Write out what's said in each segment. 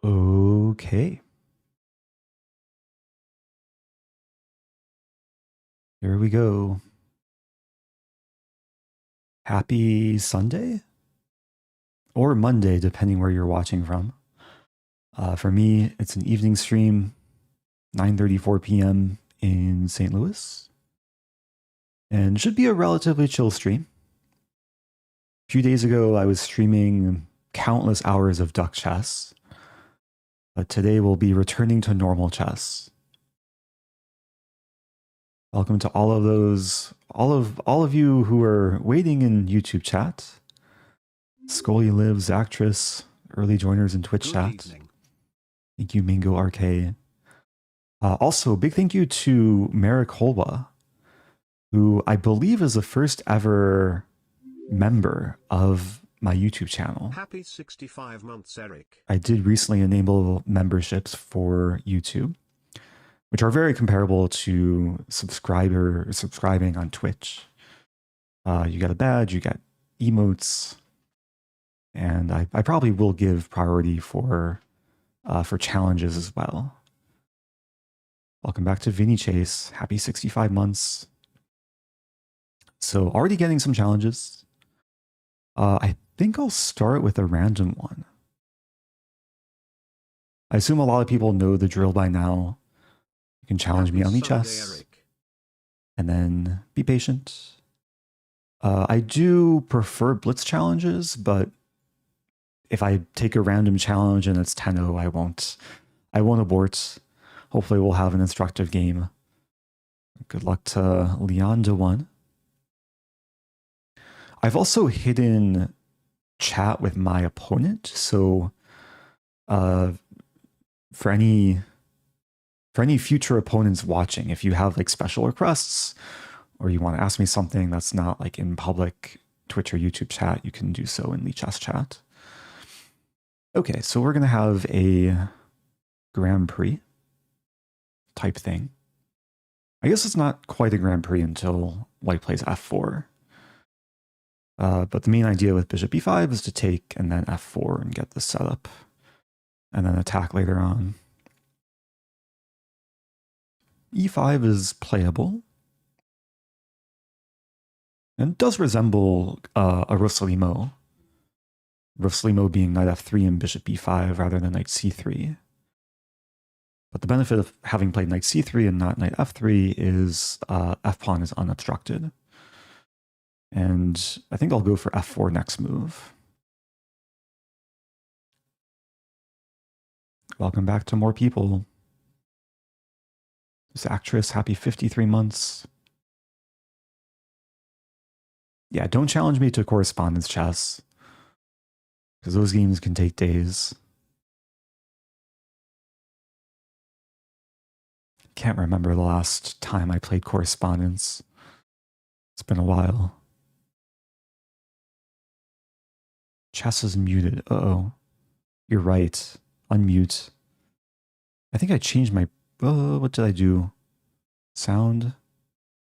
Okay. Here we go. Happy Sunday? Or Monday, depending where you're watching from. For me, it's an evening stream, 9:34 p.m. in St. Louis. And it should be a relatively chill stream. A few days ago, I was streaming countless hours of duck chess. But today we'll be returning to normal chess. Welcome to all of those, all of you who are waiting in YouTube chat. Scully Lives, Actress, early joiners in Twitch chat. Evening. Thank you, Mingo RK. Also, big thank you to Merrick Holwa, who I believe is the first ever member of my YouTube channel. Happy 65 months, Eric. I did recently enable memberships for YouTube, which are very comparable to subscribing on Twitch. You get a badge, you get emotes, and I probably will give priority for challenges as well. Welcome back to Vinny Chase. Happy 65 months. So already getting some challenges. I think I'll start with a random one. I assume a lot of people know the drill by now. You can challenge me on the chess. Eric. And then be patient. I do prefer blitz challenges, but if I take a random challenge and it's 10-0, I won't abort. Hopefully we'll have an instructive game. Good luck to LeonDaOne. I've also hidden chat with my opponent, so for any future opponents watching, if you have like special requests or you want to ask me something that's not like in public Twitch or YouTube chat, you can do so in the chess chat. Okay, so we're gonna have a Grand Prix type thing. I guess it's not quite a Grand Prix until white plays f4. But the main idea with bishop e5 is to take and then f4 and get this set up, and then attack later on. e5 is playable, and does resemble a Russelimo. Russelimo being knight f3 and bishop e5 rather than knight c3. But the benefit of having played knight c3 and not knight f3 is f-pawn is unobstructed. And I think I'll go for f4 next move. Welcome back to more people. This actress, happy 53 months. Yeah, don't challenge me to correspondence chess, because those games can take days. Can't remember the last time I played correspondence. It's been a while. Chess is muted. Uh-oh. You're right. Unmute. I think I changed my... what did I do? Sound?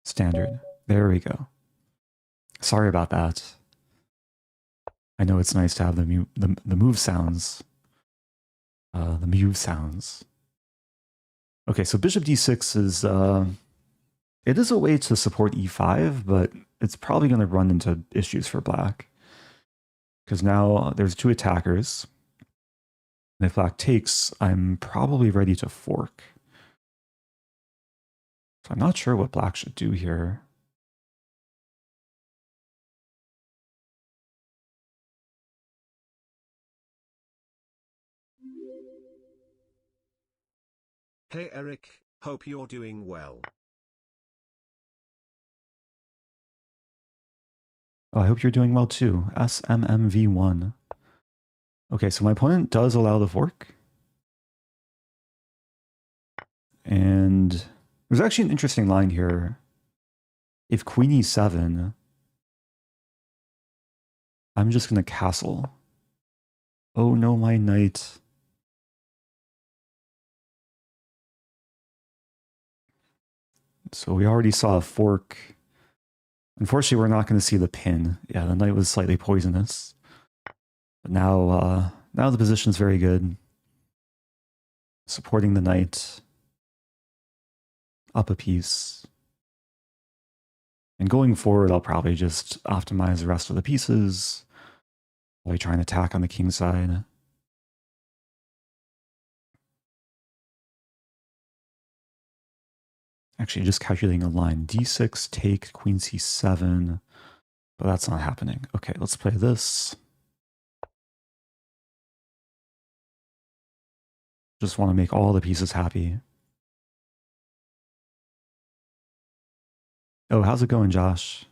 Standard. There we go. Sorry about that. I know it's nice to have the move sounds. The move sounds. Okay, so bishop d6 is... it is a way to support e5, but it's probably going to run into issues for black. Because now there's two attackers. And if black takes, I'm probably ready to fork. So I'm not sure what black should do here. Hey Eric, hope you're doing well. Oh, I hope you're doing well too. SMMV1. Okay, so my opponent does allow the fork. And there's actually an interesting line here. If queen e7, I'm just going to castle. Oh no, my knight. So we already saw a fork. Unfortunately, we're not going to see the pin. Yeah, the knight was slightly poisonous. But now the position's very good. Supporting the knight. Up a piece. And going forward, I'll probably just optimize the rest of the pieces while I try and attack on the king side. Actually, just calculating a line. D6, take, queen c7. But that's not happening. Okay, let's play this. Just want to make all the pieces happy. Oh, how's it going, Josh?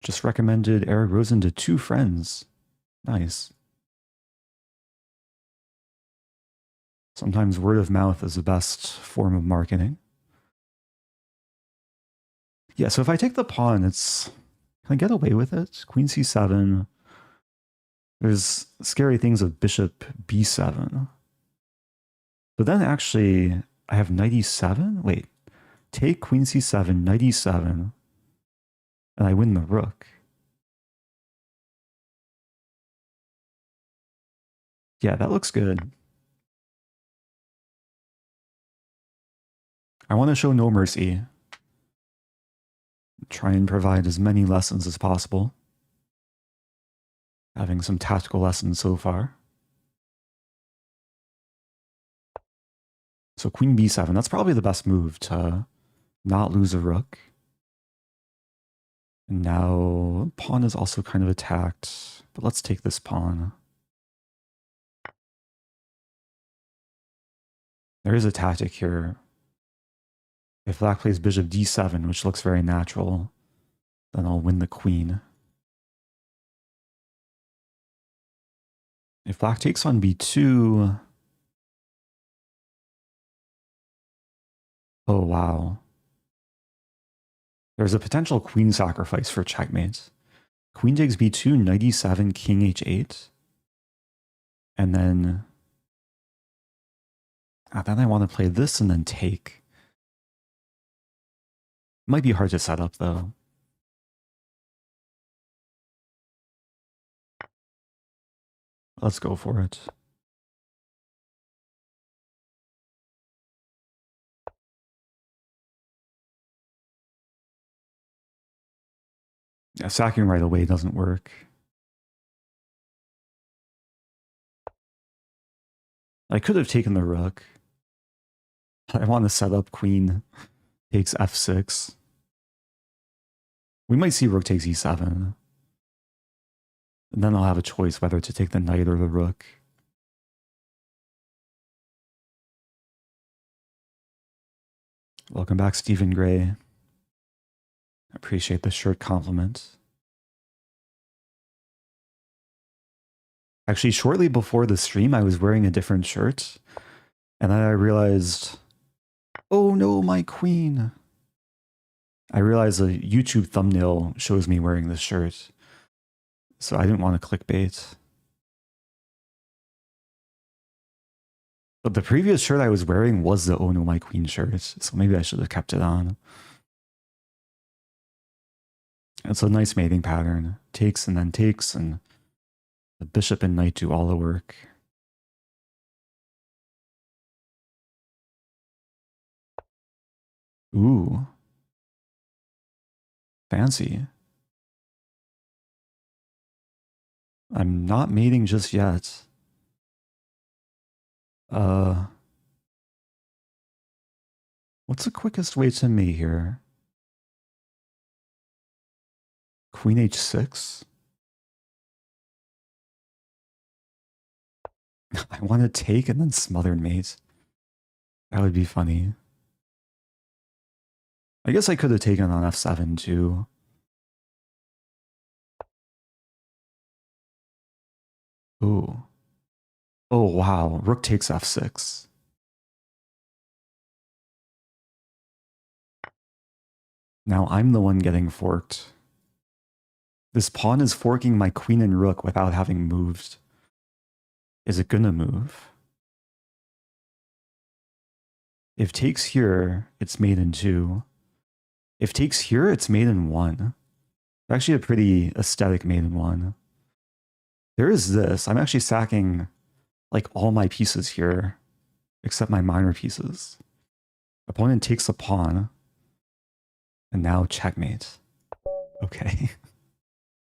Just recommended Eric Rosen to 2 friends. Nice. Sometimes word of mouth is the best form of marketing. Yeah, so if I take the pawn, can I get away with it? Queen c7. There's scary things of bishop b7. But then actually, I have knight e7? Wait, take queen c7, knight e7, and I win the rook. Yeah, that looks good. I want to show no mercy. Try and provide as many lessons as possible. Having some tactical lessons so far. So queen b7, that's probably the best move to not lose a rook. And now pawn is also kind of attacked, but let's take this pawn. There is a tactic here. If black plays bishop d7, which looks very natural, then I'll win the queen. If black takes on b2... Oh, wow. There's a potential queen sacrifice for checkmate. Queen takes b2, knight e7, king h8. And then... then I want to play this and then take. Might be hard to set up, though. Let's go for it. Yeah, sacking right away doesn't work. I could have taken the rook. I want to set up queen takes f6. We might see rook takes e7. And then I'll have a choice whether to take the knight or the rook. Welcome back, Stephen Gray. Appreciate the shirt compliment. Actually, shortly before the stream, I was wearing a different shirt. And then I realized, oh no, my queen. I realized a YouTube thumbnail shows me wearing this shirt. So I didn't want to clickbait. But the previous shirt I was wearing was the Oh No My Queen shirt. So maybe I should have kept it on. It's a nice mating pattern. Takes and then takes, and the bishop and knight do all the work. Ooh. Fancy. I'm not mating just yet. What's the quickest way to mate here? Queen h6? I want to take and then smother mate. That would be funny. I guess I could have taken on f7 too. Ooh. Oh wow, rook takes f6. Now I'm the one getting forked. This pawn is forking my queen and rook without having moved. Is it gonna move? If takes here, it's mate in 2. If takes here, it's mate in 1. Actually a pretty aesthetic mate in 1. There is this. I'm actually sacking like all my pieces here, except my minor pieces. Opponent takes a pawn, and now checkmate. Okay.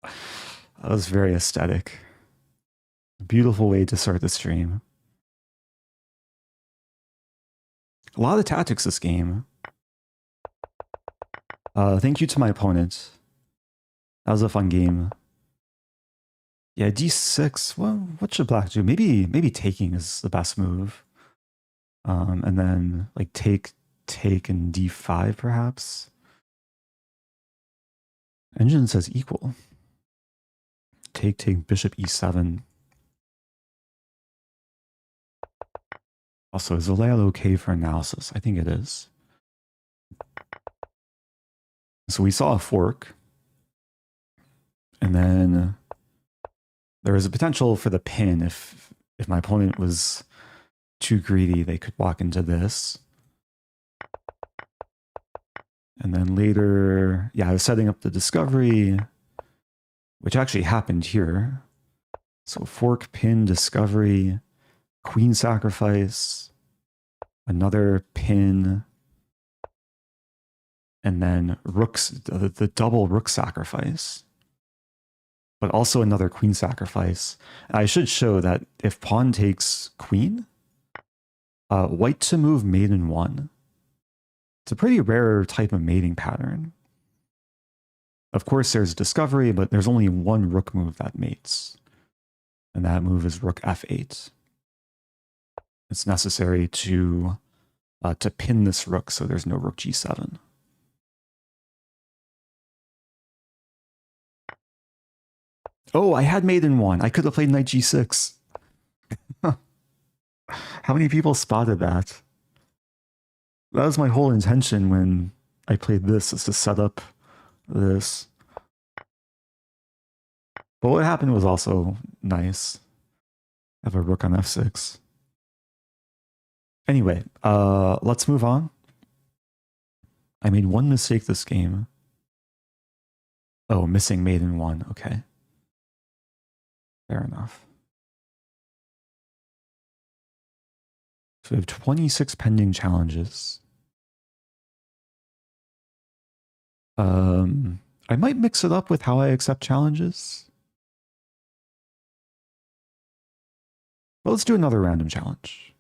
That was very aesthetic. Beautiful way to start the stream. A lot of tactics this game. Thank you to my opponent. That was a fun game. Yeah, d6. Well, what should black do? Maybe taking is the best move. And then like take, and d5 perhaps. Engine says equal. Take, bishop e7. Also, is the layout okay for analysis? I think it is. So we saw a fork. And then there is a potential for the pin. If my opponent was too greedy, they could walk into this. And then later, yeah, I was setting up the discovery, which actually happened here. So fork, pin, discovery, queen sacrifice, another pin, and then rooks, the double rook sacrifice, but also another queen sacrifice. And I should show that if pawn takes queen, white to move maiden 1. It's a pretty rare type of mating pattern. Of course, there's discovery, but there's only one rook move that mates. And that move is rook f8. It's necessary to pin this rook so there's no rook g7. Oh, I had maiden 1. I could have played knight g6. How many people spotted that? That was my whole intention when I played this, is to set up this. But what happened was also nice. I have a rook on f6. Anyway, let's move on. I made one mistake this game. Oh, missing maiden 1. Okay. Fair enough. So we have 26 pending challenges. I might mix it up with how I accept challenges. But let's do another random challenge.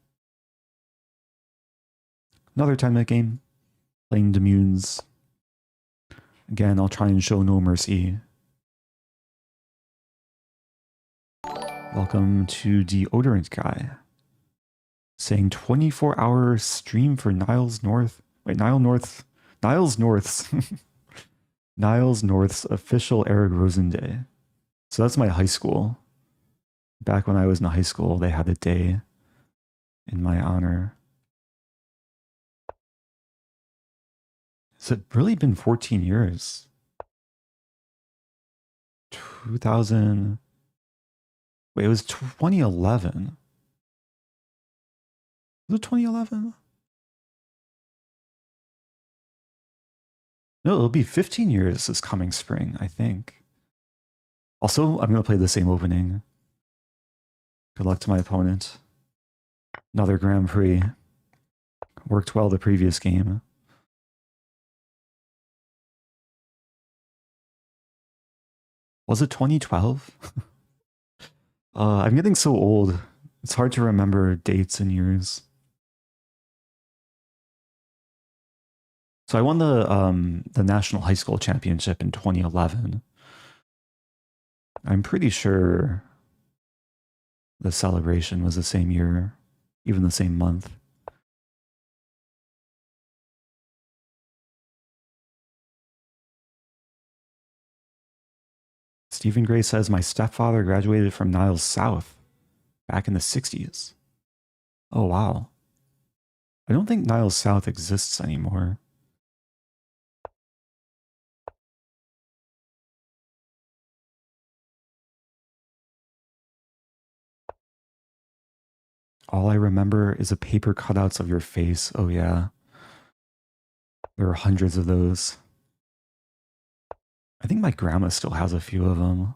Another 10-minute game. Playing DMunz. Again, I'll try and show no mercy. Welcome to Deodorant Guy. Saying 24-hour stream for Niles North. Wait, Niles North's Niles North's official Eric Rosen Day. So that's my high school. Back when I was in high school, they had a day in my honor. Has it really been 14 years? 2000... Wait, it was 2011. Was it 2011? No, it'll be 15 years this coming spring, I think. Also, I'm going to play the same opening. Good luck to my opponent. Another Grand Prix. Worked well the previous game. Was it 2012? I'm getting so old. It's hard to remember dates and years. So I won the National High School Championship in 2011. I'm pretty sure the celebration was the same year, even the same month. Stephen Gray says, my stepfather graduated from Niles South back in the 60s. Oh, wow. I don't think Niles South exists anymore. All I remember is the paper cutouts of your face. Oh, yeah. There are hundreds of those. I think my grandma still has a few of them.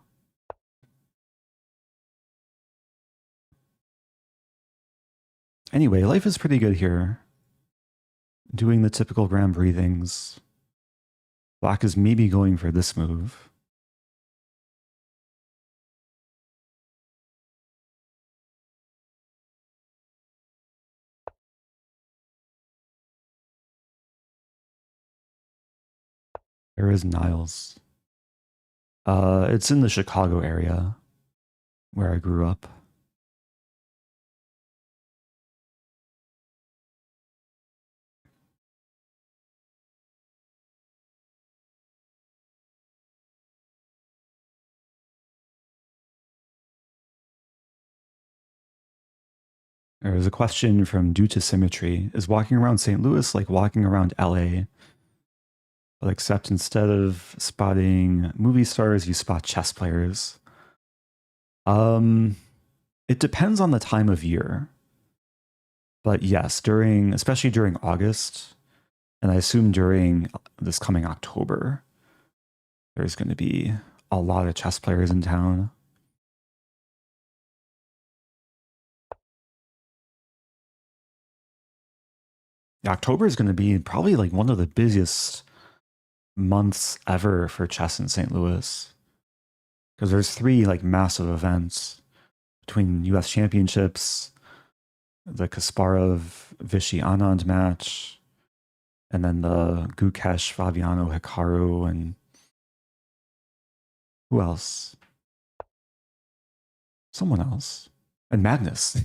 Anyway, life is pretty good here. Doing the typical Grand Prix things. Black is maybe going for this move. Where is Niles? It's in the Chicago area where I grew up. There was a question from Due to Symmetry. Is walking around St. Louis like walking around LA? But except instead of spotting movie stars, you spot chess players. It depends on the time of year. But yes, especially during August, and I assume during this coming October, there's going to be a lot of chess players in town. October is going to be probably like one of the busiest months ever for chess in St. Louis, because there's 3 like massive events between US championships, the Kasparov-Vishy Anand match, and then the Gukesh-Fabiano Hikaru, and who else? Someone else. And Magnus.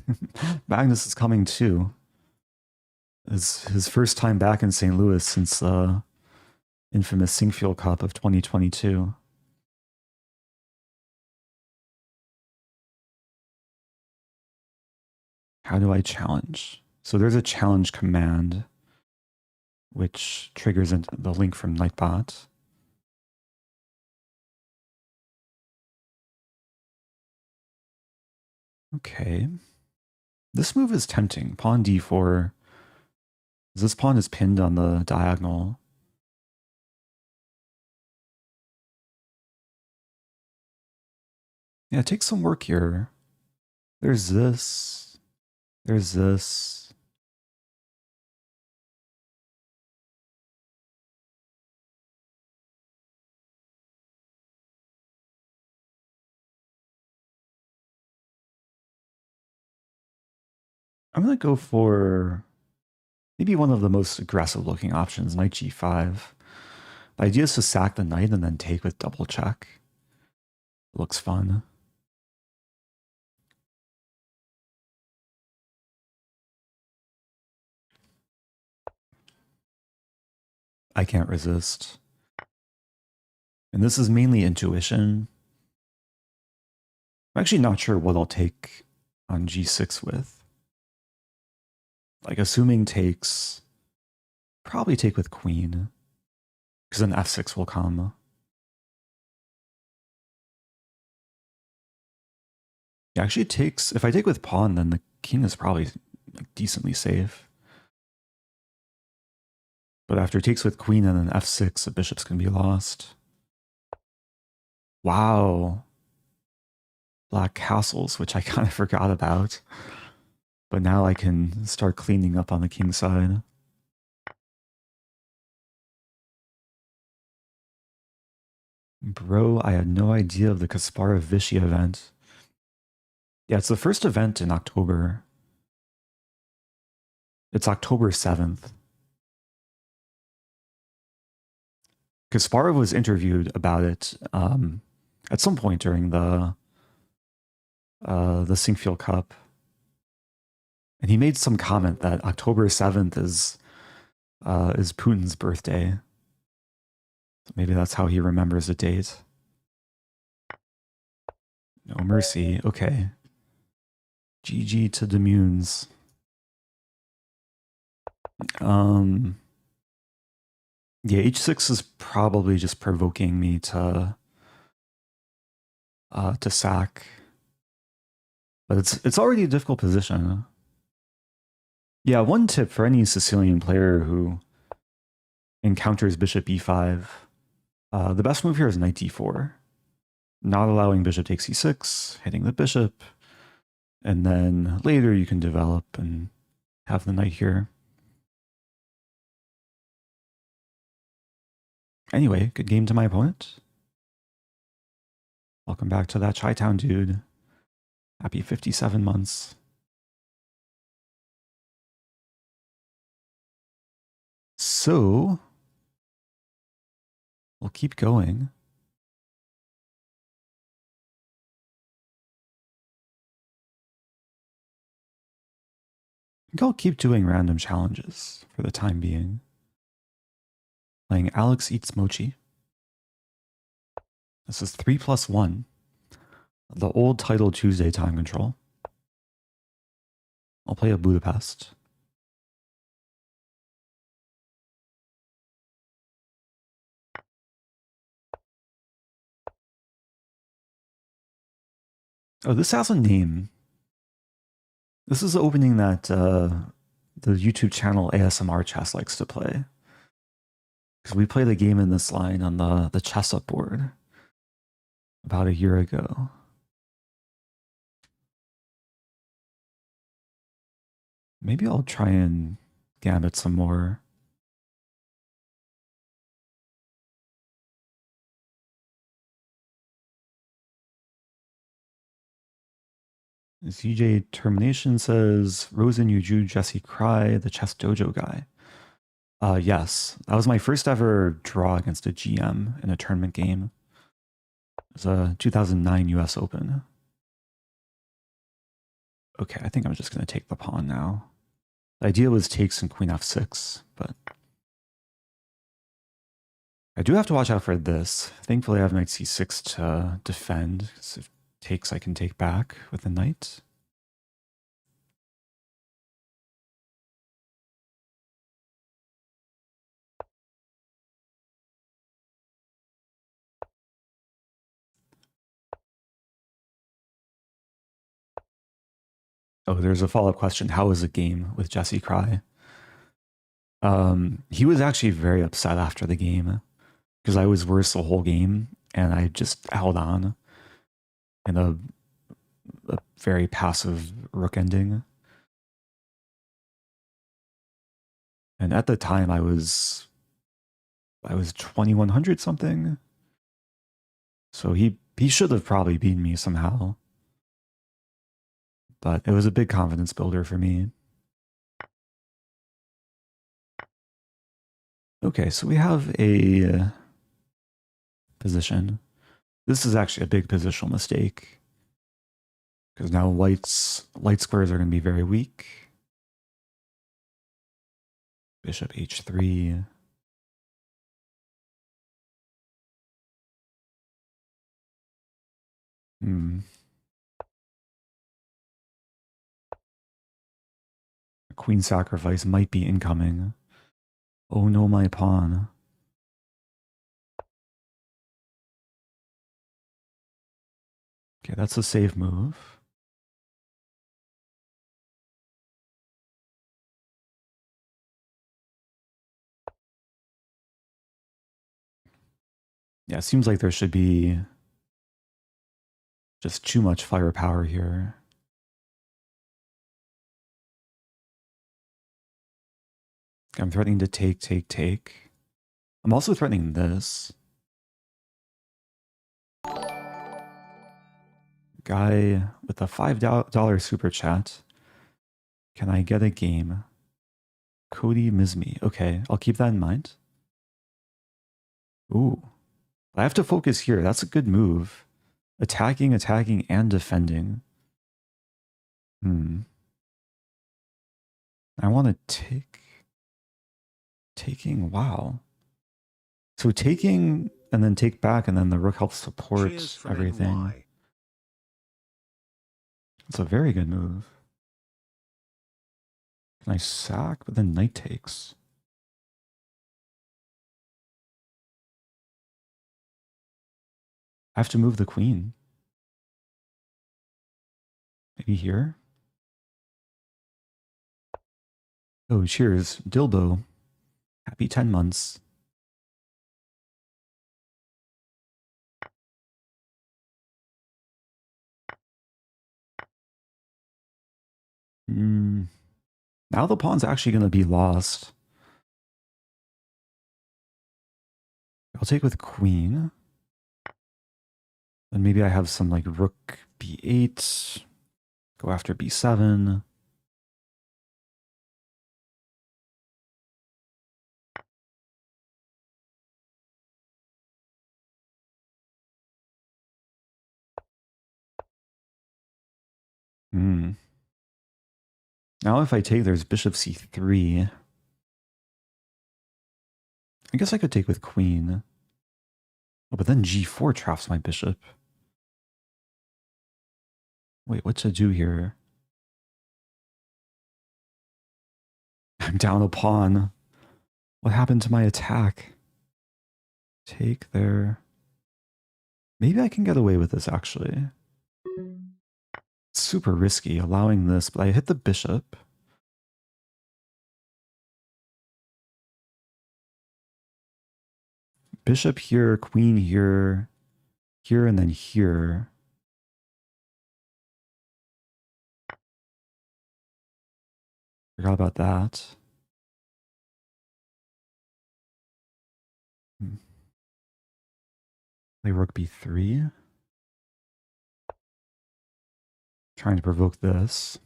Magnus is coming too. It's his first time back in St. Louis since the infamous Sinkfield Cup of 2022. How do I challenge? So there's a challenge command which triggers the link from Nightbot. Okay. This move is tempting. Pawn d4. This pawn is pinned on the diagonal. Yeah, it takes some work here. There's this. There's this. I'm going to go for maybe one of the most aggressive looking options, knight g5. The idea is to sack the knight and then take with double check. Looks fun. I can't resist. And this is mainly intuition. I'm actually not sure what I'll take on g6 with. Like, assuming takes, probably take with queen, because then f6 will come. Yeah, actually it takes, if I take with pawn, then the king is probably like decently safe. But after it takes with queen and then f6, the bishop's can be lost. Wow. Black castles, which I kind of forgot about. But now I can start cleaning up on the king side. Bro, I had no idea of the Kasparov-Vishy event. Yeah, it's the first event in October. It's October 7th. Kasparov was interviewed about it at some point during the Sinkfield Cup. And he made some comment that October 7th is Putin's birthday. So maybe that's how he remembers the date. No mercy. Okay. GG to DMunz. Yeah, h6 is probably just provoking me to sack. But it's already a difficult position. Yeah, one tip for any Sicilian player who encounters bishop e5, the best move here is knight d4. Not allowing bishop takes e6, hitting the bishop, and then later you can develop and have the knight here. Anyway, good game to my opponent. Welcome back to that Chi-Town dude. Happy 57 months. So, we'll keep going. I think I'll keep doing random challenges for the time being. Playing alexeatsmochi. This is 3+1. The old Title Tuesday time control. I'll play a Budapest. Oh, this has a name. This is the opening that the YouTube channel ASMR Chess likes to play. Because we played a game in this line on the chess up board about a year ago. Maybe I'll try and gambit some more. CJ Termination says, Rosen, you drew Jesse Cry, the chess dojo guy. Yes, that was my first ever draw against a GM in a tournament game. It was a 2009 US Open. Okay, I think I'm just going to take the pawn now. The idea was takes and queen f6, but I do have to watch out for this. Thankfully, I have knight c6 to defend, because if takes I can take back with the knight. Oh, there's a follow-up question. How was the game with Jesse Cry? He was actually very upset after the game because I was worse the whole game and I just held on in a very passive rook ending. And at the time I was 2100 something. So he should have probably beaten me somehow. But it was a big confidence builder for me. Okay, so we have a position. This is actually a big positional mistake. Because now light squares are going to be very weak. Bishop h3. A queen sacrifice might be incoming. Oh no, my pawn. Okay, that's a safe move. Yeah, it seems like there should be just too much firepower here. I'm threatening to take. I'm also threatening this. Guy with a $5 super chat. Can I get a game? Codymisme. Okay, I'll keep that in mind. Ooh. I have to focus here. That's a good move. Attacking, and defending. I want to take. Taking, wow. So taking and then take back and then the rook helps support everything. NY. It's a very good move. Nice sack, but then knight takes. I have to move the queen. Maybe here? Oh, cheers. Dilbo. Happy 10 months. Now the pawn's actually going to be lost. I'll take with queen. Then maybe I have some like rook b8. Go after b7. Now if I take, there's bishop c3. I guess I could take with queen. Oh, but then g4 traps my bishop. Wait, what to do here? I'm down a pawn. What happened to my attack? Take there. Maybe I can get away with this, actually. Super risky allowing this, but I hit the bishop. Bishop here, queen here, here, and then here. Forgot about that. Play rook b3. Trying to provoke this.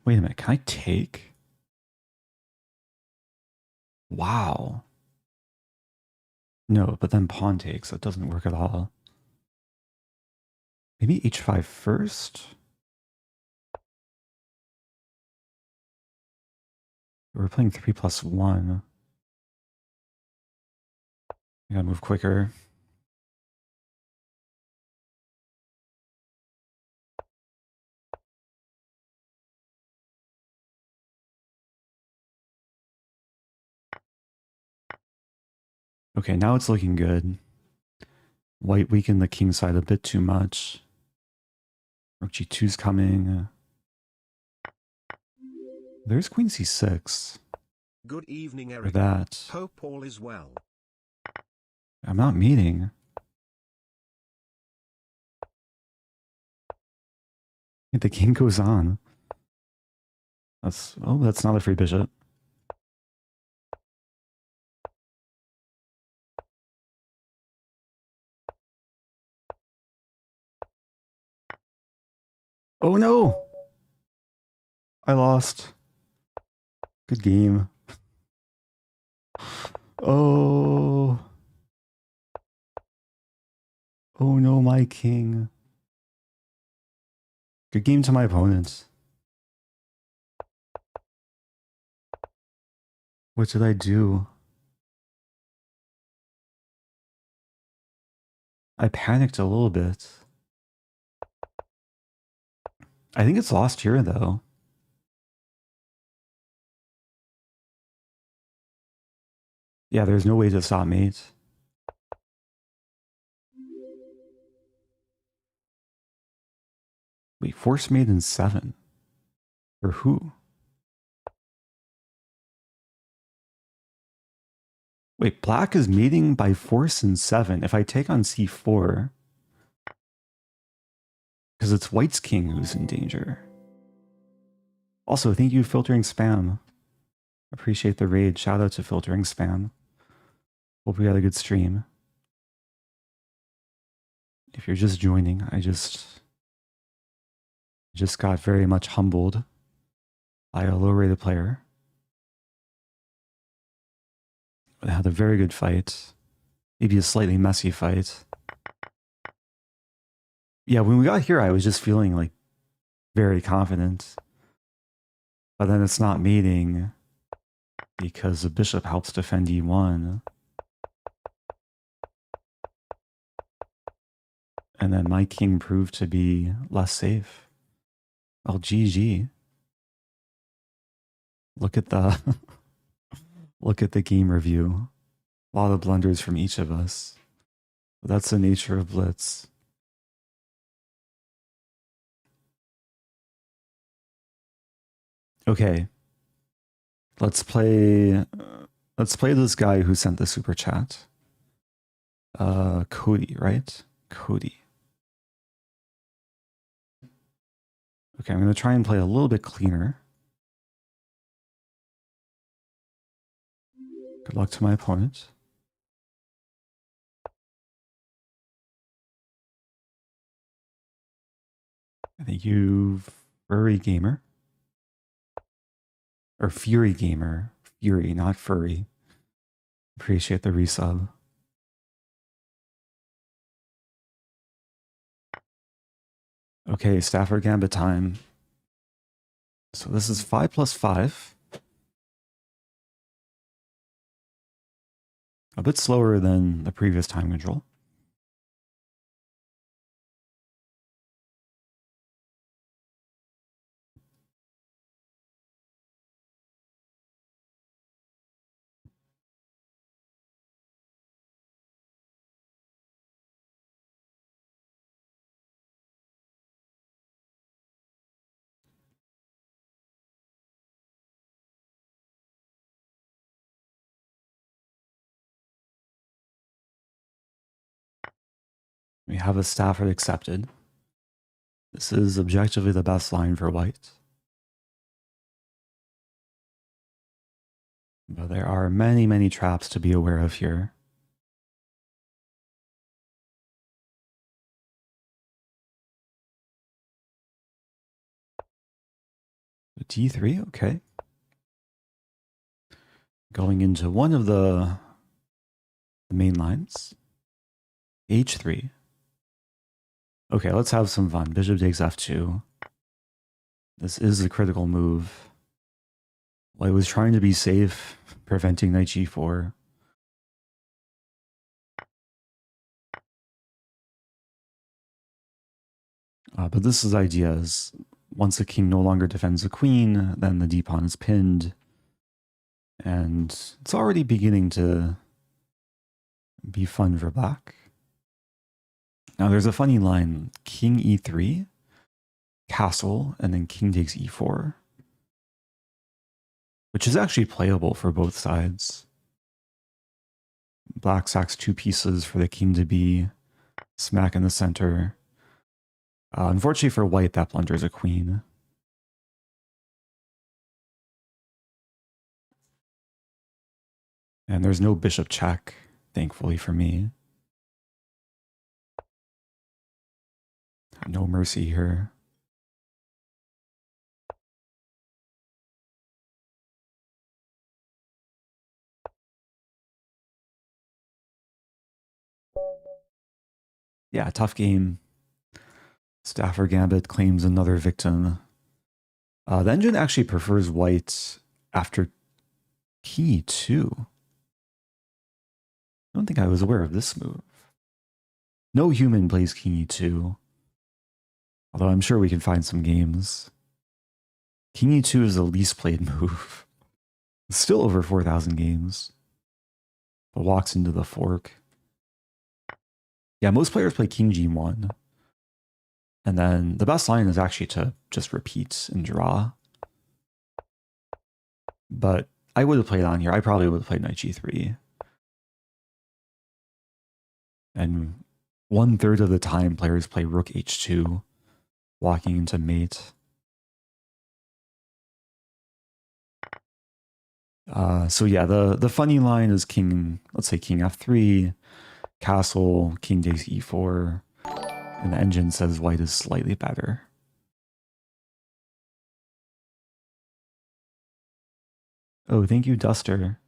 Wait a minute, can I take? Wow. No, but then pawn takes, that doesn't work at all. Maybe h5 first? We're playing 3+1. I gotta move quicker. Okay, now it's looking good. White weakened the king side a bit too much. Rook g2's coming. There's queen c6. Good evening, Or Eric. that. Hope all is well. I'm not meeting. The king goes on. That's not a free bishop. Oh no! I lost. Good game. Oh. Oh no, my king. Good game to my opponent. What did I do? I panicked a little bit. I think it's lost here, though. Yeah, there's no way to stop mate. Wait, force mate in 7? For who? Wait, black is mating by force in 7. If I take on c4, because it's white's king who's in danger. Also, thank you, Filtering Spam. Appreciate the raid. Shout out to Filtering Spam. Hope we had a good stream. If you're just joining, I just got very much humbled by a low-rated player. But had a very good fight. Maybe a slightly messy fight. Yeah, when we got here, I was just feeling like very confident. But then it's not mating because the bishop helps defend e1. And then my king proved to be less safe. Well, GG. Look at the look at the game review. A lot of blunders from each of us. But that's the nature of Blitz. Okay. Let's play Let's play this guy who sent the super chat. Cody, right? Cody. Okay, I'm going to try and play a little bit cleaner. Good luck to my opponent. Thank you, Furry Gamer. Or Fury Gamer. Fury, not Furry. Appreciate the resub. Okay, Stafford Gambit time. So this is 5 plus 5. A bit slower than the previous time control. We have a Stafford accepted. This is objectively the best line for white. But there are many, many traps to be aware of here. D3, okay. Going into one of the main lines. H3. Okay, let's have some fun. Bishop takes F2. This is a critical move. White was trying to be safe, preventing knight G4. But this is ideas. Once the king no longer defends the queen, then the d-pawn is pinned. And it's already beginning to be fun for black. Now there's a funny line, king e3, castle, and then king takes e4. Which is actually playable for both sides. Black sacks 2 pieces for the king to be smack in the center. Unfortunately for white, that blunders a queen. And there's no bishop check, thankfully for me. No mercy here. Yeah, tough game. Stafford Gambit claims another victim. The engine actually prefers white after king e2. I don't think I was aware of this move. No human plays king e2. Although I'm sure we can find some games. King e2 is the least played move. It's still over 4,000 games. But walks into the fork. Yeah, most players play king g1. And then the best line is actually to just repeat and draw. But I would have played on here. I probably would have played knight g3. And 1/3 of the time, players play rook h2, walking into mate. So yeah, the funny line is king, let's say king f3, castle, king takes e4, and the engine says white is slightly better. Oh, thank you, Duster.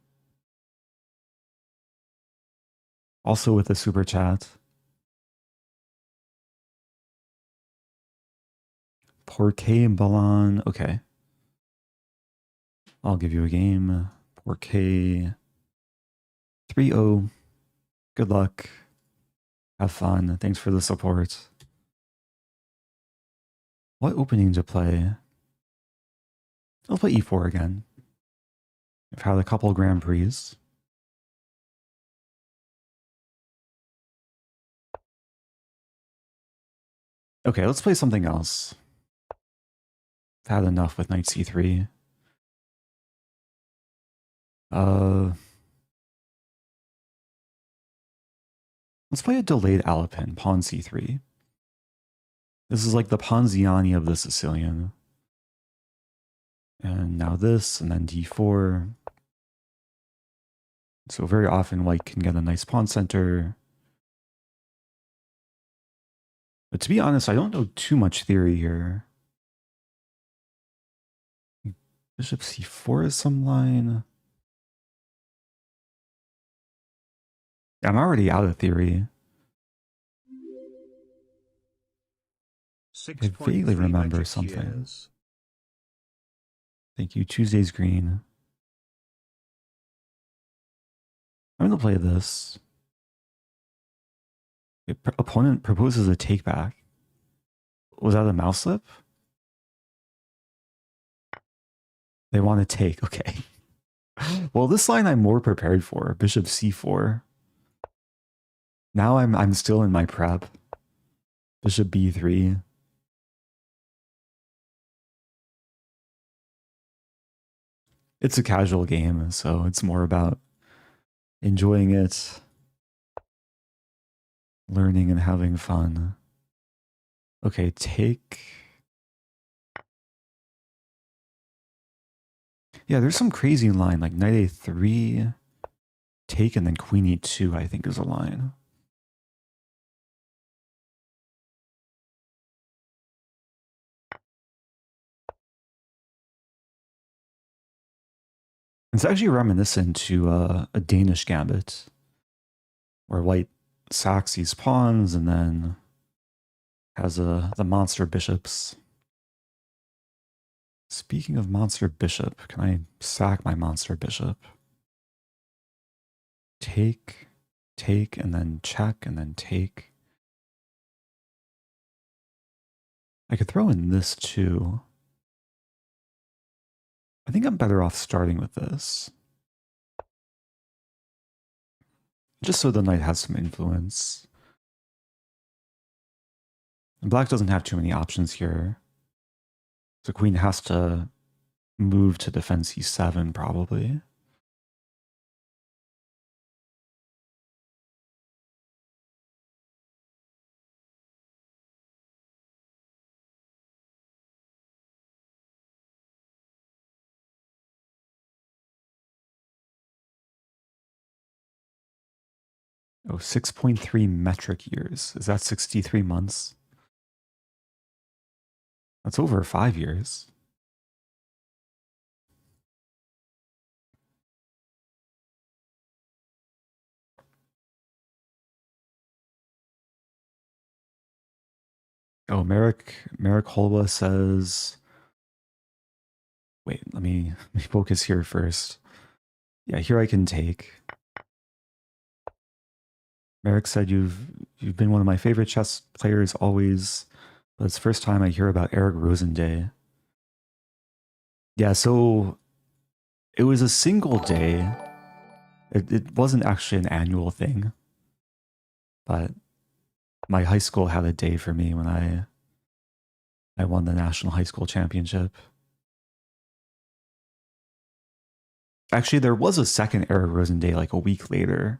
Also with a super chat. PorQueBalan, okay. I'll give you a game. PorQ 3-0. Good luck. Have fun. Thanks for the support. What opening to play? I'll play e4 again. I've had a couple Grand Prix. Okay, let's play something else. I've had enough with knight c3. Let's play a delayed Alapin, pawn c3. This is like the Ponziani of the Sicilian. And now this, and then d4. So very often white can get a nice pawn center. But to be honest, I don't know too much theory here. Bishop c4 is some line. I'm already out of theory. I vaguely remember something. Years. Thank you. Tuesday's green. I'm going to play this. Opponent proposes a take back. Was that a mouse slip? They want to take. Okay. Well, this line I'm more prepared for. Bishop c4. Now I'm still in my prep. Bishop b3. It's a casual game, so it's more about enjoying it, learning and having fun. Okay, take. Yeah, there's some crazy line like knight a3, take, and then queen e2, I think is a line. It's actually reminiscent to a Danish gambit, where white sacks these pawns and then has the monster bishops. Speaking of monster bishop, can I sack my monster bishop? Take, take, and then check, and then take. I could throw in this too. I think I'm better off starting with this. Just so the knight has some influence. And black doesn't have too many options here. So queen has to move to defend c7 probably. Oh, 6.3 metric years. Is that 63 months? That's over 5 years. Oh, Merrick Holwa says, wait, let me focus here first. Yeah, here I can take. Merrick said you've been one of my favorite chess players always, but it's the first time I hear about Eric Rosen Day. Yeah, so it was a single day. It wasn't actually an annual thing, but my high school had a day for me when I won the national high school championship. Actually, there was a second Eric Rosen Day like a week later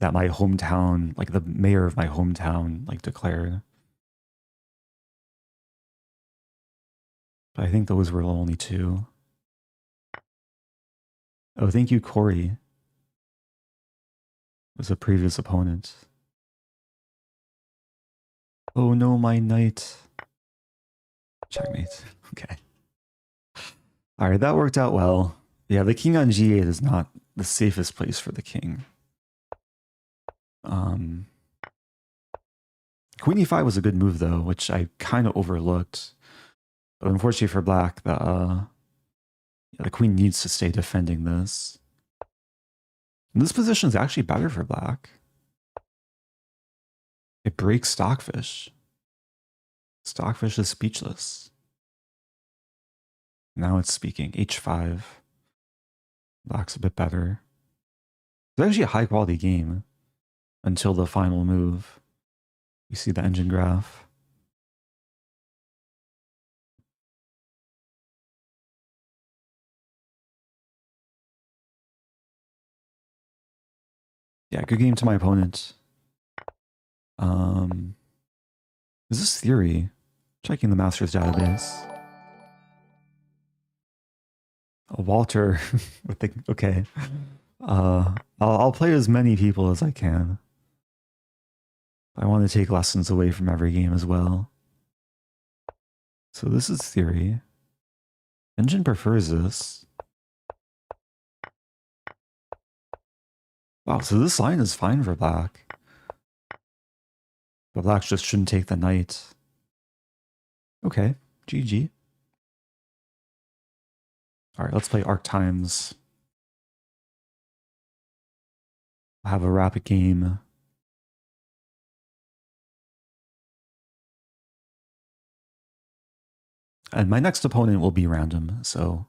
that my hometown, like the mayor of my hometown, like declared. But I think those were only 2. Oh, thank you, Corey. Was a previous opponent. Oh no, my knight. Checkmate. Okay. All right, that worked out well. Yeah, the king on g8 is not the safest place for the king. Queen e5 was a good move though, which I kind of overlooked. But unfortunately for black, the queen needs to stay defending this. And this position is actually better for black. It breaks Stockfish. Stockfish is speechless. Now it's speaking. h5. Black's a bit better. It's actually a high quality game until the final move. You see the engine graph. Yeah, good game to my opponent. Is this theory? Checking the master's database. Walter with the okay. I'll play as many people as I can. I want to take lessons away from every game as well. So this is theory. Engine prefers this. Wow, so this line is fine for black. But black just shouldn't take the knight. Okay, GG. All right, let's play ArcTimes. Have a rapid game. And my next opponent will be random, so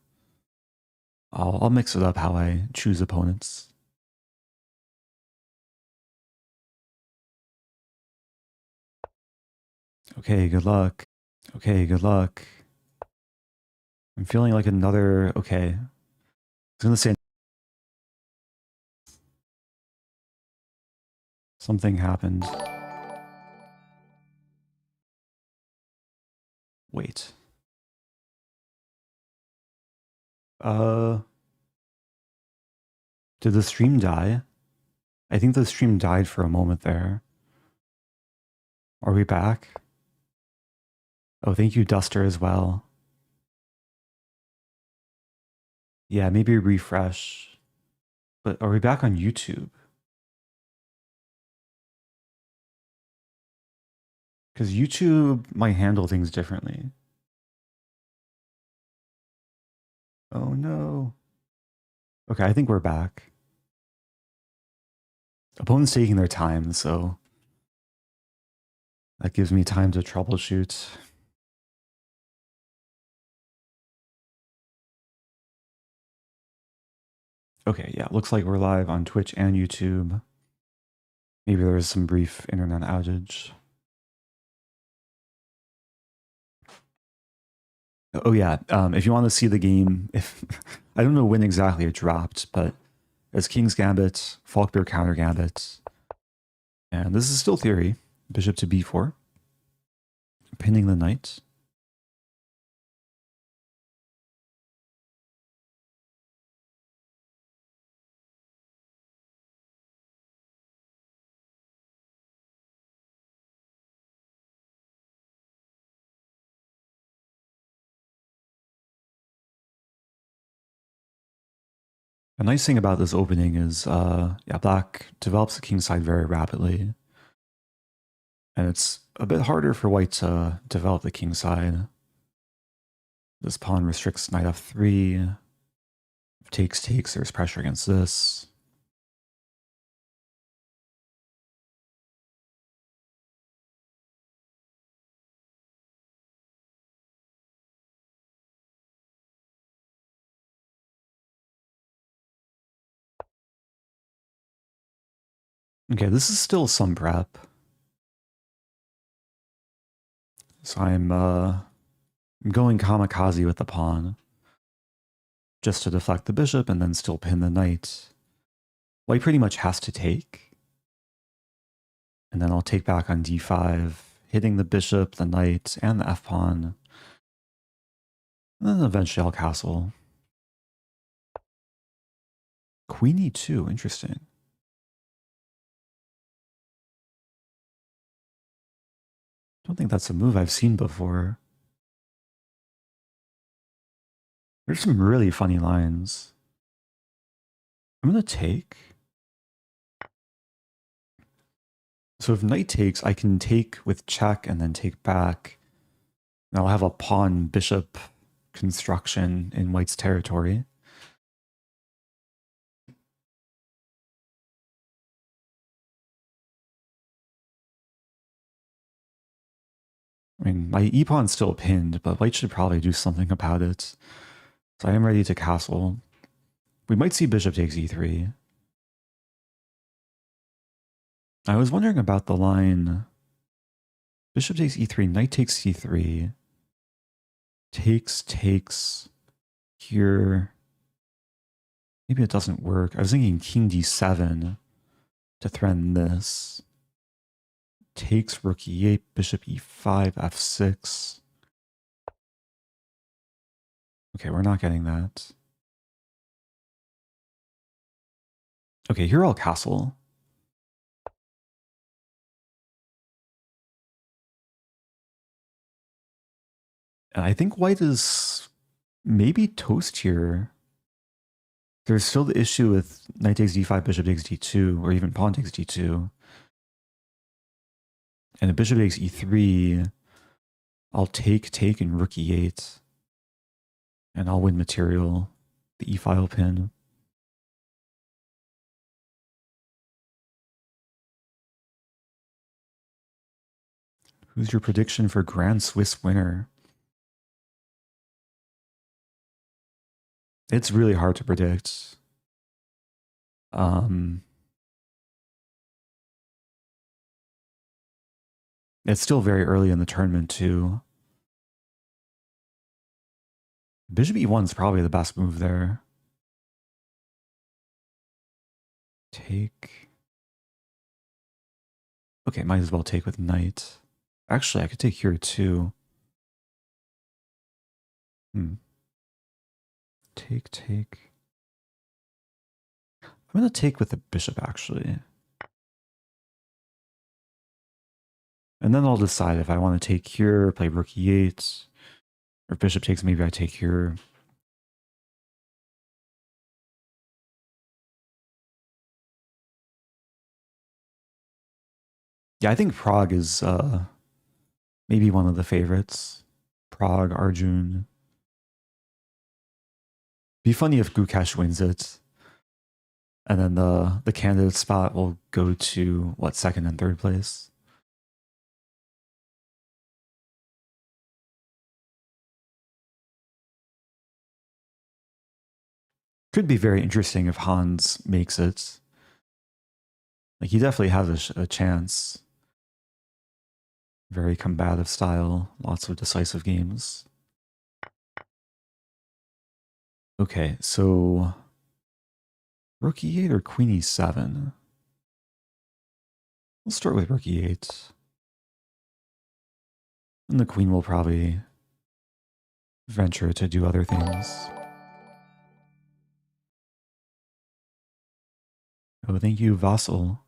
I'll mix it up how I choose opponents. Okay, good luck. Okay, good luck. I'm feeling like another... Okay. I was going to say... Something happened. Wait. Did the stream die? I think the stream died for a moment there. Are we back? Oh, thank you, Duster, as well. Yeah, maybe refresh. But are we back on YouTube? Because YouTube might handle things differently. Oh no. Okay, I think we're back. Opponent's taking their time, so that gives me time to troubleshoot. Okay, yeah, looks like we're live on Twitch and YouTube. Maybe there's some brief internet outage. Oh yeah, if you want to see the game, if I don't know when exactly it dropped, but it's King's Gambit, Falkbeer Countergambit, and this is still theory. Bishop to b4, pinning the knight. The nice thing about this opening is, yeah, black develops the king side very rapidly. And it's a bit harder for white to develop the king side. This pawn restricts knight f3. If takes, there's pressure against this. Okay, this is still some prep. So I'm going kamikaze with the pawn, just to deflect the bishop and then still pin the knight. White pretty much has to take. And then I'll take back on d5, hitting the bishop, the knight, and the f-pawn. And then eventually I'll castle. Queen e2, interesting. Don't think that's a move I've seen before. There's some really funny lines. I'm going to take. So if knight takes, I can take with check and then take back. And I'll have a pawn bishop construction in white's territory. I mean, my e-pawn's still pinned, but white should probably do something about it. So I am ready to castle. We might see bishop takes e3. I was wondering about the line bishop takes e3, knight takes c3, takes here. Maybe it doesn't work. I was thinking king d7 to threaten this. takes rook e8, bishop e5, f6. Okay, we're not getting that. Okay, here I'll castle. And I think white is maybe toast here. There's still the issue with knight takes d5, bishop takes d2, or even pawn takes d2. And if bishop takes e3, I'll take, and rook e8. And I'll win material, the e-file pin. Who's your prediction for Grand Swiss winner? It's really hard to predict. It's still very early in the tournament too. Bishop e1 is probably the best move there. Take. Okay, might as well take with knight. Actually, I could take here too. Take. I'm going to take with the bishop, actually. And then I'll decide if I want to take here, play rook e8, or if bishop takes, maybe I take here. Yeah, I think Prague is maybe one of the favorites. Prague, Arjun. Be funny if Gukesh wins it. And then the candidate spot will go to, what, second and third place? Could be very interesting if Hans makes it. Like, he definitely has a chance. Very combative style, lots of decisive games. Okay, so rook e8 or queen e7? We'll start with rook e8. And the queen will probably venture to do other things. Oh, thank you, Vassal.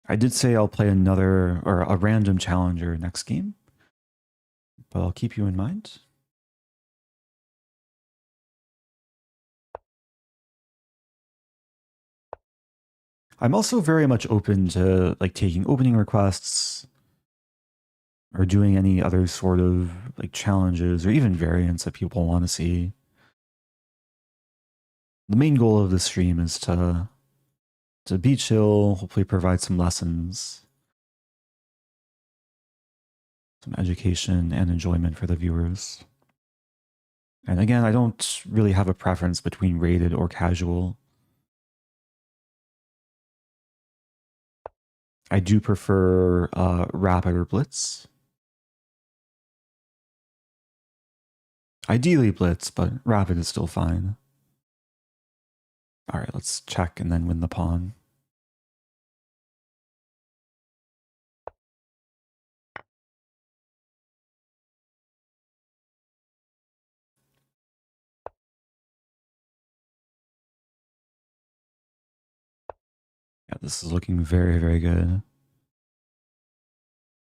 I did say I'll play another, or a random challenger next game, but I'll keep you in mind. I'm also very much open to like taking opening requests or doing any other sort of like challenges or even variants that people want to see. The main goal of the stream is to be chill, hopefully provide some lessons, some education and enjoyment for the viewers. And again, I don't really have a preference between rated or casual. I do prefer rapid or blitz. Ideally blitz, but rapid is still fine. All right, let's check and then win the pawn. Yeah, this is looking very, very good.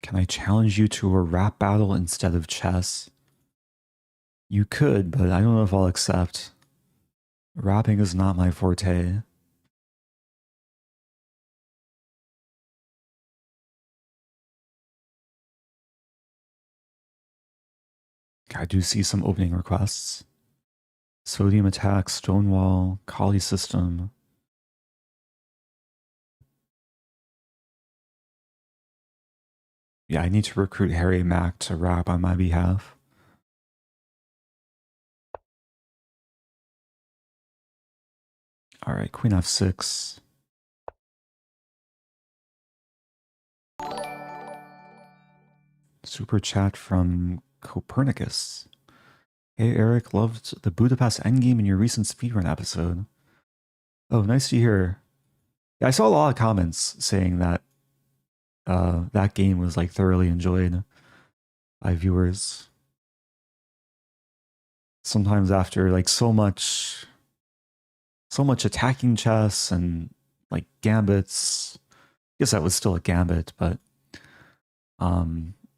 Can I challenge you to a rap battle instead of chess? You could, but I don't know if I'll accept. Rapping is not my forte. I do see some opening requests. Sodium attack, Stonewall, Kali system. Yeah, I need to recruit Harry Mack to rap on my behalf. All right, Queen f6. Super chat from Copernicus. Hey Eric, loved the Budapest endgame in your recent speedrun episode. Oh, nice to hear. Yeah, I saw a lot of comments saying that that game was like thoroughly enjoyed by viewers. Sometimes after like so much attacking chess and like gambits, I guess that was still a gambit, but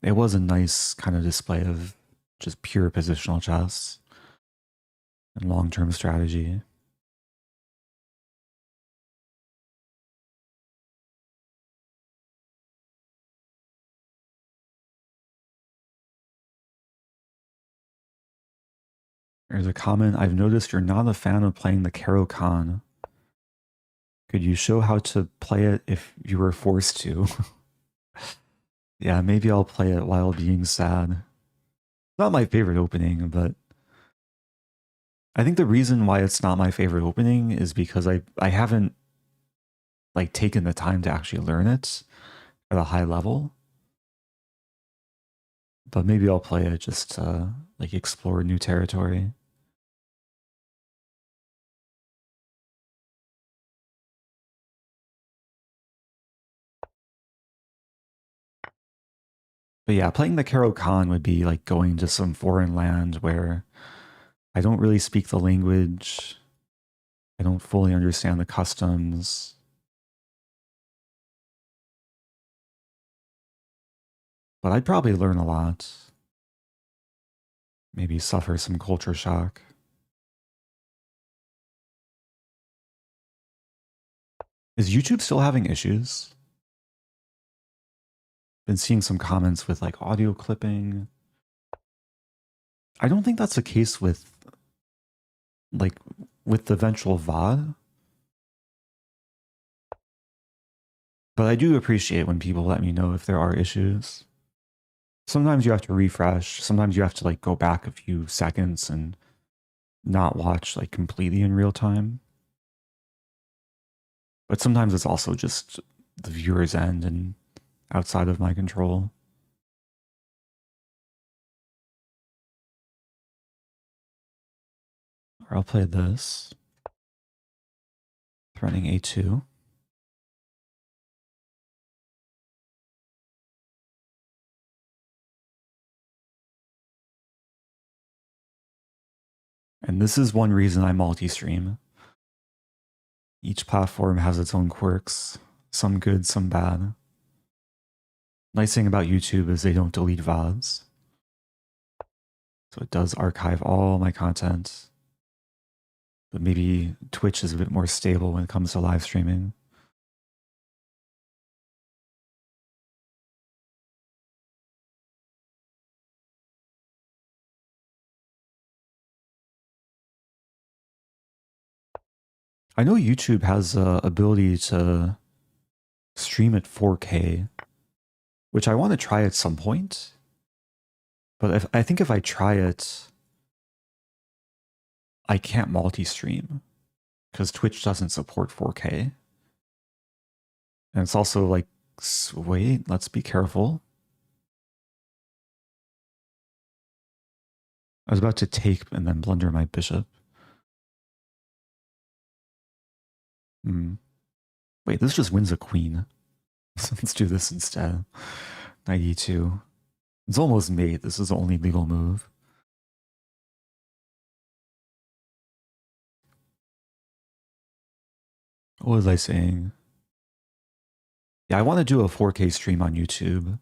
it was a nice kind of display of just pure positional chess and long-term strategy. There's a comment, I've noticed you're not a fan of playing the Caro-Kann. Could you show how to play it if you were forced to? Yeah, maybe I'll play it while being sad. Not my favorite opening, but I think the reason why it's not my favorite opening is because I haven't like taken the time to actually learn it at a high level. But maybe I'll play it just to like explore new territory. But yeah, playing the Caro-Kann would be like going to some foreign land where I don't really speak the language. I don't fully understand the customs. But I'd probably learn a lot. Maybe suffer some culture shock. Is YouTube still having issues? Been seeing some comments with like audio clipping. I don't think that's the case with the eventual VOD. But I do appreciate when people let me know if there are issues. Sometimes you have to refresh. Sometimes you have to like go back a few seconds and not watch like completely in real time. But sometimes it's also just the viewer's end and outside of my control. Or I'll play this. Threatening A2. And this is one reason I multi-stream. Each platform has its own quirks, some good, some bad. Nice thing about YouTube is they don't delete VODs. So it does archive all my content. But maybe Twitch is a bit more stable when it comes to live streaming. I know YouTube has the ability to stream at 4K, which I want to try at some point. But I think if I try it, I can't multi-stream because Twitch doesn't support 4K. And it's also like, wait, let's be careful. I was about to take and then blunder my bishop. Wait, this just wins a queen. Let's do this instead. Knight e2. It's almost mate. This is the only legal move. What was I saying? Yeah, I want to do a 4K stream on YouTube.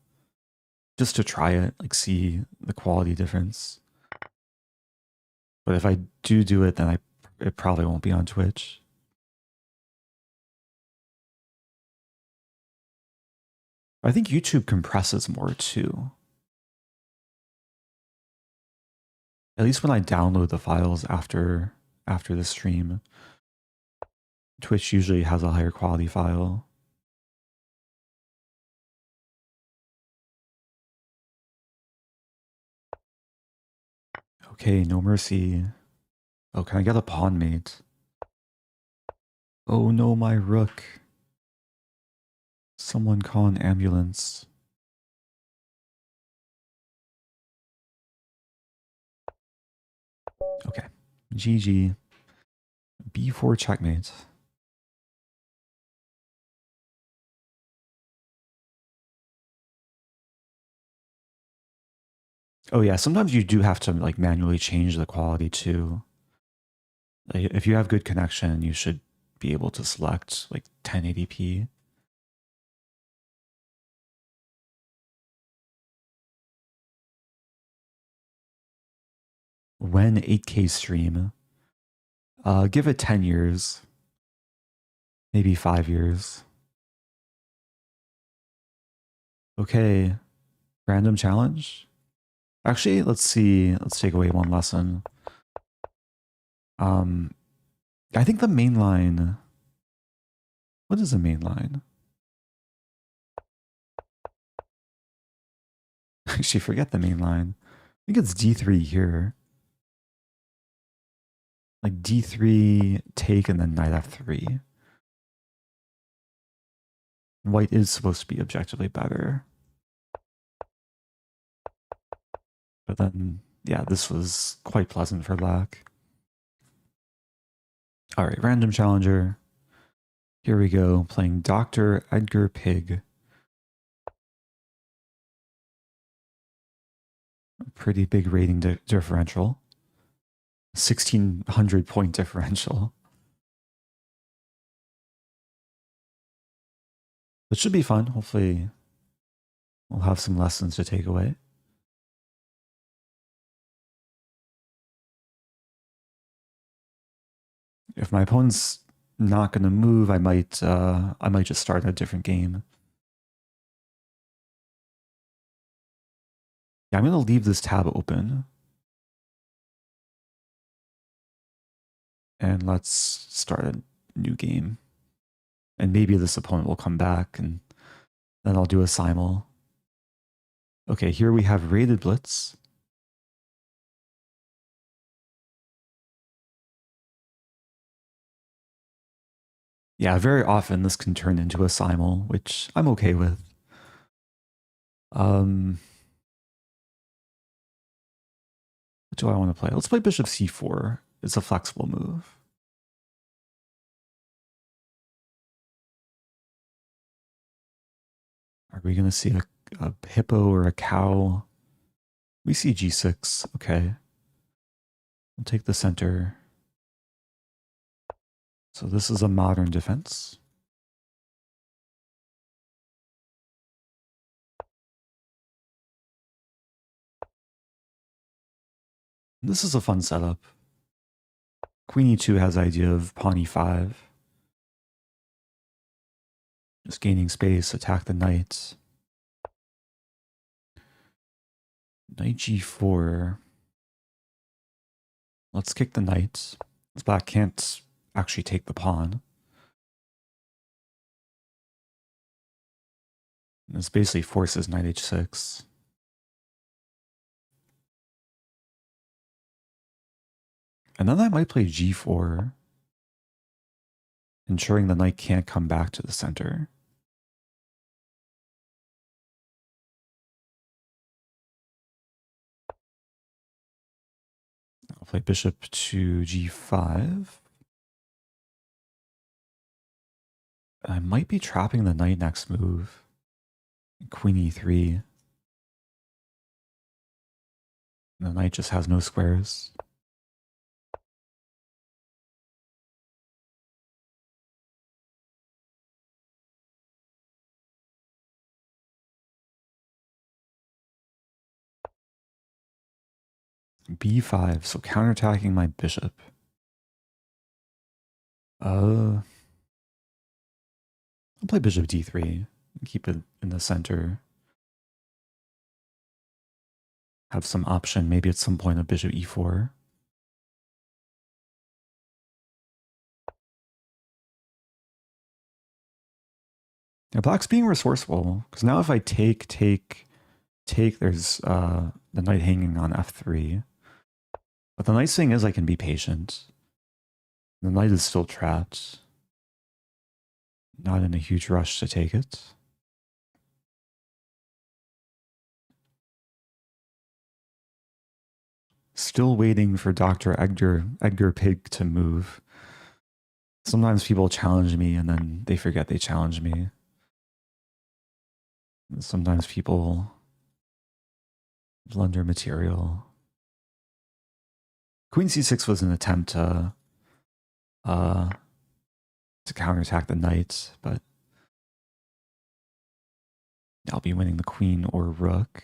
Just to try it, like see the quality difference. But if I do it, then it probably won't be on Twitch. I think YouTube compresses more too. At least when I download the files after the stream. Twitch usually has a higher quality file. Okay, no mercy. Oh, can I get a pawn mate? Oh no, my rook. Someone call an ambulance. Okay, GG. B4 checkmate. Oh yeah, sometimes you do have to like manually change the quality too. Like, if you have good connection, you should be able to select like 1080p. When 8K stream, give it 10 years, maybe 5 years. Okay, random challenge. Actually, let's see. Let's take away one lesson. I think the main line. What is the main line? Actually, forget the main line. I think it's D3 here. Like D3 take and then knight F3. White is supposed to be objectively better. But then, yeah, this was quite pleasant for black. All right, random challenger. Here we go, playing Dr. Edgar Pig. A pretty big rating differential. 1,600 point differential. It should be fun. Hopefully we'll have some lessons to take away. If my opponent's not going to move, I might just start a different game. Yeah, I'm going to leave this tab open. And let's start a new game. And maybe this opponent will come back, and then I'll do a simul. Okay, here we have rated blitz. Yeah, very often this can turn into a simul, which I'm okay with. What do I want to play? Let's play bishop c4. It's a flexible move. Are we going to see a hippo or a cow? We see g6. Okay. We'll take the center. So this is a modern defense. This is a fun setup. Queen e2 has the idea of pawn e5. Just gaining space, attack the knight. Knight g4. Let's kick the knight. This black can't actually take the pawn. This basically forces knight h6. And then I might play g4, ensuring the knight can't come back to the center. I'll play bishop to g5. I might be trapping the knight next move. Queen e3. The knight just has no squares. b5, so counterattacking my bishop. I'll play bishop d3 and keep it in the center. Have some option, maybe at some point of bishop e4. Now black's being resourceful, because now if I take, there's the knight hanging on f3. But the nice thing is I can be patient. The knight is still trapped. Not in a huge rush to take it. Still waiting for Dr. Edgar Pig to move. Sometimes people challenge me and then they forget they challenge me. Sometimes people Blunder material. Queen c6 was an attempt to counterattack the knight, but I'll be winning the queen or rook.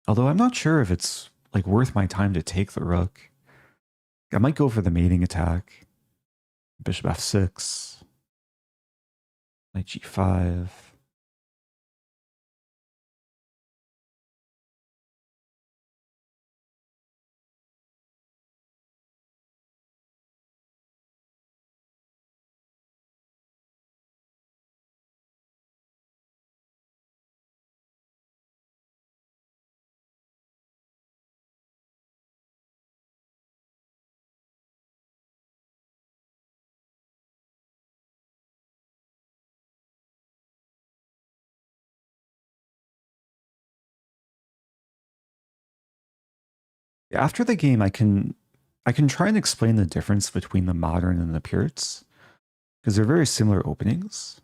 Although I'm not sure if it's like worth my time to take the rook. I might go for the mating attack. Bishop f6. Knight g5. After the game, I can try and explain the difference between the modern and the Pirc, because they're very similar openings.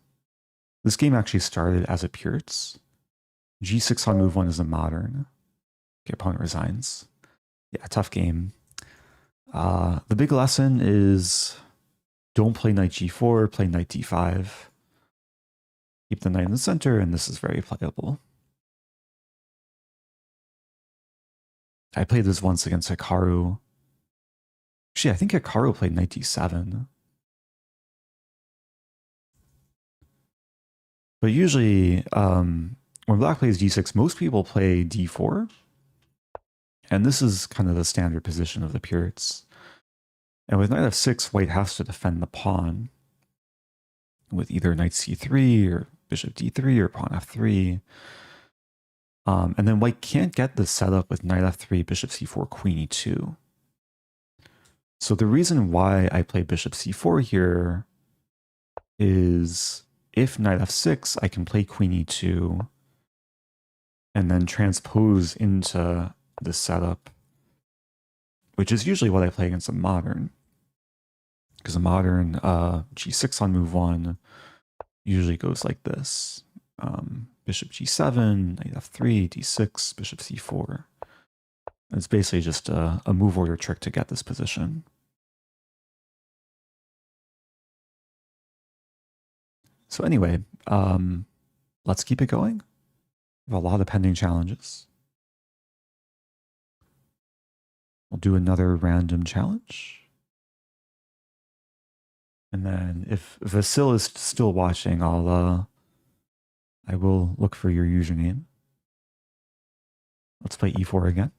This game actually started as a Pirc. G6 on move 1 is a modern. The opponent resigns. Yeah, tough game. The big lesson is don't play knight g4, play knight d5. Keep the knight in the center, and this is very playable. I played this once against Hikaru. Actually, I think Hikaru played knight d7. But usually, when black plays d6, most people play d4. And this is kind of the standard position of the Pirc. And with knight f6, white has to defend the pawn with either knight c3 or bishop d3 or pawn f3. And then white can't get the setup with knight f3, bishop c4, queen e2. So the reason why I play bishop c4 here is if knight f6, I can play queen e2 and then transpose into this setup, which is usually what I play against a modern. Because a modern g6 on move 1 usually goes like this. Bishop g7, knight f3, d6, bishop c4. It's basically just a move order trick to get this position. So anyway, let's keep it going. We have a lot of pending challenges. We'll do another random challenge. And then if Vasil is still watching, I will look for your username. Let's play e4 again.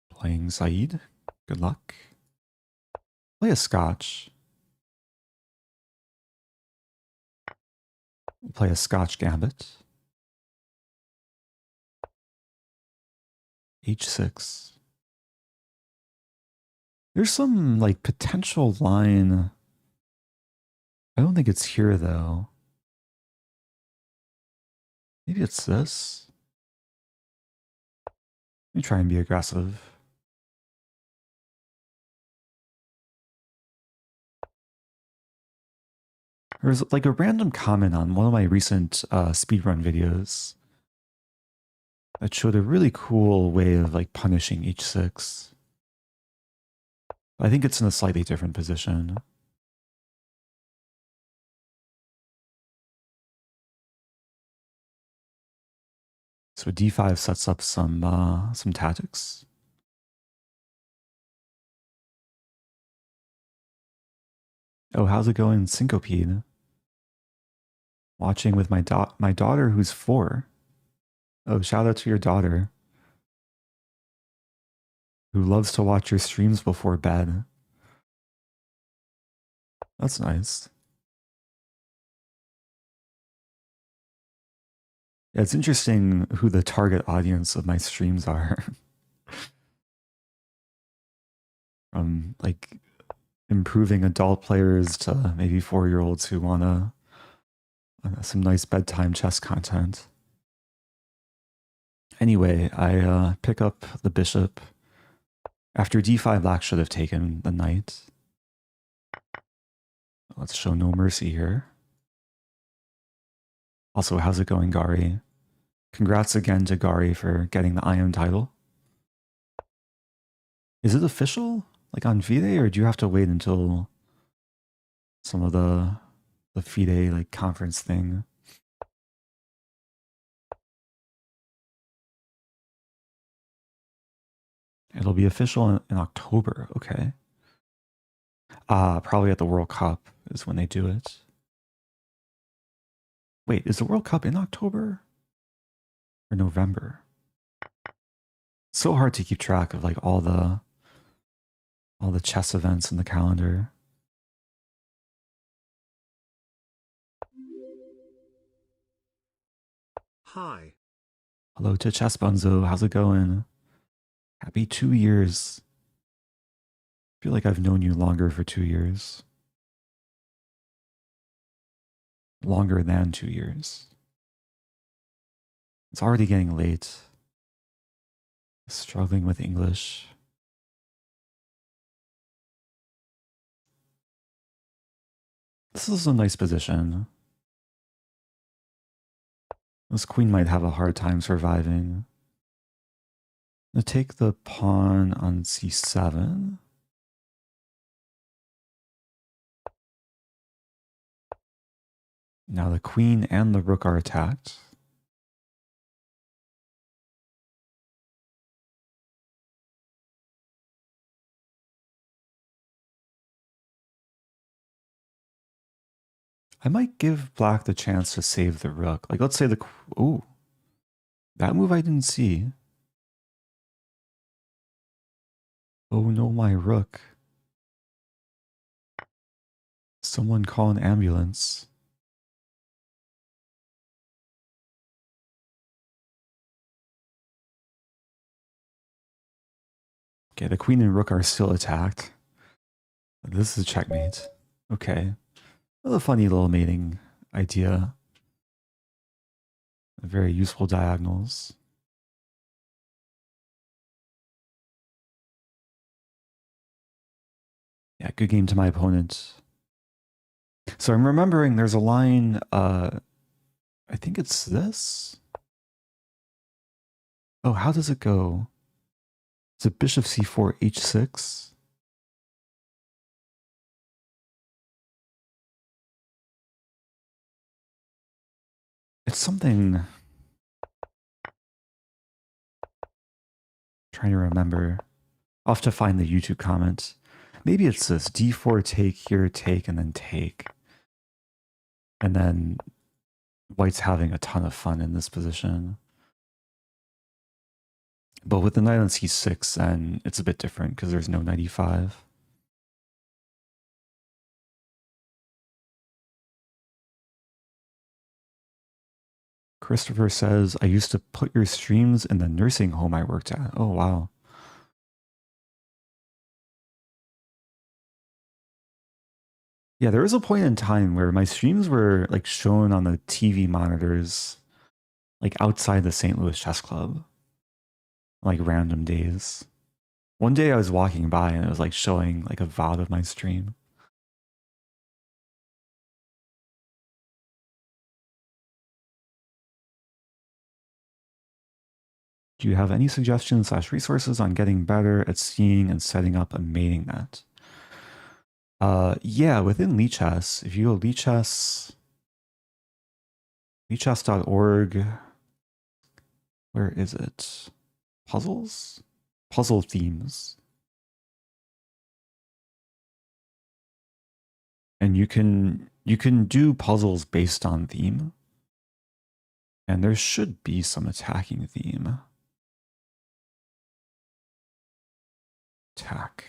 Playing Saeed. Good luck. Play a Scotch. We'll play a Scotch Gambit. H6. There's some like potential line. I don't think it's here though. Maybe it's this. Let me try and be aggressive. There's like a random comment on one of my recent speedrun videos that showed a really cool way of like punishing h6. I think it's in a slightly different position. So d5 sets up some tactics. Oh, how's it going, Syncopede? Watching with my daughter who's 4. Oh, shout out to your daughter who loves to watch your streams before bed. That's nice. Yeah, it's interesting who the target audience of my streams are. From like improving adult players to maybe 4-year-olds who want some nice bedtime chess content. Anyway, I pick up the bishop. After d5, black should have taken the knight. Let's show no mercy here. Also, how's it going, Gary? Congrats again to Gary for getting the IM title. Is it official, like on FIDE, or do you have to wait until some of the FIDE like conference thing? It'll be official in October. Okay. Probably at the World Cup is when they do it. Wait, is the World Cup in October or November? It's so hard to keep track of like all the chess events in the calendar. Hi. Hello to Chess Bunzo. How's it going? Happy 2 years. I feel like I've known you longer for 2 years. Longer than 2 years. It's already getting late. Struggling with English. This is a nice position. This queen might have a hard time surviving. I'm gonna take the pawn on c7. Now the queen and the rook are attacked. I might give black the chance to save the rook. Like, let's say the... Ooh. That move I didn't see. Oh no, my rook. Someone call an ambulance. Okay, the queen and rook are still attacked. This is checkmate. Okay. A funny little mating idea. Very useful diagonals. Yeah, good game to my opponent. So I'm remembering there's a line, I think it's this. Oh, how does it go? Is it bishop c4, h6? It's something... Trying to remember. I'll have to find the YouTube comment. Maybe it's this, d4 take, here take, and then take. And then white's having a ton of fun in this position. But with the knight on c6, then it's a bit different because there's no knight e5. Christopher says, I used to put your streams in the nursing home I worked at. Oh, wow. Yeah, there was a point in time where my streams were like shown on the TV monitors, like outside the St. Louis Chess Club, like random days. One day I was walking by and it was like showing like a VOD of my stream. Do you have any suggestions / resources on getting better at seeing and setting up a mating net? Yeah, within Lichess, if you go Lichess, lichess.org, where is it? Puzzles? Puzzle themes. And you can do puzzles based on theme. And there should be some attacking theme. Attack.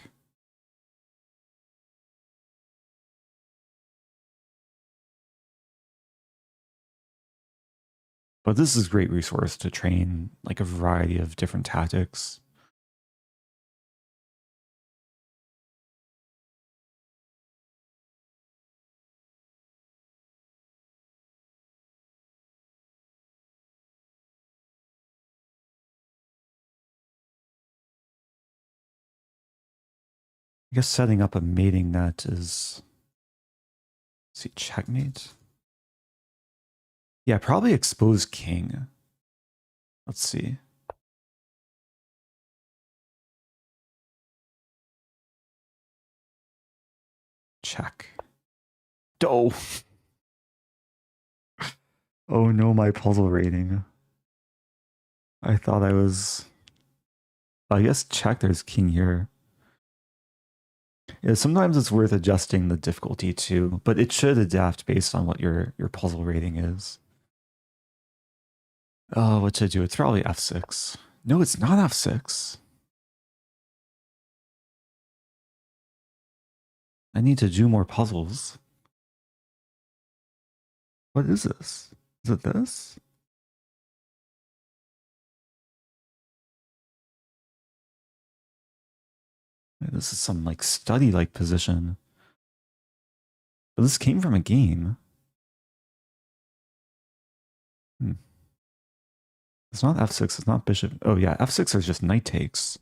But this is a great resource to train like a variety of different tactics. I guess setting up a mating net is see, checkmate. Yeah, probably expose king. Let's see. Check. Oh. Oh no, my puzzle rating. I thought I was... I guess check, there's king here. Yeah, sometimes it's worth adjusting the difficulty too, but it should adapt based on what your puzzle rating is. Oh, what should I do? It's probably f6. No, it's not f6. I need to do more puzzles. What is this? Is it this? This is some like study-like position. But this came from a game. It's not f6, it's not bishop. Oh yeah, f6 is just knight takes.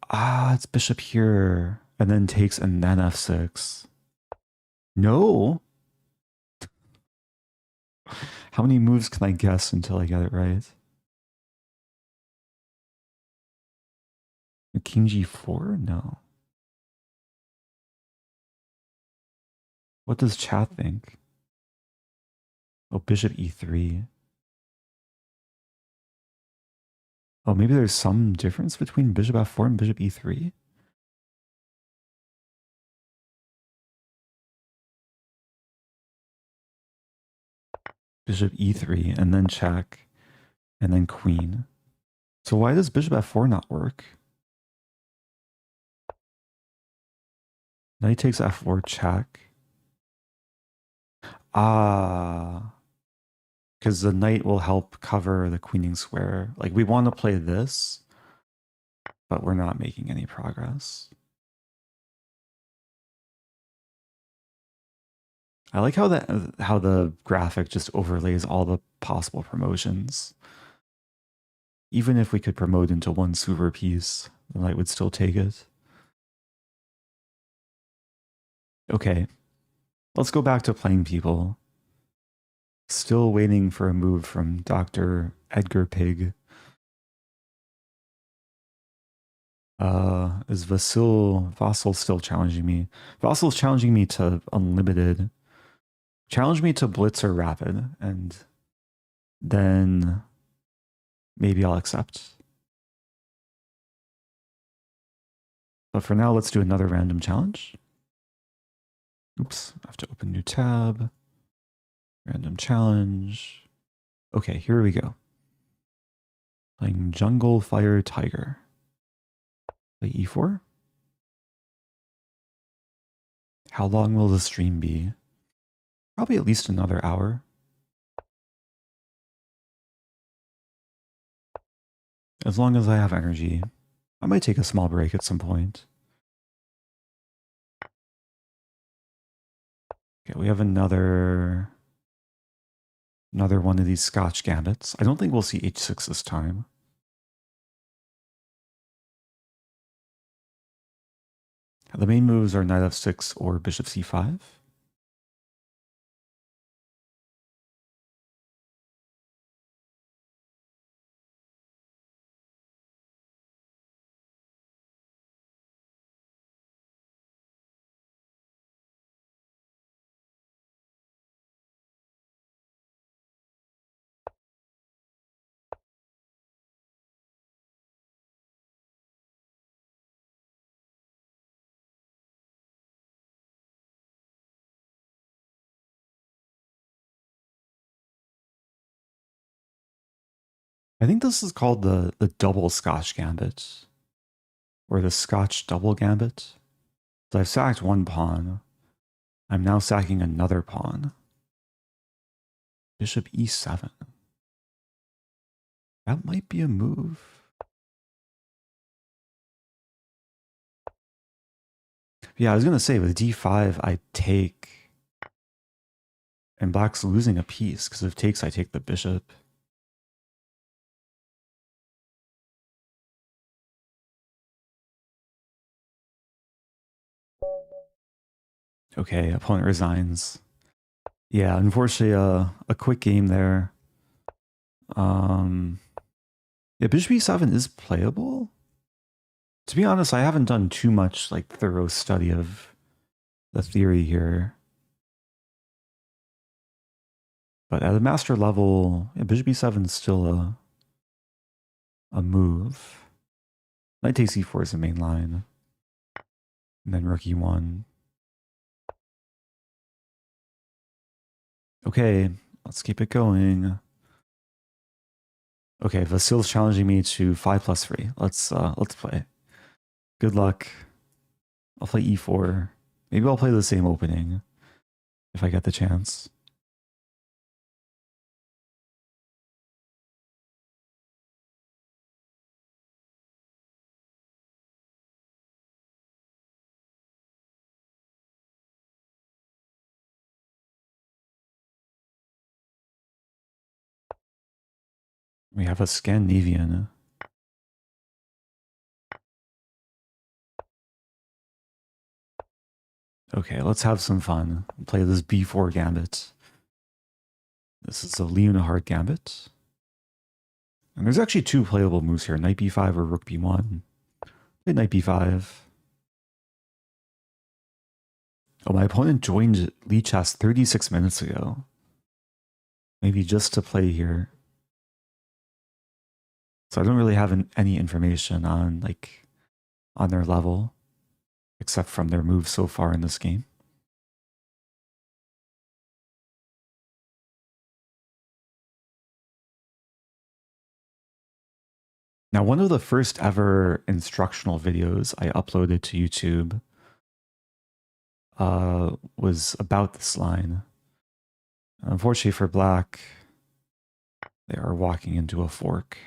Ah, it's bishop here. And then takes and then f6. No! How many moves can I guess until I get it right? King g4? No. What does chat think? Oh, bishop e3. Oh, maybe there's some difference between bishop f4 and bishop e3? Bishop e3, and then check, and then queen. So why does bishop f4 not work? Knight takes f4, check. Ah, because the knight will help cover the queening square. Like, we want to play this, but we're not making any progress. I like how the graphic just overlays all the possible promotions. Even if we could promote into one super piece, the knight would still take it. Okay, let's go back to playing people. Still waiting for a move from Dr. Edgar Pig. Is Vasil still challenging me? Vasil's challenging me to unlimited. Challenge me to blitz or rapid, and then maybe I'll accept. But for now, let's do another random challenge. Oops, I have to open new tab. Random challenge. Okay, here we go. Playing JungleFireTiger. Play e4. How long will the stream be? Probably at least another hour. As long as I have energy. I might take a small break at some point. Okay, we have another one of these Scotch gambits. I don't think we'll see h6 this time. The main moves are knight f6 or bishop c5. I think this is called the double Scotch gambit, or the Scotch double gambit. So I've sacked one pawn. I'm now sacking another pawn. Bishop e7. That might be a move. Yeah, I was going to say with d5, I take, and black's losing a piece, because if takes, I take the bishop. Okay, opponent resigns. Yeah, unfortunately, a quick game there. Yeah, bishop e7 is playable. To be honest, I haven't done too much like thorough study of the theory here. But at a master level, yeah, bishop e7 is still a move. Knight takes e4 is the main line. And then rook e1. Okay, let's keep it going. Okay, Vasil's challenging me to 5+3. Let's play. Good luck. I'll play e4. Maybe I'll play the same opening if I get the chance. We have a Scandinavian. Okay, let's have some fun. Play this b4 gambit. This is a Leonhardt gambit. And there's actually two playable moves here, knight b5 or rook b1. Play knight b5. Oh, my opponent joined Lee Chess 36 minutes ago. Maybe just to play here. So I don't really have any information on their level, except from their moves so far in this game. Now, one of the first ever instructional videos I uploaded to YouTube was about this line. Unfortunately for black, they are walking into a fork.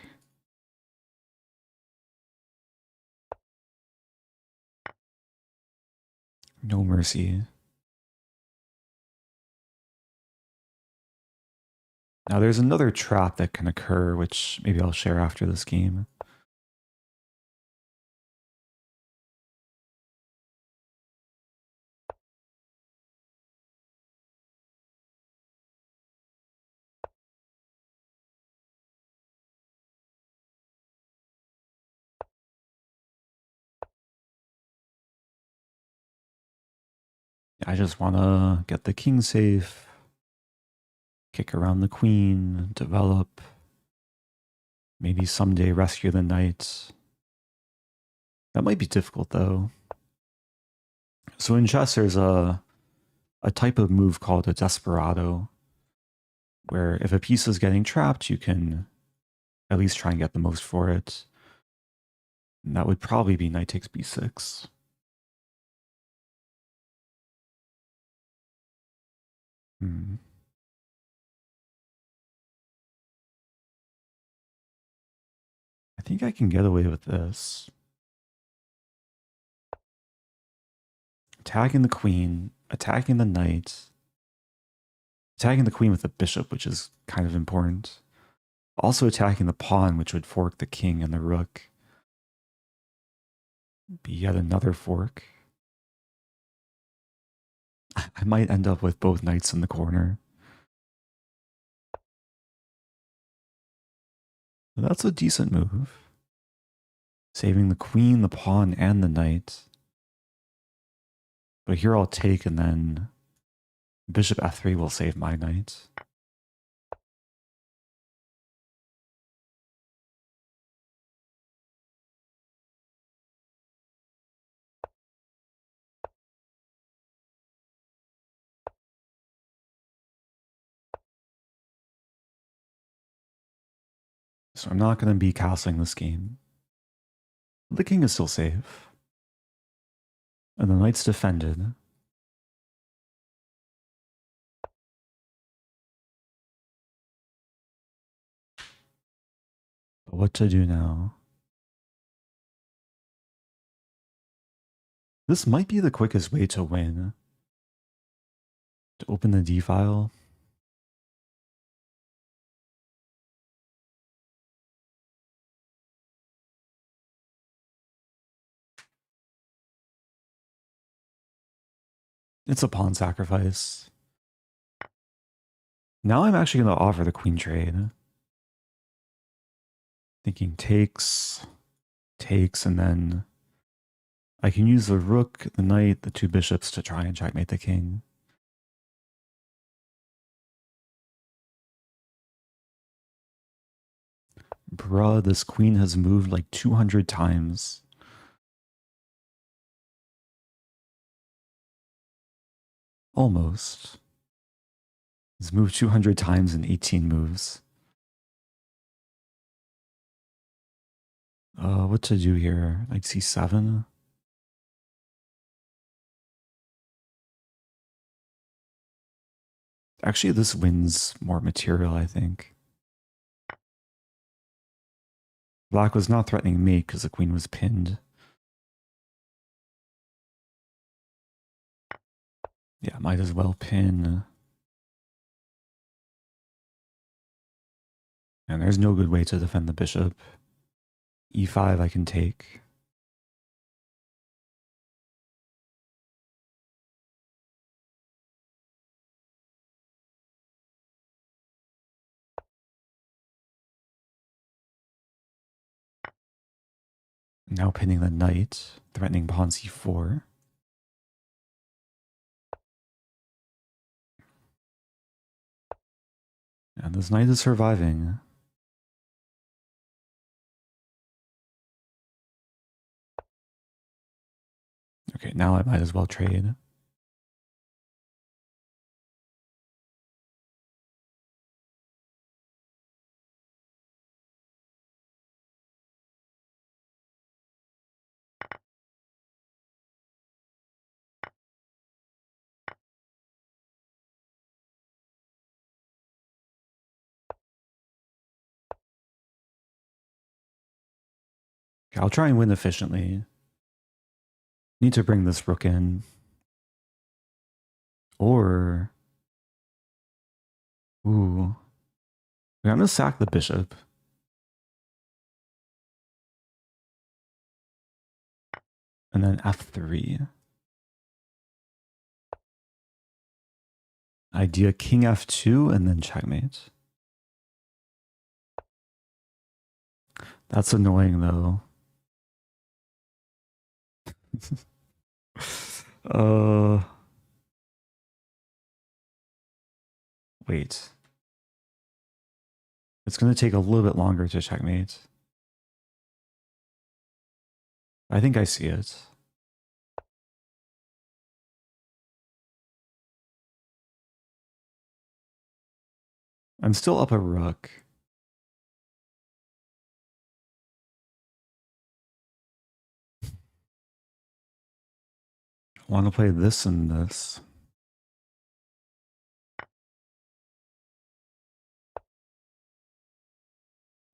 No mercy. Now there's another trap that can occur, which maybe I'll share after this game. I just want to get the king safe, kick around the queen, develop, maybe someday rescue the knight. That might be difficult though. So in chess, there's a type of move called a desperado, where if a piece is getting trapped, you can at least try and get the most for it. And that would probably be knight takes b6. I think I can get away with this. Attacking the queen, attacking the knight, attacking the queen with the bishop, which is kind of important. Also attacking the pawn, which would fork the king and the rook. Be yet another fork. I might end up with both knights in the corner. But that's a decent move. Saving the queen, the pawn, and the knight. But here I'll take, and then bishop f3 will save my knight. So I'm not going to be castling this game. The king is still safe. And the knight's defended. But what to do now? This might be the quickest way to win. To open the D file. It's a pawn sacrifice. Now I'm actually going to offer the queen trade. Thinking takes, and then I can use the rook, the knight, the two bishops to try and checkmate the king. Bruh, this queen has moved like 200 times. Almost. It's moved 200 times in 18 moves. What to do here? Like c7? Actually, this wins more material, I think. Black was not threatening mate because the queen was pinned. Yeah, might as well pin. And there's no good way to defend the bishop. e5 I can take. Now pinning the knight, threatening pawn c4. And this knight is surviving. Okay, now I might as well trade. Okay, I'll try and win efficiently. Need to bring this rook in. Or... Ooh. I'm going to sack the bishop. And then f3. Idea king f2 and then checkmate. That's annoying though. Wait. It's going to take a little bit longer to checkmate. I think I see it. I'm still up a rook. I want to play this and this.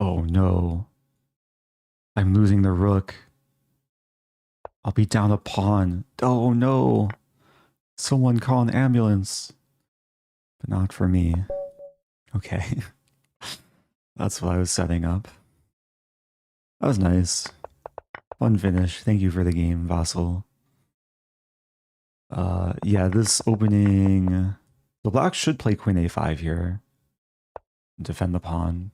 Oh no. I'm losing the rook. I'll be down a pawn. Oh no. Someone call an ambulance. But not for me. Okay. That's what I was setting up. That was nice. Fun finish. Thank you for the game, Vassal. Yeah, this opening... The black should play queen a5 here. Defend the pawn.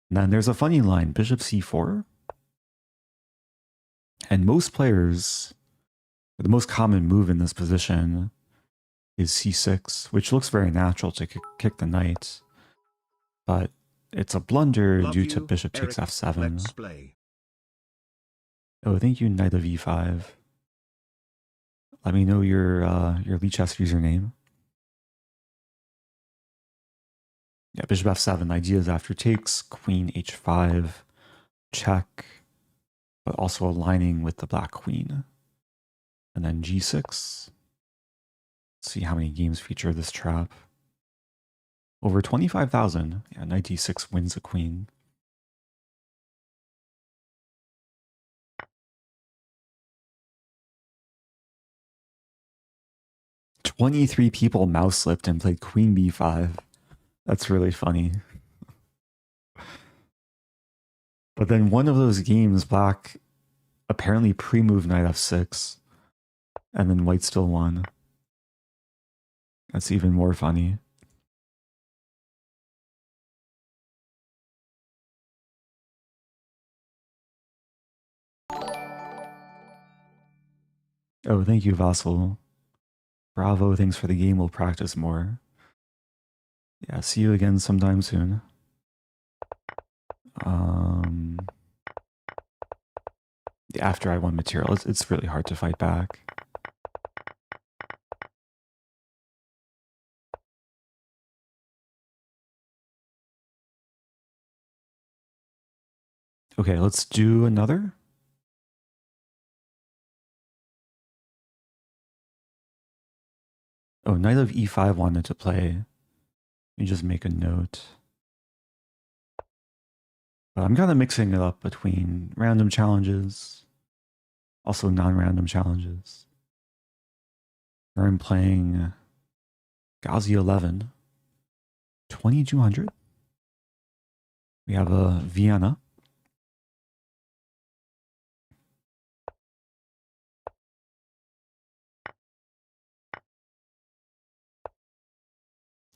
And then there's a funny line, bishop c4. And most players, the most common move in this position is c6, which looks very natural to kick the knight. But it's a blunder due to bishop takes f7. Oh, thank you, knight of e5. Let me know your Lichess username. Yeah, bishop f7. Ideas after takes, queen h5, check, but also aligning with the black queen. And then g6. Let's see how many games feature this trap. Over 25,000. Yeah, knight d6 wins a queen. "23 people mouse slipped and played queen b5. That's really funny. But then one of those games, black apparently pre-moved knight f6. And then white still won. That's even more funny. Oh, thank you, Vassal. Bravo, thanks for the game. We'll practice more. Yeah, see you again sometime soon. After I won material, it's really hard to fight back. Okay, let's do another. Oh, knight of e5 wanted to play. Let me just make a note. But I'm kind of mixing it up between random challenges, also non-random challenges. Where I'm playing Gauzy 11, 2200. We have a Vienna.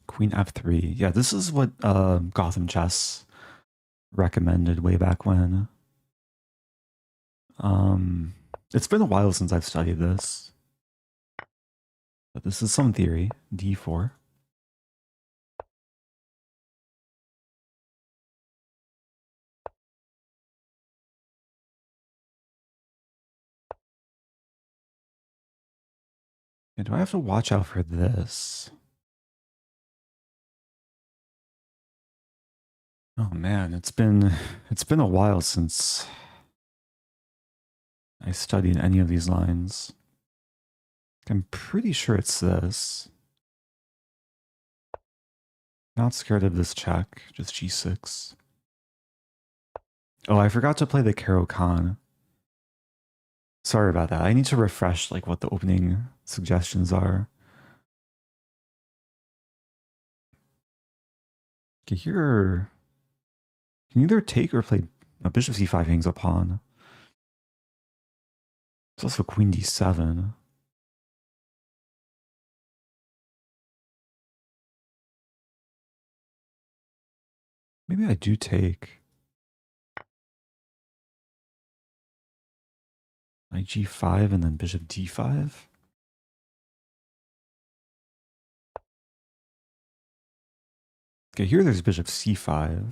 Queen f3. Yeah, this is what Gotham Chess recommended way back when. It's been a while since I've studied this. But this is some theory. d4. And do I have to watch out for this? Oh man, it's been a while since I studied any of these lines. I'm pretty sure it's this. Not scared of this check, just g6. Oh, I forgot to play the Caro-Kann. Sorry about that. I need to refresh like what the opening suggestions are. Okay, here can either take or play a bishop c5 hangs a pawn. There's also queen d7. Maybe I do take. Knight g5 and then bishop d5. Okay, here there's bishop c5.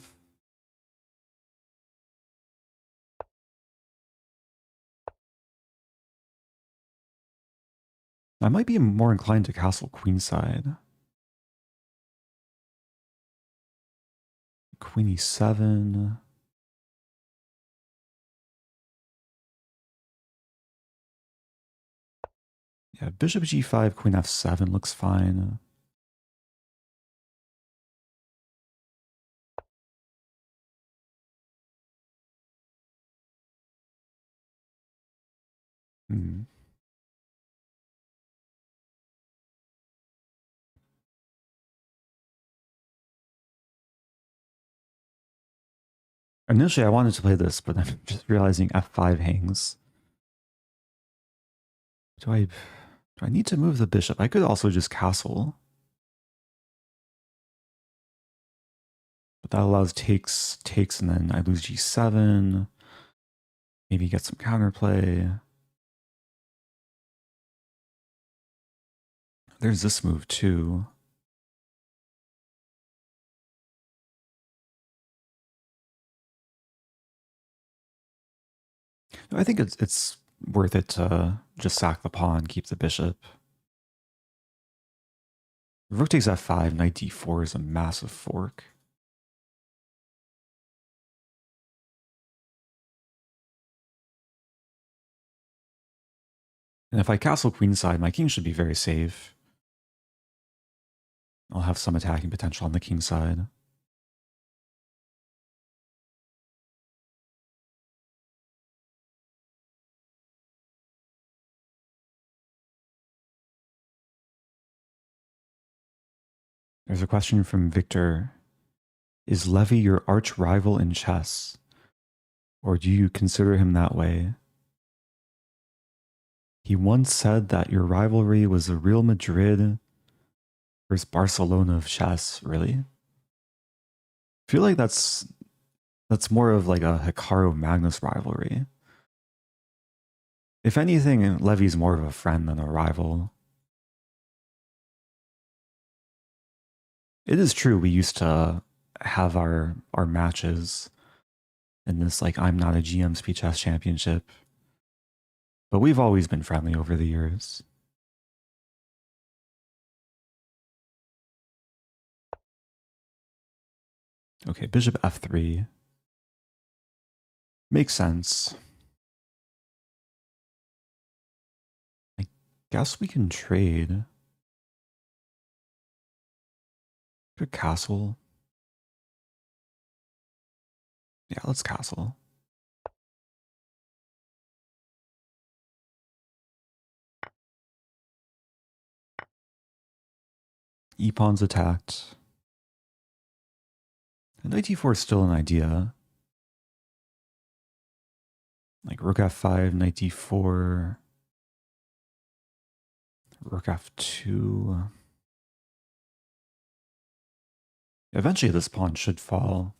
I might be more inclined to castle queenside. Queen e7. Yeah, bishop g5, queen f7 looks fine. Initially, I wanted to play this, but I'm just realizing f5 hangs. Do I need to move the bishop? I could also just castle. But that allows takes, and then I lose g7. Maybe get some counterplay. There's this move too. I think it's worth it to just sack the pawn, keep the bishop. Rook takes f5, knight d4 is a massive fork. And if I castle queenside, my king should be very safe. I'll have some attacking potential on the king side. There's a question from Victor. Is Levy your arch rival in chess? Or do you consider him that way? He once said that your rivalry was the Real Madrid versus Barcelona of chess. Really? I feel like that's more of like a Hikaru Magnus rivalry. If anything, Levy's more of a friend than a rival. It is true we used to have our matches in this like I'm not a GM speed chess championship. But we've always been friendly over the years. Okay, bishop f3. Makes sense. I guess we can trade. Good castle. Yeah, let's castle. E-pawn's attacked. And knight e4 is still an idea. Like rook f5, knight d4, rook f2. Eventually this pawn should fall.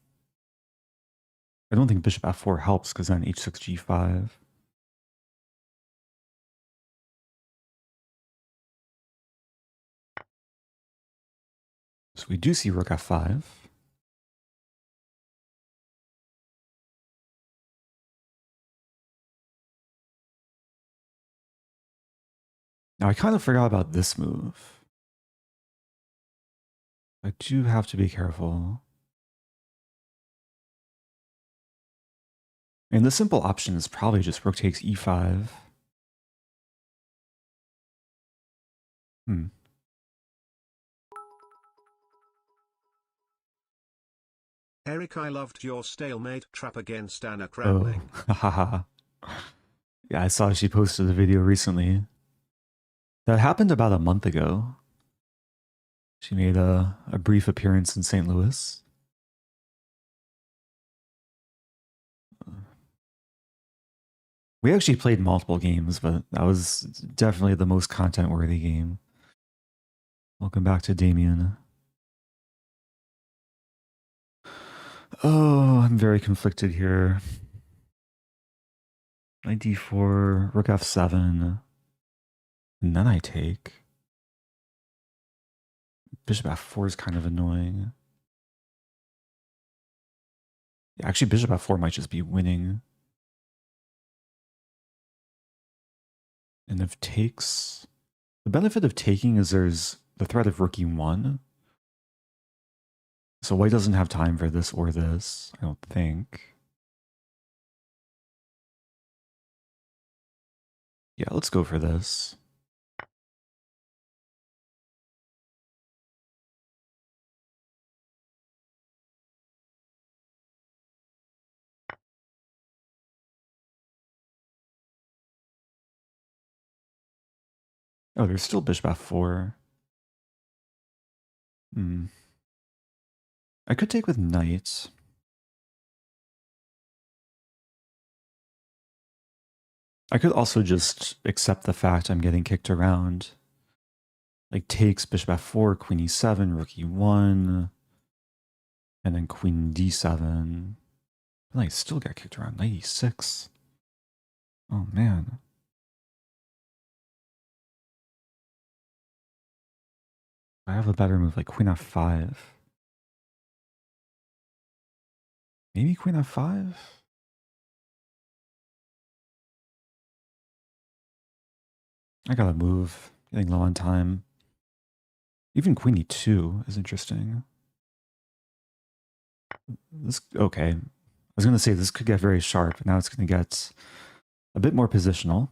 I don't think bishop f4 helps because then h6 g5. So we do see rook f5. Now I kind of forgot about this move. I do have to be careful. And the simple option is probably just rook takes e5. Eric, I loved your stalemate trap against Anna Kramling. Oh, haha. Yeah, I saw she posted a video recently. That happened about a month ago. She made a brief appearance in St. Louis. We actually played multiple games, but that was definitely the most content-worthy game. Welcome back to Damien. Oh, I'm very conflicted here. Knight d4, rook f7, and then I take. Bishop f4 is kind of annoying. Yeah, actually, bishop f4 might just be winning. And if takes... The benefit of taking is there's the threat of rook e1. So white doesn't have time for this or this, I don't think. Yeah, let's go for this. Oh, there's still bishop f4. I could take with knight. I could also just accept the fact I'm getting kicked around. Like takes bishop f4, queen e7, rook e1, and then queen d7. And I still get kicked around, knight e6. Oh man. I have a better move like queen f5. Maybe queen f5? I gotta move, getting low on time. Even queen e2 is interesting. This, okay. I was gonna say this could get very sharp, but now it's gonna get a bit more positional.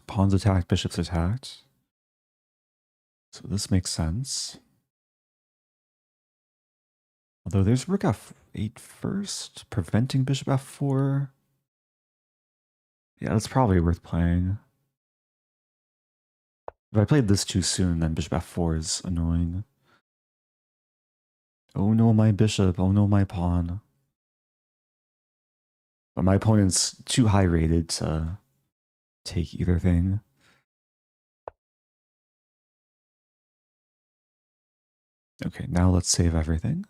Pawns attacked, bishops attacked. So this makes sense. Although there's rook f8 first, preventing bishop f4. Yeah, that's probably worth playing. If I played this too soon, then bishop f4 is annoying. Oh no, my bishop. Oh no, my pawn. But my opponent's too high rated to take either thing. Okay, now let's save everything.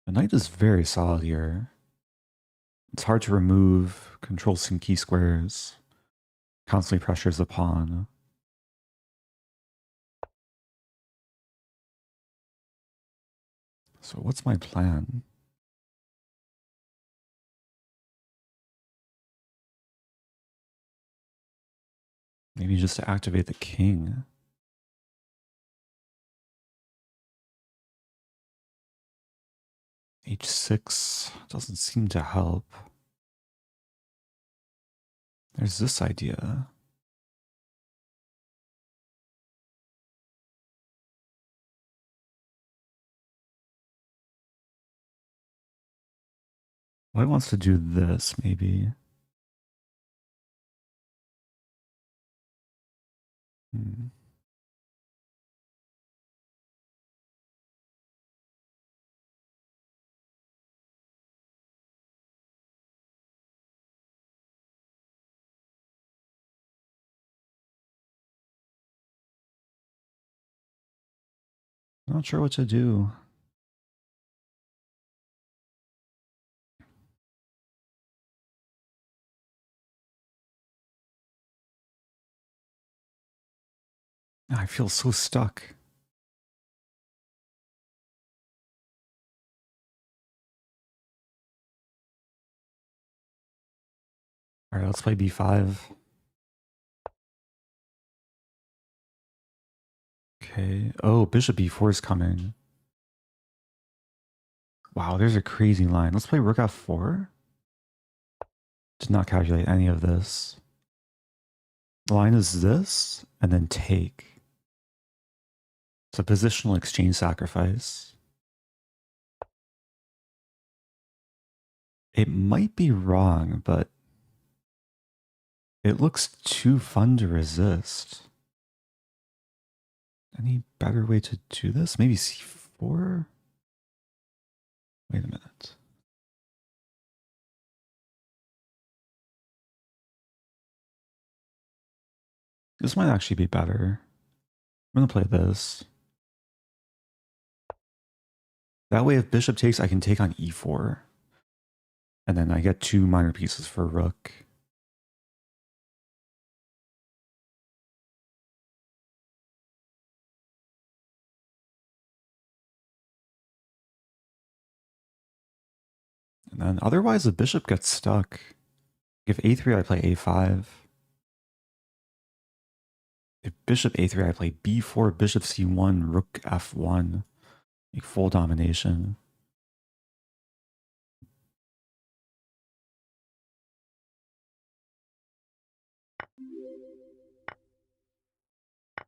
The knight is very solid here. It's hard to remove, controls some key squares, constantly pressures the pawn. So what's my plan? Maybe just to activate the king. H6 doesn't seem to help. There's this idea. White wants to do this, maybe. Not sure what to do. I feel so stuck. All right, let's play b5. Okay. Oh, bishop b4 is coming. Wow, there's a crazy line. Let's play rook f4. Did not calculate any of this. The line is this, and then take. It's a positional exchange sacrifice. It might be wrong, but it looks too fun to resist. Any better way to do this? Maybe c4? Wait a minute. This might actually be better. I'm going to play this. That way, if bishop takes, I can take on e4. And then I get two minor pieces for rook. And then otherwise, the bishop gets stuck. If a3, I play a5. If bishop a3, I play b4, bishop c1, rook f1. Like full domination.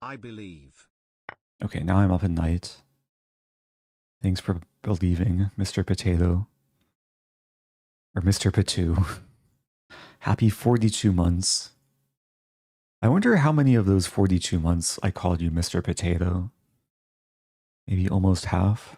I believe. Okay, now I'm up at knight. Thanks for believing, Mr. Potato. Or Mr. Patu. Happy 42 months. I wonder how many of those 42 months I called you Mr. Potato. Maybe almost half.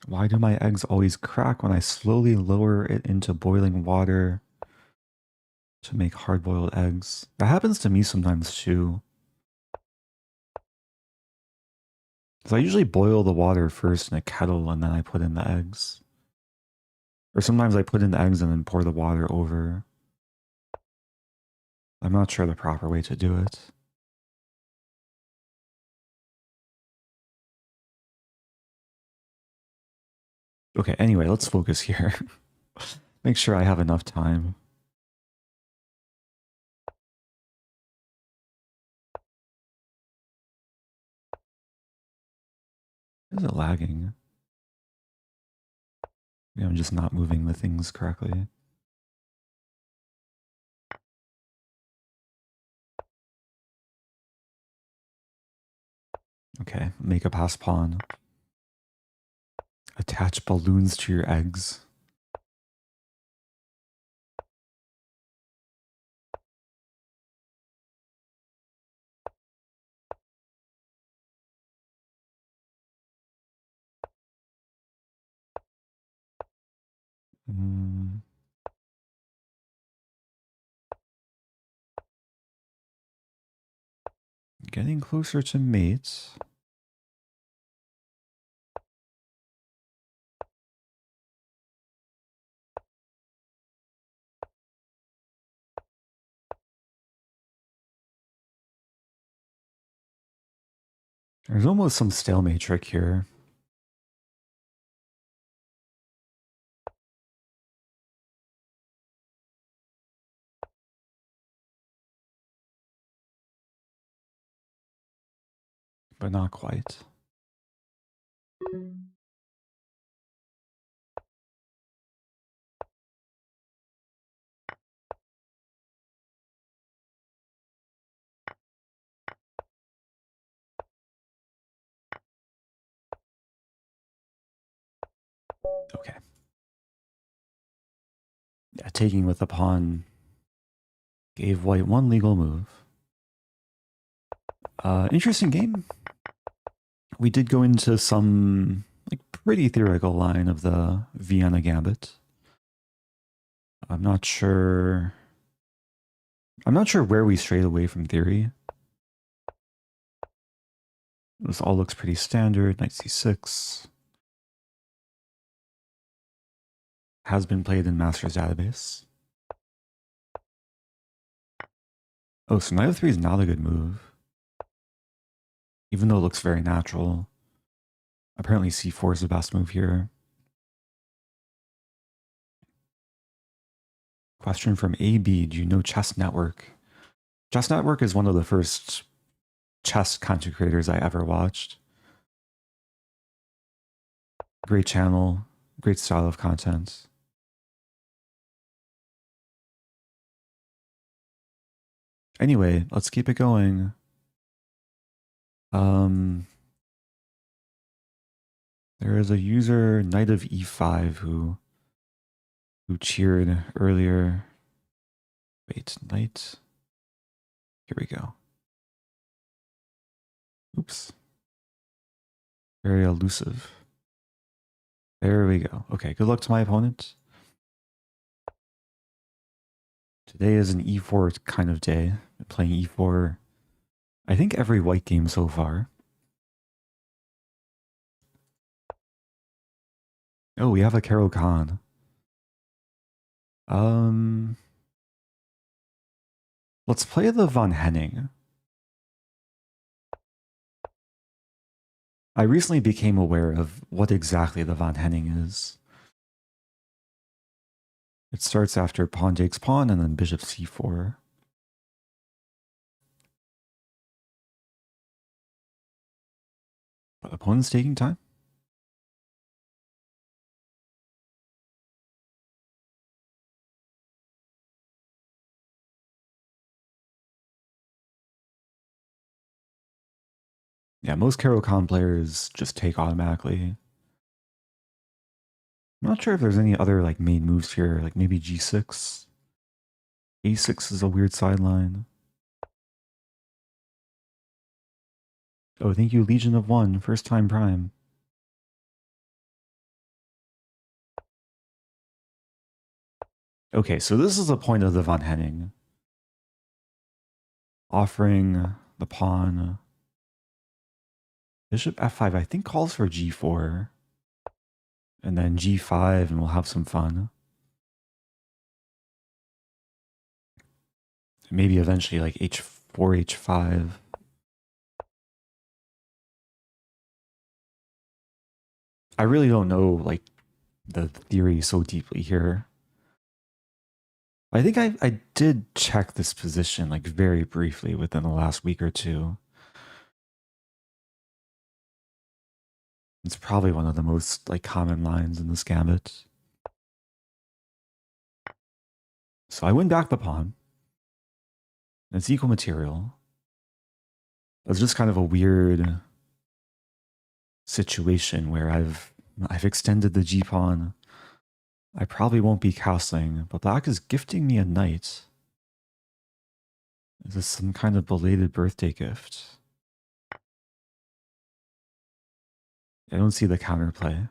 Why do my eggs always crack when I slowly lower it into boiling water to make hard-boiled eggs? That happens to me sometimes too. So I usually boil the water first in a kettle and then I put in the eggs. Or sometimes I put in the eggs and then pour the water over. I'm not sure the proper way to do it. Okay, anyway, let's focus here. Make sure I have enough time. Is it lagging? Maybe I'm just not moving the things correctly. Okay, make a pass pawn. Attach balloons to your eggs. Getting closer to mates. There's almost some stalemate trick here. But not quite. Okay. Yeah, taking with the pawn gave white one legal move. Interesting game. We did go into some like pretty theoretical line of the Vienna Gambit. I'm not sure where we strayed away from theory. This all looks pretty standard. Knight c6 has been played in Master's Database. Oh, so knight f3 is not a good move. Even though it looks very natural. Apparently c4 is the best move here. Question from AB, do you know Chess Network? Chess Network is one of the first chess content creators I ever watched. Great channel, great style of content. Anyway, let's keep it going. There is a user, Knight of E5, who cheered earlier. Wait, Knight. Here we go. Oops. Very elusive. There we go. Okay, good luck to my opponent. Today is an E4 kind of day. I'm playing E4, I think every white game so far. Oh, we have a Caro-Kann. Let's play the von Hennig. I recently became aware of what exactly the von Hennig is. It starts after pawn takes pawn and then bishop c4. But opponent's taking time. Yeah, most Caro-Kann players just take automatically. I'm not sure if there's any other like main moves here, like maybe g6. a6 is a weird sideline. Oh, thank you, Legion of One, first time prime. Okay, so this is the point of the von Hennig. Offering the pawn. Bishop f5, I think calls for g4. And then g5, and we'll have some fun. Maybe eventually like h4, h5. I really don't know like the theory so deeply here. I think I did check this position like very briefly within the last week or two. It's probably one of the most like common lines in this gambit. So I win back the pawn. It's equal material. It's just kind of a weird situation where I've extended the G pawn. I probably won't be castling, but black is gifting me a knight. Is this some kind of belated birthday gift? I don't see the counterplay.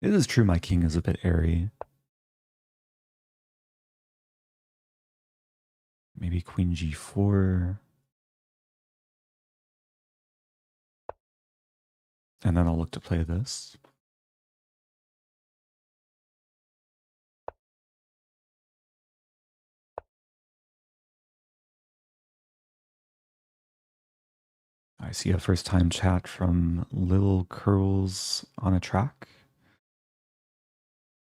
It is true my king is a bit airy. Maybe queen g4. And then I'll look to play this. I see a first-time chat from Lil Curls on a track.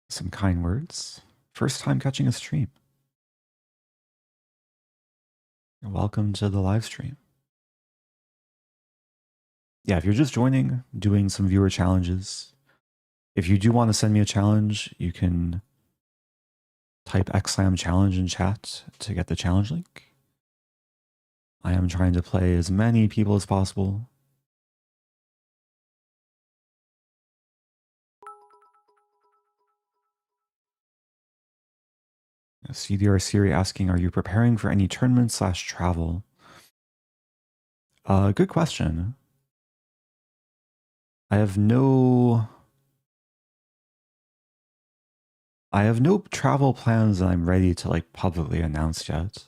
Some kind words. First time catching a stream. Welcome to the live stream. Yeah, if you're just joining, doing some viewer challenges, if you do want to send me a challenge, you can type XSlam challenge in chat to get the challenge link. I am trying to play as many people as possible. CDR Siri asking, are you preparing for any tournament / travel? Good question. I have no travel plans that I'm ready to like publicly announce yet.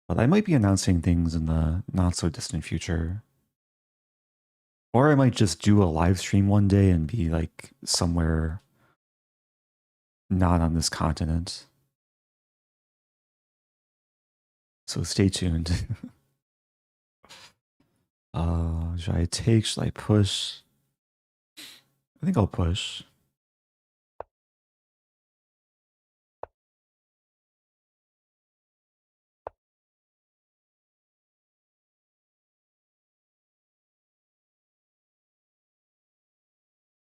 But I might be announcing things in the not so distant future. Or I might just do a live stream one day and be like somewhere not on this continent. So stay tuned. Should I take? Should I push? I think I'll push.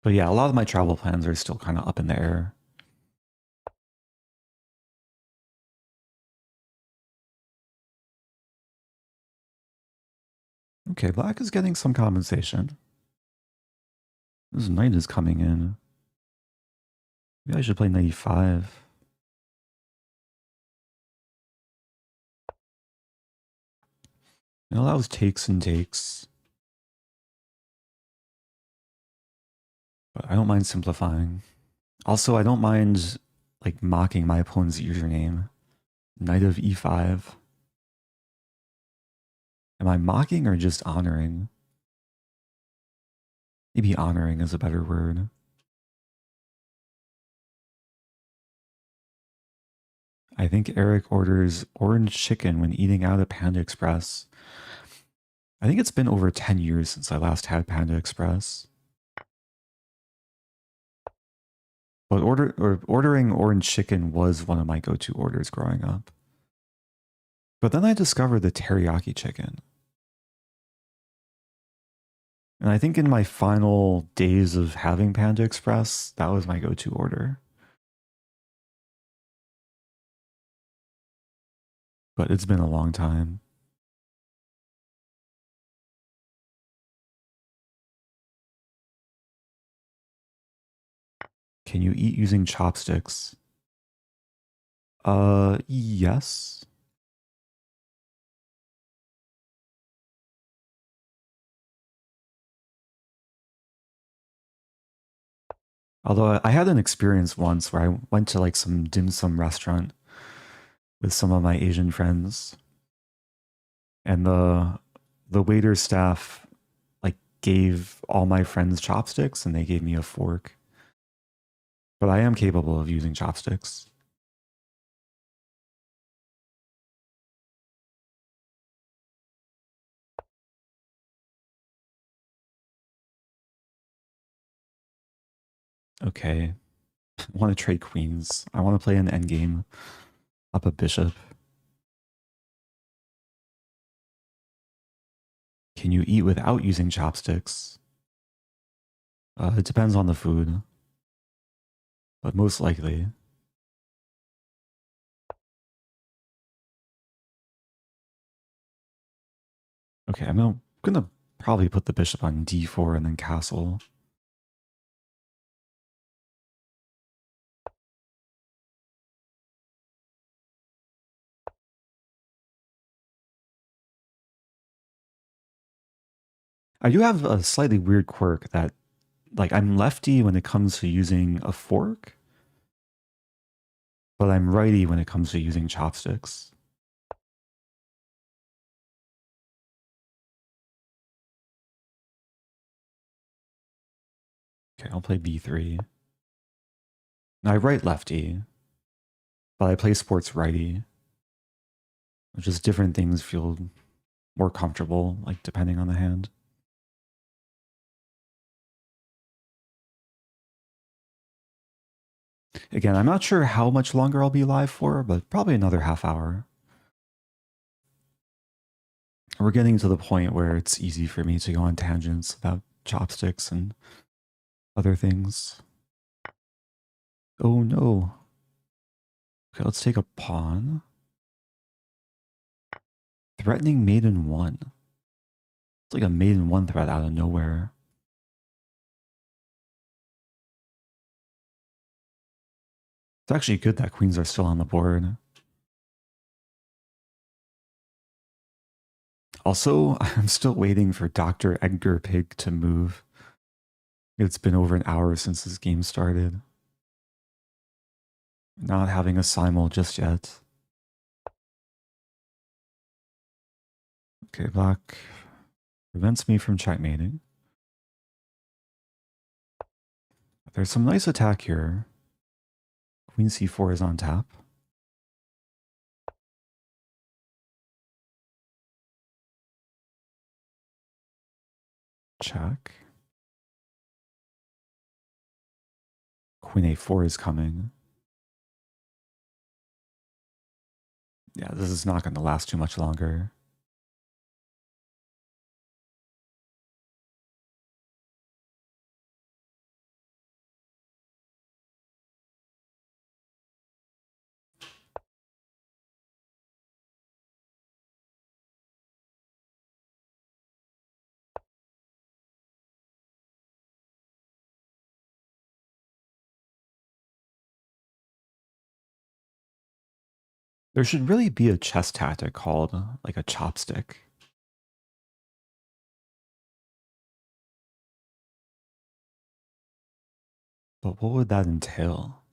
But yeah, a lot of my travel plans are still kind of up in the air. Okay, black is getting some compensation. This knight is coming in. Maybe I should play knight e5. It allows takes and takes. But I don't mind simplifying. Also, I don't mind like mocking my opponent's username. Knight of e5. Am I mocking or just honoring? Maybe honoring is a better word. I think Eric orders orange chicken when eating out at Panda Express. I think it's been over 10 years since I last had Panda Express. But ordering orange chicken was one of my go-to orders growing up. But then I discovered the teriyaki chicken. And I think in my final days of having Panda Express, that was my go-to order. But it's been a long time. Can you eat using chopsticks? Yes. Although I had an experience once where I went to like some dim sum restaurant with some of my Asian friends, and the waiter staff like gave all my friends chopsticks and they gave me a fork. But I am capable of using chopsticks. Okay. I want to trade queens. I want to play an endgame up a bishop. Can you eat without using chopsticks? It depends on the food. But most likely. Okay, I'm gonna probably put the bishop on d4 and then castle. I do have a slightly weird quirk that, like, I'm lefty when it comes to using a fork, but I'm righty when it comes to using chopsticks. Okay, I'll play b3. Now I write lefty, but I play sports righty, which is different things feel more comfortable, like depending on the hand. Again, I'm not sure how much longer I'll be live for, but probably another half hour. We're getting to the point where it's easy for me to go on tangents about chopsticks and other things. Oh no. Okay, let's take a pawn. Threatening maiden 1. It's like a maiden 1 threat out of nowhere. It's actually good that queens are still on the board. Also, I'm still waiting for Dr. Edgar Pig to move. It's been over an hour since this game started. Not having a simul just yet. Okay, black prevents me from checkmating. There's some nice attack here. Queen c4 is on tap. Check. Queen a4 is coming. Yeah, this is not going to last too much longer. There should really be a chess tactic called like a chopstick. But what would that entail?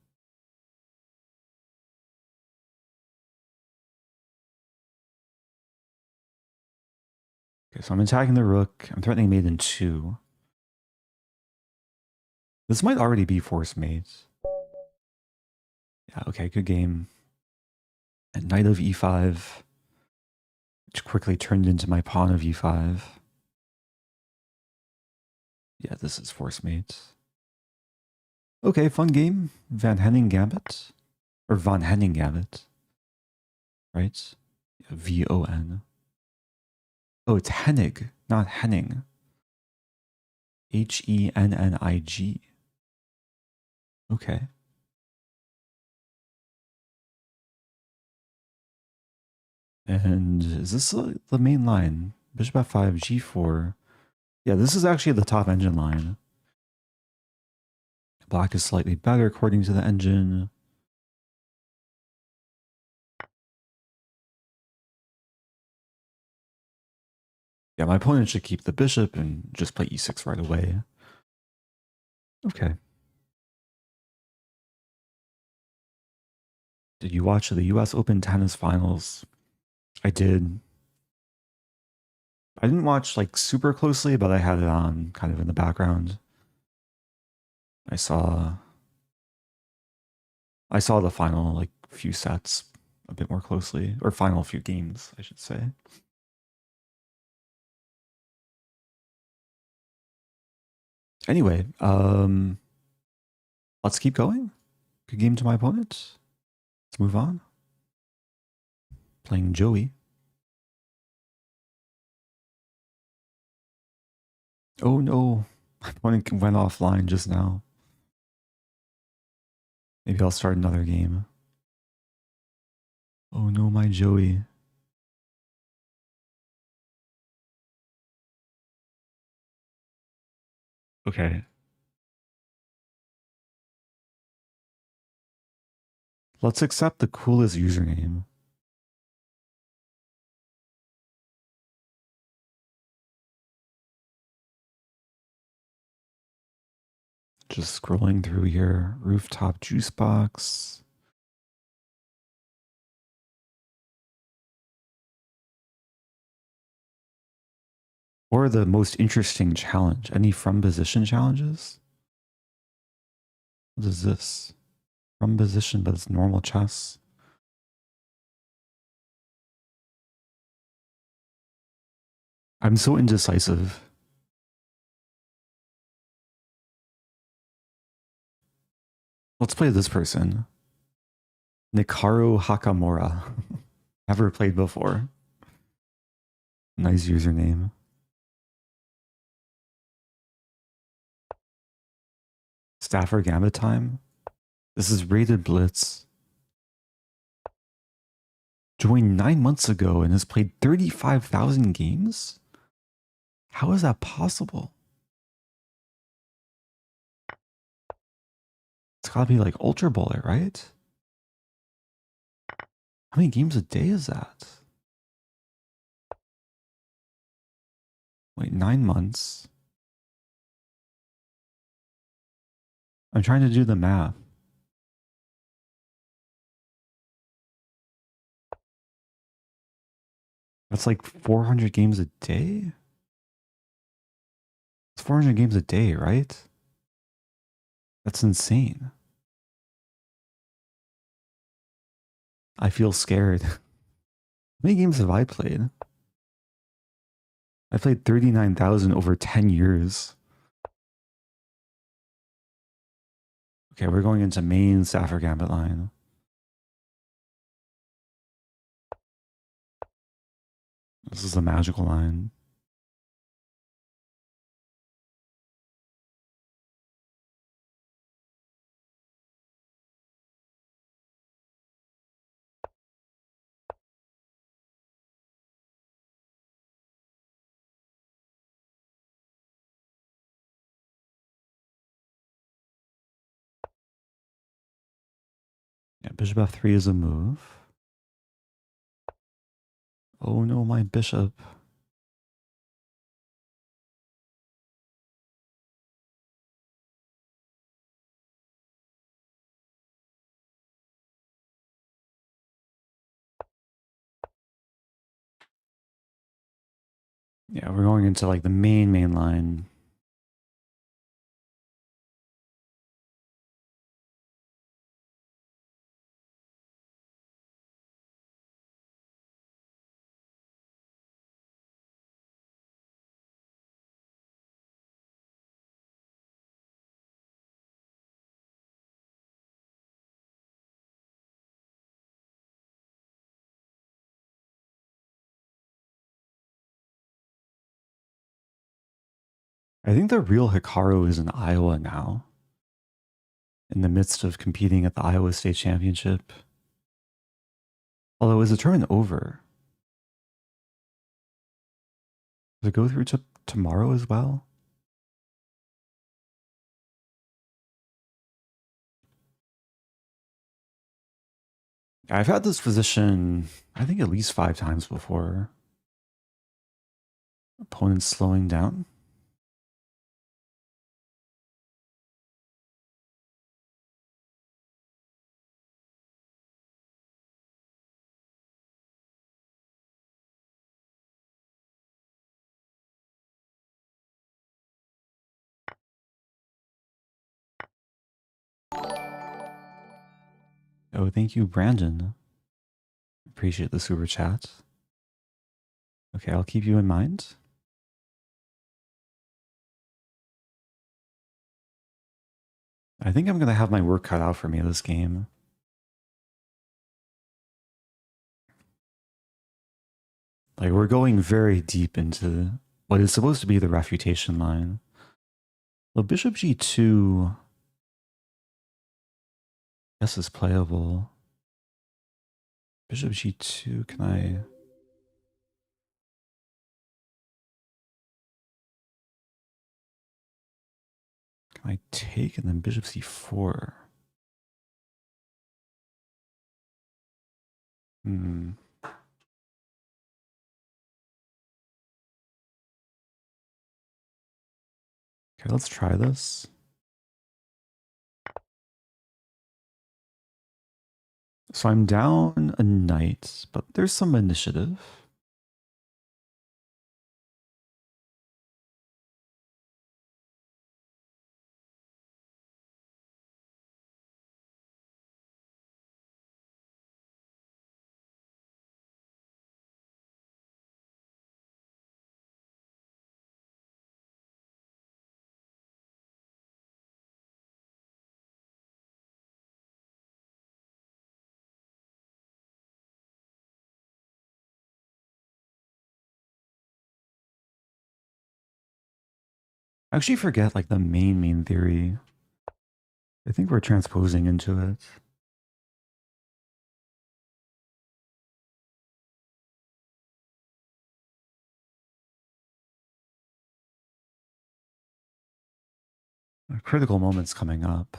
Okay, so I'm attacking the rook. I'm threatening mate in 2. This might already be force mate. Yeah, okay, good game. And knight of e5, which quickly turned into my pawn of e5. Yeah, this is force mate. Okay, fun game. Van Henning Gambit. Or Von Henning Gambit. Right? Yeah, V-O-N. Oh, it's Hennig, not Henning. H-E-N-N-I-G. Okay. And is this the main line? Bishop f5, g4. Yeah, this is actually the top engine line. Black is slightly better according to the engine. Yeah, my opponent should keep the bishop and just play e6 right away. Okay. Did you watch the US Open tennis finals? I did. I didn't watch like super closely, but I had it on kind of in the background. I saw the final like few sets a bit more closely, or final few games, I should say. Anyway, let's keep going. Good game to my opponent. Let's move on. Playing Joey. Oh no, my opponent went offline just now. Maybe I'll start another game. Oh no, my Joey. Okay. Let's accept the coolest username. Just scrolling through here. Rooftop juice box. Or the most interesting challenge. Any from position challenges? What is this? From position, but it's normal chess. I'm so indecisive. Let's play this person. Nikaru Hakamura. Never played before. Nice username. Stafford Gambit time. This is rated Blitz. Joined 9 months ago and has played 35,000 games? How is that possible? It's gotta be like Ultra Bowler, right? How many games a day is that? Wait, 9 months. I'm trying to do the math. That's like 400 games a day? It's 400 games a day, right? That's insane. I feel scared. How many games have I played? I played 39,000 over 10 years. Okay, we're going into main Stafford Gambit line. This is the magical line. Yeah, bishop f3 is a move. Oh no, my bishop. Yeah, we're going into like the main line. I think the real Hikaru is in Iowa now, in the midst of competing at the Iowa State Championship. Although, is the tournament over? Does it go through to tomorrow as well? I've had this position, I think, at least 5 times before. Opponents slowing down. Oh, thank you, Brandon. Appreciate the super chat. Okay, I'll keep you in mind. I think I'm going to have my work cut out for me this game. Like, we're going very deep into what is supposed to be the refutation line. Well, bishop g2, yes, is playable. Bishop g2, can I... Can I take and then bishop c4? Hmm. Okay, let's try this. So I'm down a knight, but there's some initiative. I actually forget like the main theory. I think we're transposing into it. A critical moment's coming up.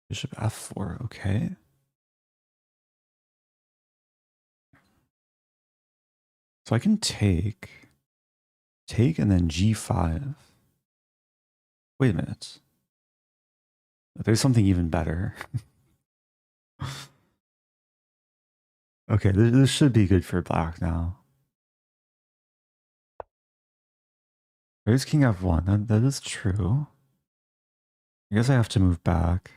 Bishop f4, okay. So I can take and then g5. Wait a minute. There's something even better. Okay, this should be good for black now. There's king f1, that is true. I guess I have to move back.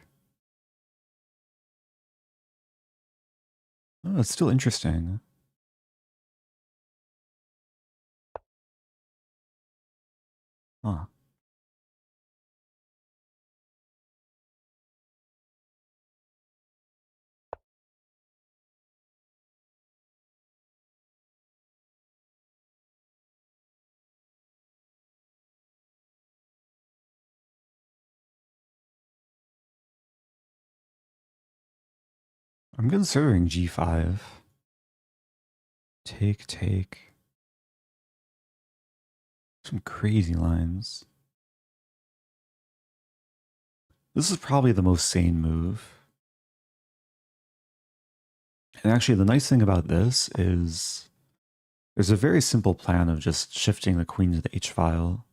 Oh, it's still interesting. Huh. I'm considering g5. Take. Some crazy lines. This is probably the most sane move. And actually, the nice thing about this is there's a very simple plan of just shifting the queen to the h-file.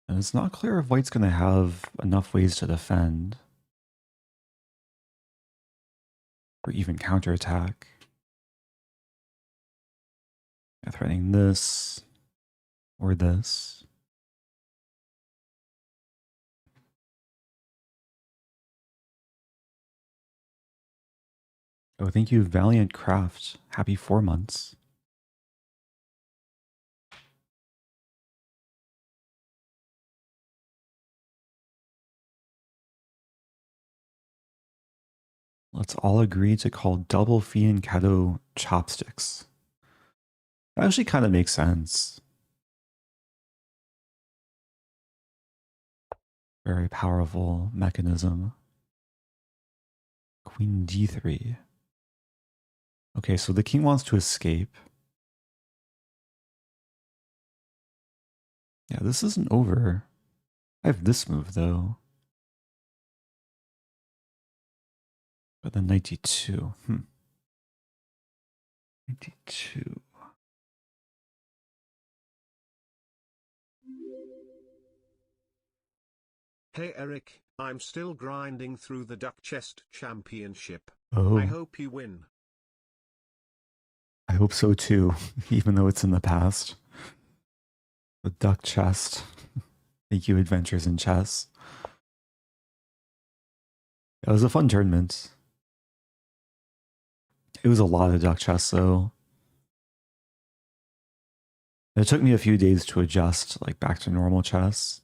And it's not clear if white's going to have enough ways to defend. Or even counterattack. Threatening this. Or this. Oh, thank you, Valiant Craft. Happy 4 months. Let's all agree to call double fianchetto chopsticks. That actually kind of makes sense. Very powerful mechanism. Queen d3. Okay, so the king wants to escape. Yeah, this isn't over. I have this move, though. But then knight d2. Knight d2. Hey Eric, I'm still grinding through the Duck Chest Championship. Oh. I hope you win. I hope so too, even though it's in the past. The Duck Chest. Thank you, Adventures in Chess. It was a fun tournament. It was a lot of duck chess, though. It took me a few days to adjust, like, back to normal chess.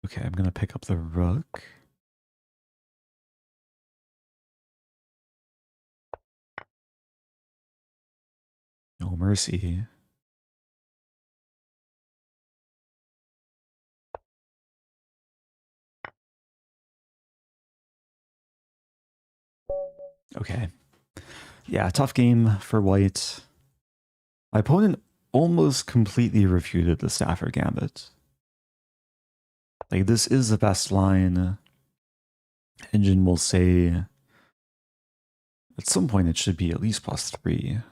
Okay, I'm gonna pick up the rook. No mercy. Okay. Yeah, tough game for white. My opponent almost completely refuted the Stafford Gambit. Like, this is the best line. Engine will say at some point it should be at least +3.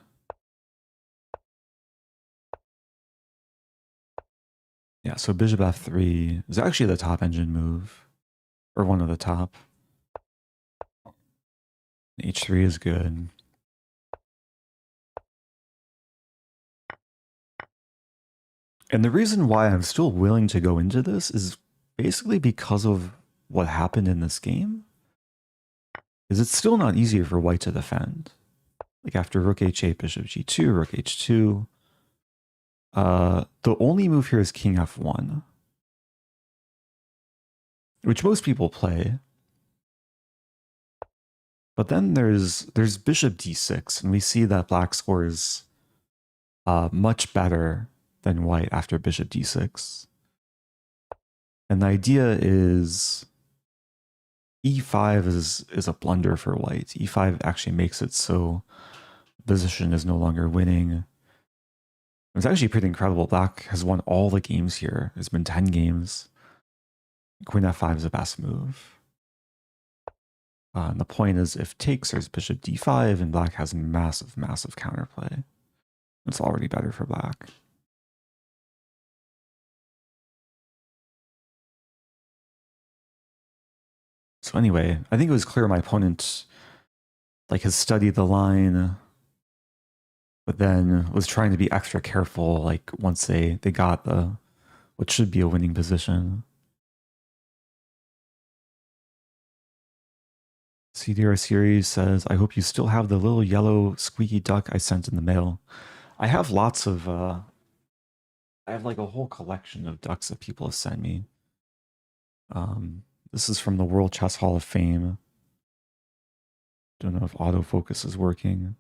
Yeah, so bishop f3 is actually the top engine move, or one of the top. h3 is good. And the reason why I'm still willing to go into this is basically because of what happened in this game. Is it's still not easier for white to defend. Like after rook h8, bishop g2, rook h2. The only move here is king f1, which most people play. But then there's bishop d6, and we see that black scores much better than white after bishop d6. And the idea is e5 is a blunder for white. e5 actually makes it so position is no longer winning. It's actually pretty incredible. Black has won all the games here. It's been 10 games. Queen f5 is the best move. And the point is, if takes, there's bishop d5, and black has massive, massive counterplay. It's already better for black. So anyway, I think it was clear my opponent has studied the line, but then was trying to be extra careful once they got what should be a winning position. CDR series says, I hope you still have the little yellow squeaky duck I sent in the mail. I have lots of I have a whole collection of ducks that people have sent me. This is from the World Chess Hall of Fame. Don't know if autofocus is working.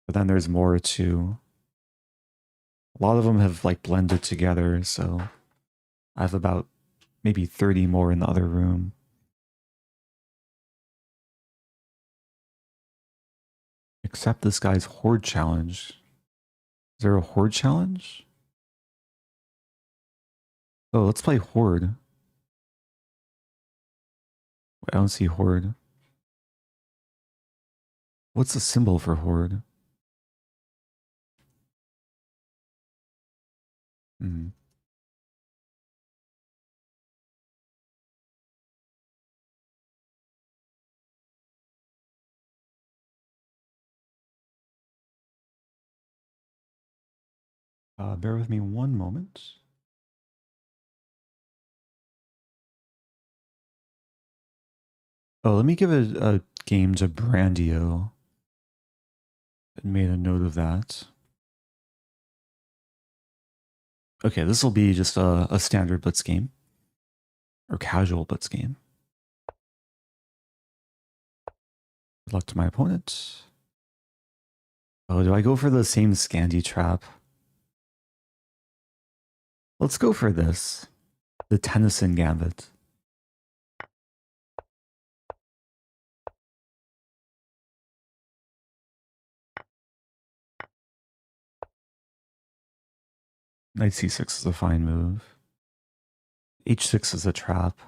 But then there's more too. A lot of them have blended together, so I have about maybe 30 more in the other room. Except this guy's Hoard challenge. Is there a Hoard challenge? Oh, let's play Hoard. I don't see Hoard. What's the symbol for Hoard? Bear with me one moment. Oh, let me give a game to Brandio. I made a note of that. Okay, this will be just a standard blitz game. Or casual blitz game. Good luck to my opponent. Oh, do I go for the same Scandi trap? Let's go for this. The Tennison Gambit. Knight c6 is a fine move. h6 is a trap. Is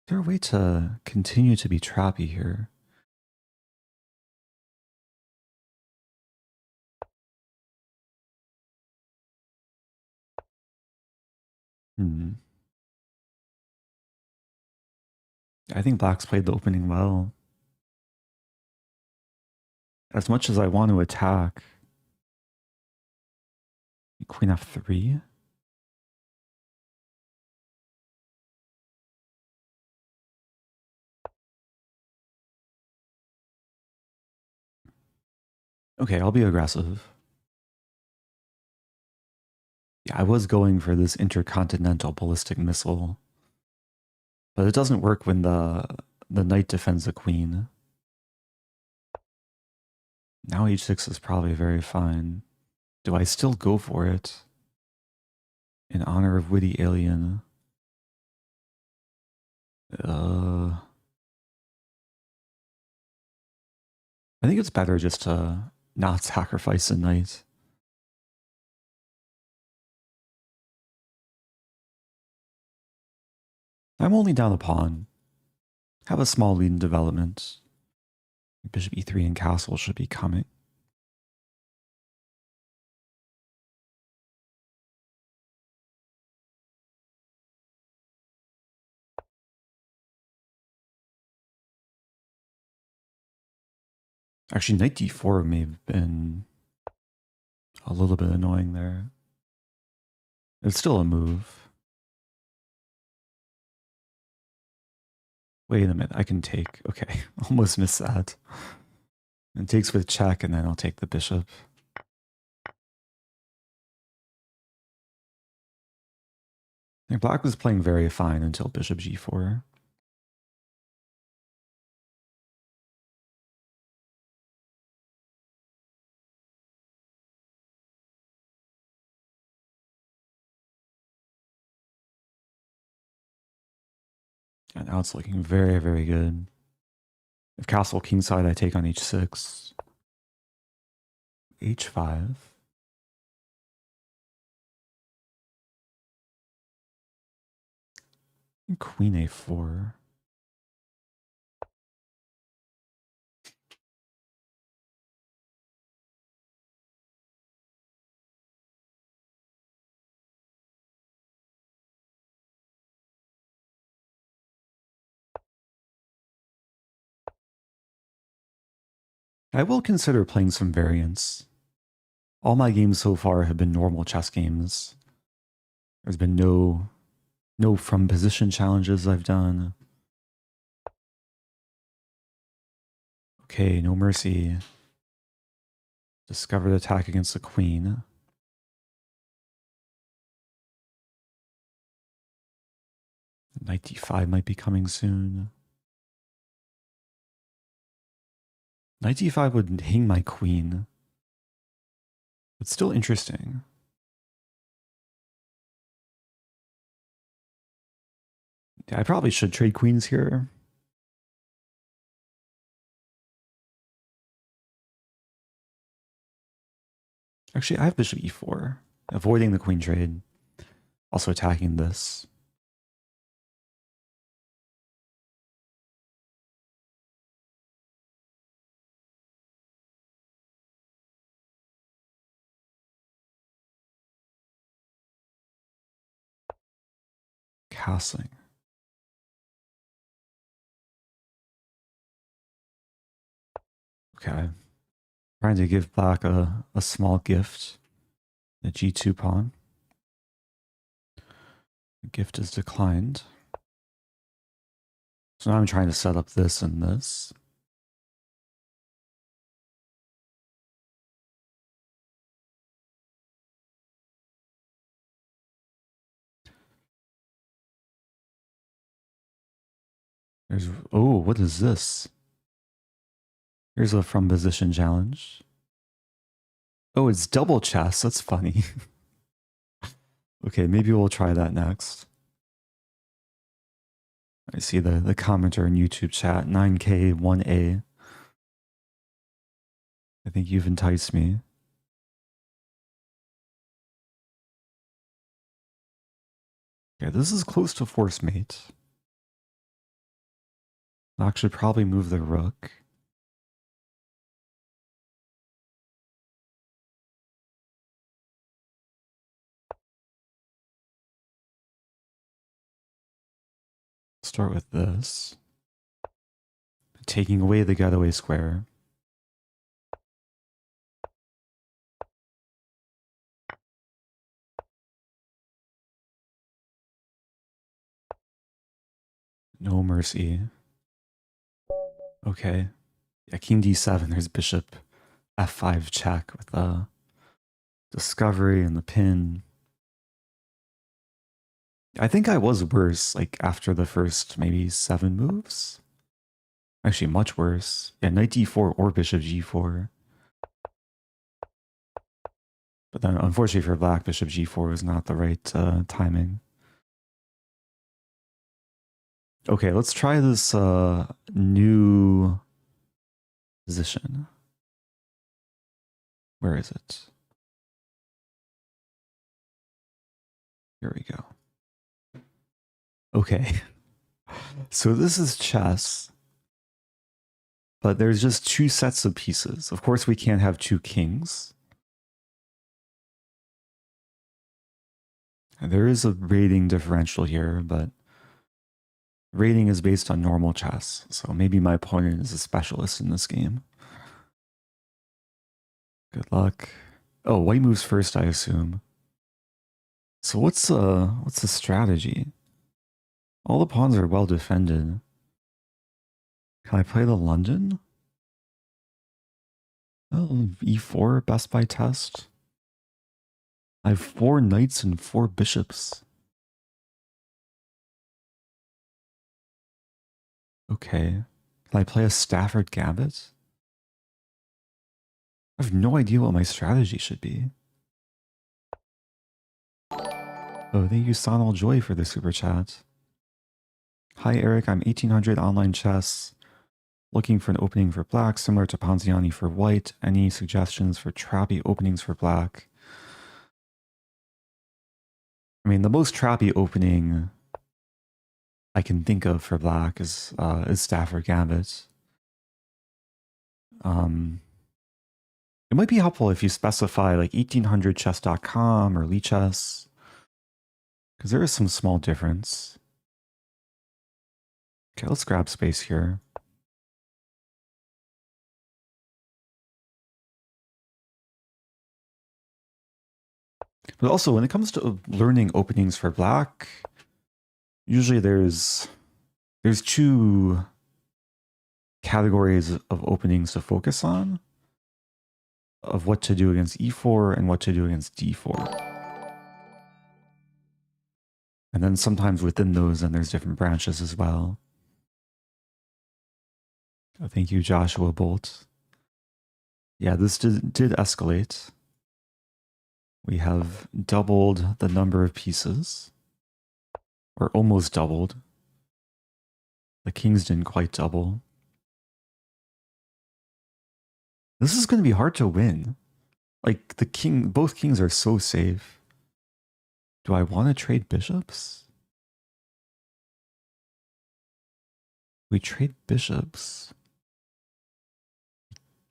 there a way to continue to be trappy here? I think black's played the opening well. As much as I want to attack, Queen f3. Okay, I'll be aggressive. Yeah, I was going for this intercontinental ballistic missile. But it doesn't work when the knight defends the queen. Now h6 is probably very fine. Do I still go for it? In honor of witty alien. I think it's better just to not sacrifice a knight. I'm only down a pawn. Have a small lead in development. Bishop e3 and castle should be coming. Actually, knight d4 may have been a little bit annoying there. It's still a move. Wait a minute, I can take. Okay, almost missed that. It takes with check, and then I'll take the bishop. I think black was playing very fine until bishop g4. And now it's looking very, very good. If castle kingside, I take on h6. h5. And queen a4. I will consider playing some variants. All my games so far have been normal chess games. There's been no from position challenges I've done. Okay, no mercy. Discovered attack against the queen. Knight d5 might be coming soon. Knight d5 would hang my queen. It's still interesting. Yeah, I probably should trade queens here. Actually, I have bishop e4, avoiding the queen trade. Also attacking this. Castling. Okay. Trying to give black a small gift. The g2 pawn. The gift is declined. So now I'm trying to set up this and this. There's, oh, what is this? Here's a from position challenge. Oh, it's double chess. That's funny. Okay, maybe we'll try that next. I see the commenter in YouTube chat, 9K1A. I think you've enticed me. Yeah, this is close to force mate. I'll actually probably move the rook. Start with this. Taking away the getaway square. No mercy. Okay. Yeah, king d7, there's bishop f5 check with the discovery and the pin. I think I was worse, like, after the first maybe 7 moves. Actually, much worse. Yeah, knight d4 or bishop g4. But then, unfortunately for black, bishop g4 was not the right timing. Okay, let's try this new position. Where is it? Here we go. Okay. So this is chess. But there's just 2 sets of pieces. Of course, we can't have 2 kings. And there is a rating differential here, but rating is based on normal chess. So maybe my opponent is a specialist in this game. Good luck. Oh, white moves first, I assume. So what's the strategy? All the pawns are well defended. Can I play the London? Oh, e4, best by test. I have 4 knights and 4 bishops. Okay. Can I play a Stafford Gambit? I have no idea what my strategy should be. Oh, thank you, Sonal Joy, for the super chat. Hi, Eric. I'm 1800 online chess. Looking for an opening for black, similar to Ponziani for white. Any suggestions for trappy openings for black? I mean, the most trappy opening I can think of for black is Stafford Gambit. It might be helpful if you specify like 1800chess.com or Lichess, because there is some small difference. Okay, let's grab space here. But also, when it comes to learning openings for black, usually there's 2 categories of openings to focus on, of what to do against e4 and what to do against d4. And then sometimes within those, then there's different branches as well. Oh, thank you, Joshua Bolt. Yeah, this did escalate. We have doubled the number of pieces, or almost doubled. The kings didn't quite double. This is going to be hard to win. Like, both kings are so safe. Do I want to trade bishops? We trade bishops.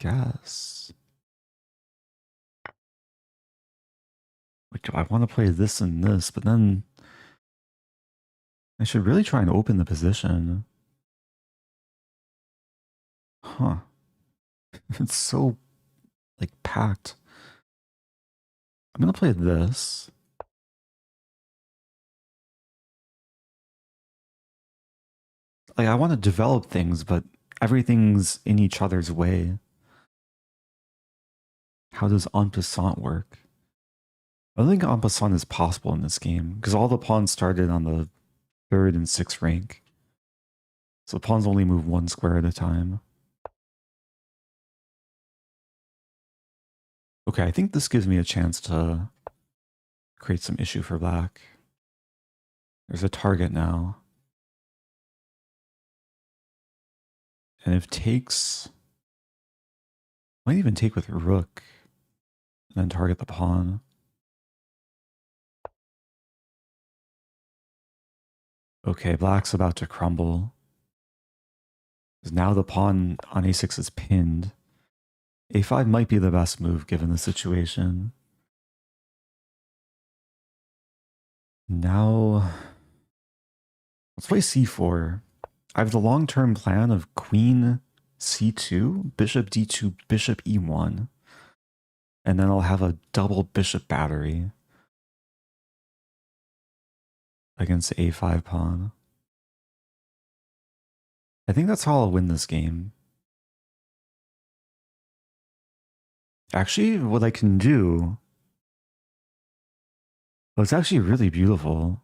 Guess. Like, do I want to play this and this? But then I should really try and open the position. Huh. It's so, like, packed. I'm going to play this. Like, I want to develop things, but everything's in each other's way. How does en passant work? I don't think en passant is possible in this game, because all the pawns started on the 3rd and 6th rank. So pawns only move 1 square at a time. Okay, I think this gives me a chance to create some issue for black. There's a target now. And if takes, might even take with rook, and then target the pawn. Okay, black's about to crumble. Because now the pawn on a6 is pinned. a5 might be the best move given the situation. Now, let's play c4. I have the long-term plan of queen c2, bishop d2, bishop e1. And then I'll have a double bishop battery against the a5 pawn. I think that's how I'll win this game. Actually, what I can do... Oh, it's actually really beautiful.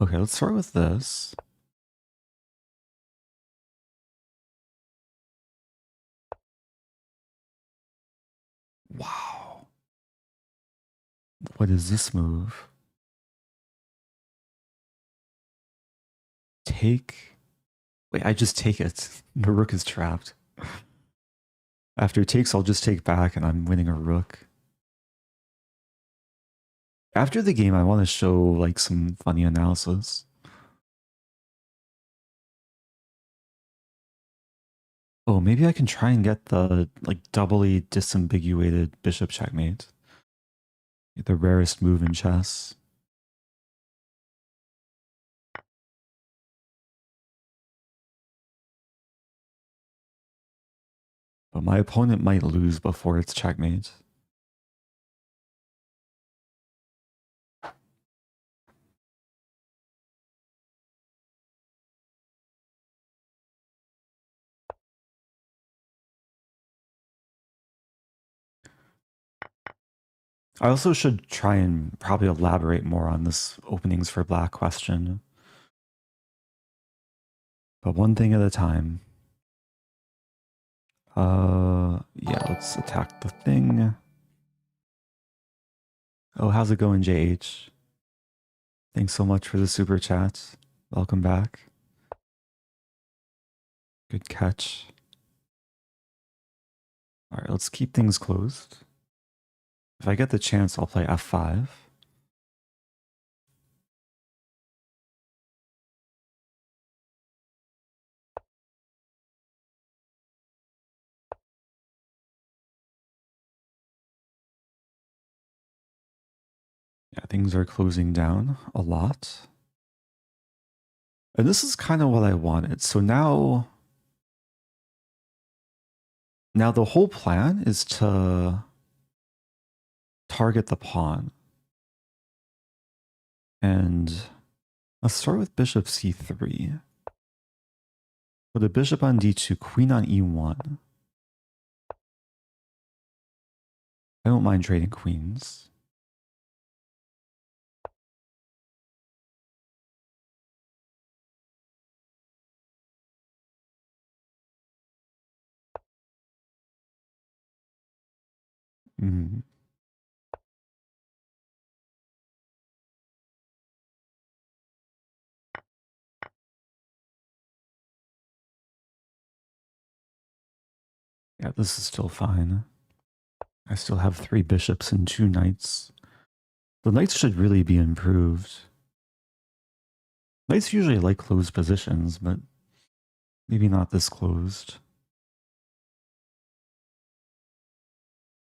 Okay, let's start with this. Wow. What is this move? Take... Wait, I just take it. The rook is trapped. After takes, I'll just take back and I'm winning a rook. After the game, I want to show like some funny analysis. Oh, maybe I can try and get the like doubly disambiguated bishop checkmate. The rarest move in chess. But my opponent might lose before it's checkmate. I also should try and probably elaborate more on this openings for black question. But one thing at a time. Yeah, let's attack the thing. Oh, how's it going, JH? Thanks so much for the super chat. Welcome back. Good catch. All right, let's keep things closed. If I get the chance, I'll play f5. Yeah, things are closing down a lot. And this is kind of what I wanted. So now the whole plan is to target the pawn. And let's start with bishop c3. Put a bishop on d2, queen on e1. I don't mind trading queens. Mm. Yeah, this is still fine. I still have 3 bishops and 2 knights. The knights should really be improved. Knights usually like closed positions, but maybe not this closed.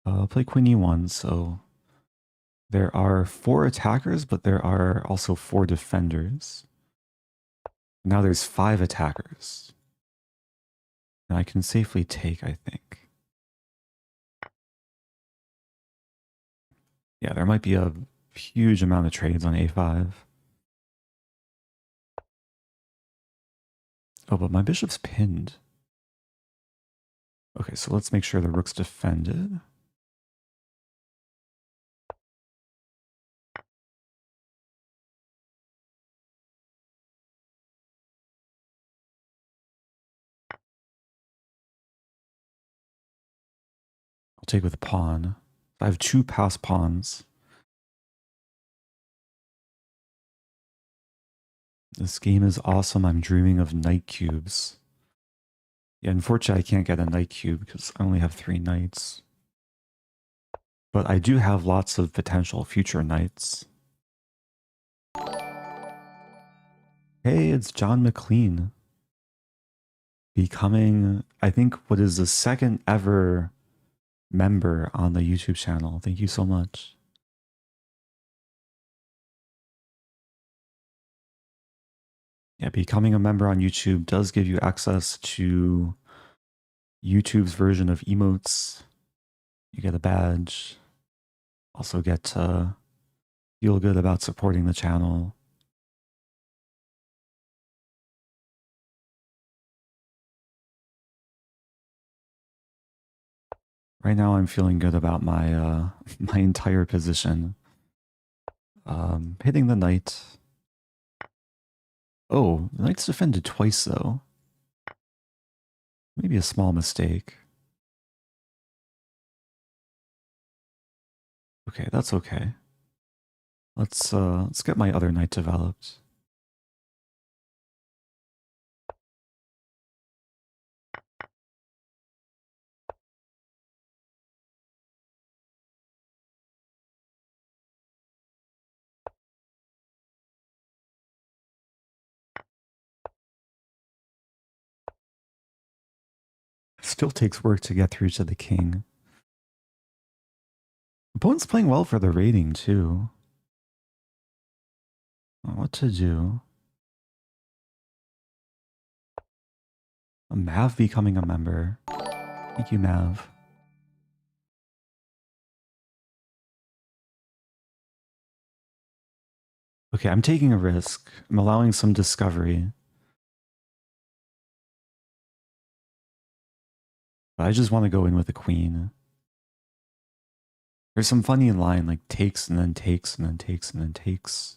I'll play queen e1, so there are 4 attackers, but there are also 4 defenders. Now there's 5 attackers. And I can safely take, I think. Yeah, there might be a huge amount of trades on a5. Oh, but my bishop's pinned. Okay, so let's make sure the rook's defended. I'll take with a pawn. I have 2 passed pawns. This game is awesome. I'm dreaming of knight cubes. Yeah, unfortunately, I can't get a knight cube because I only have 3 knights. But I do have lots of potential future knights. Hey, it's John McLean. Becoming, I think, what is the 2nd ever member on the YouTube channel. Thank you so much. Yeah, becoming a member on YouTube does give you access to YouTube's version of emotes. You get a badge. Also get to feel good about supporting the channel. Right now I'm feeling good about my my entire position. Hitting the knight. Oh, the knight's defended twice though. Maybe a small mistake. Okay, that's okay. Let's get my other knight developed. Still takes work to get through to the king. Opponent's playing well for the rating too. What to do? Mav becoming a member. Thank you, Mav. Okay, I'm taking a risk. I'm allowing some discovery. But I just want to go in with the queen. There's some funny line like takes and then takes and then takes and then takes.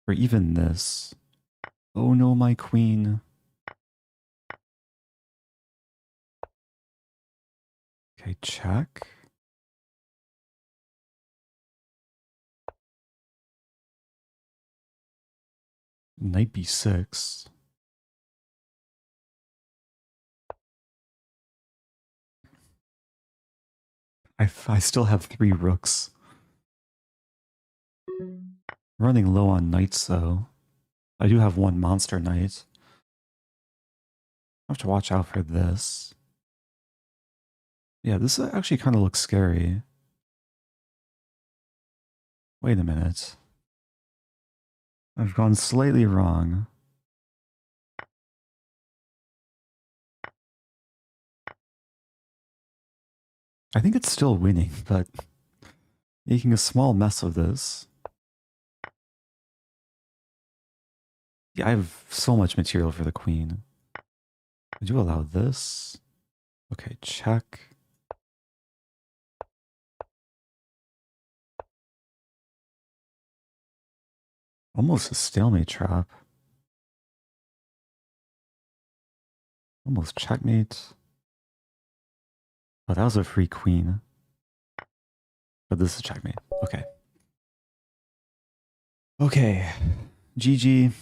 Or even this. Oh no, my queen. Okay, check. Knight b6. I still have 3 rooks. Running low on knights though. I do have 1 monster knight. I have to watch out for this. Yeah, this actually kind of looks scary. Wait a minute. I've gone slightly wrong. I think it's still winning, but making a small mess of this. Yeah, I have so much material for the queen. I do allow this. Okay, check. Almost a stalemate trap. Almost checkmate. Oh, that was a free queen. But this is checkmate. Okay. Okay. GG.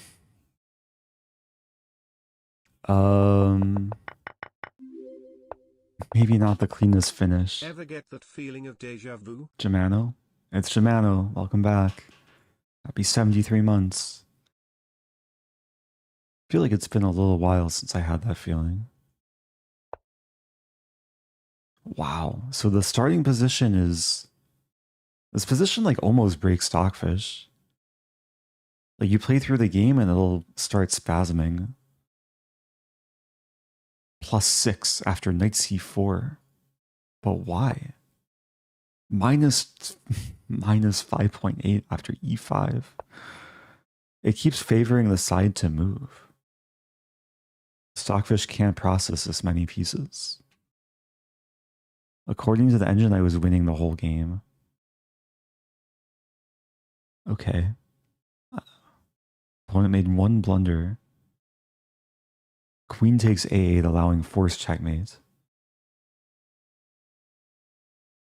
Maybe not the cleanest finish. Ever get that feeling of deja vu? Germano. It's Germano. Welcome back. Happy 73 months. I feel like it's been a little while since I had that feeling. Wow. So the starting position is... This position like almost breaks Stockfish. Like you play through the game and it'll start spasming. +6 after knight c4. But why? Minus 5.8 after e5. It keeps favoring the side to move. Stockfish can't process this many pieces. According to the engine, I was winning the whole game. Okay. Opponent made 1 blunder. Queen takes a8, allowing forced checkmate.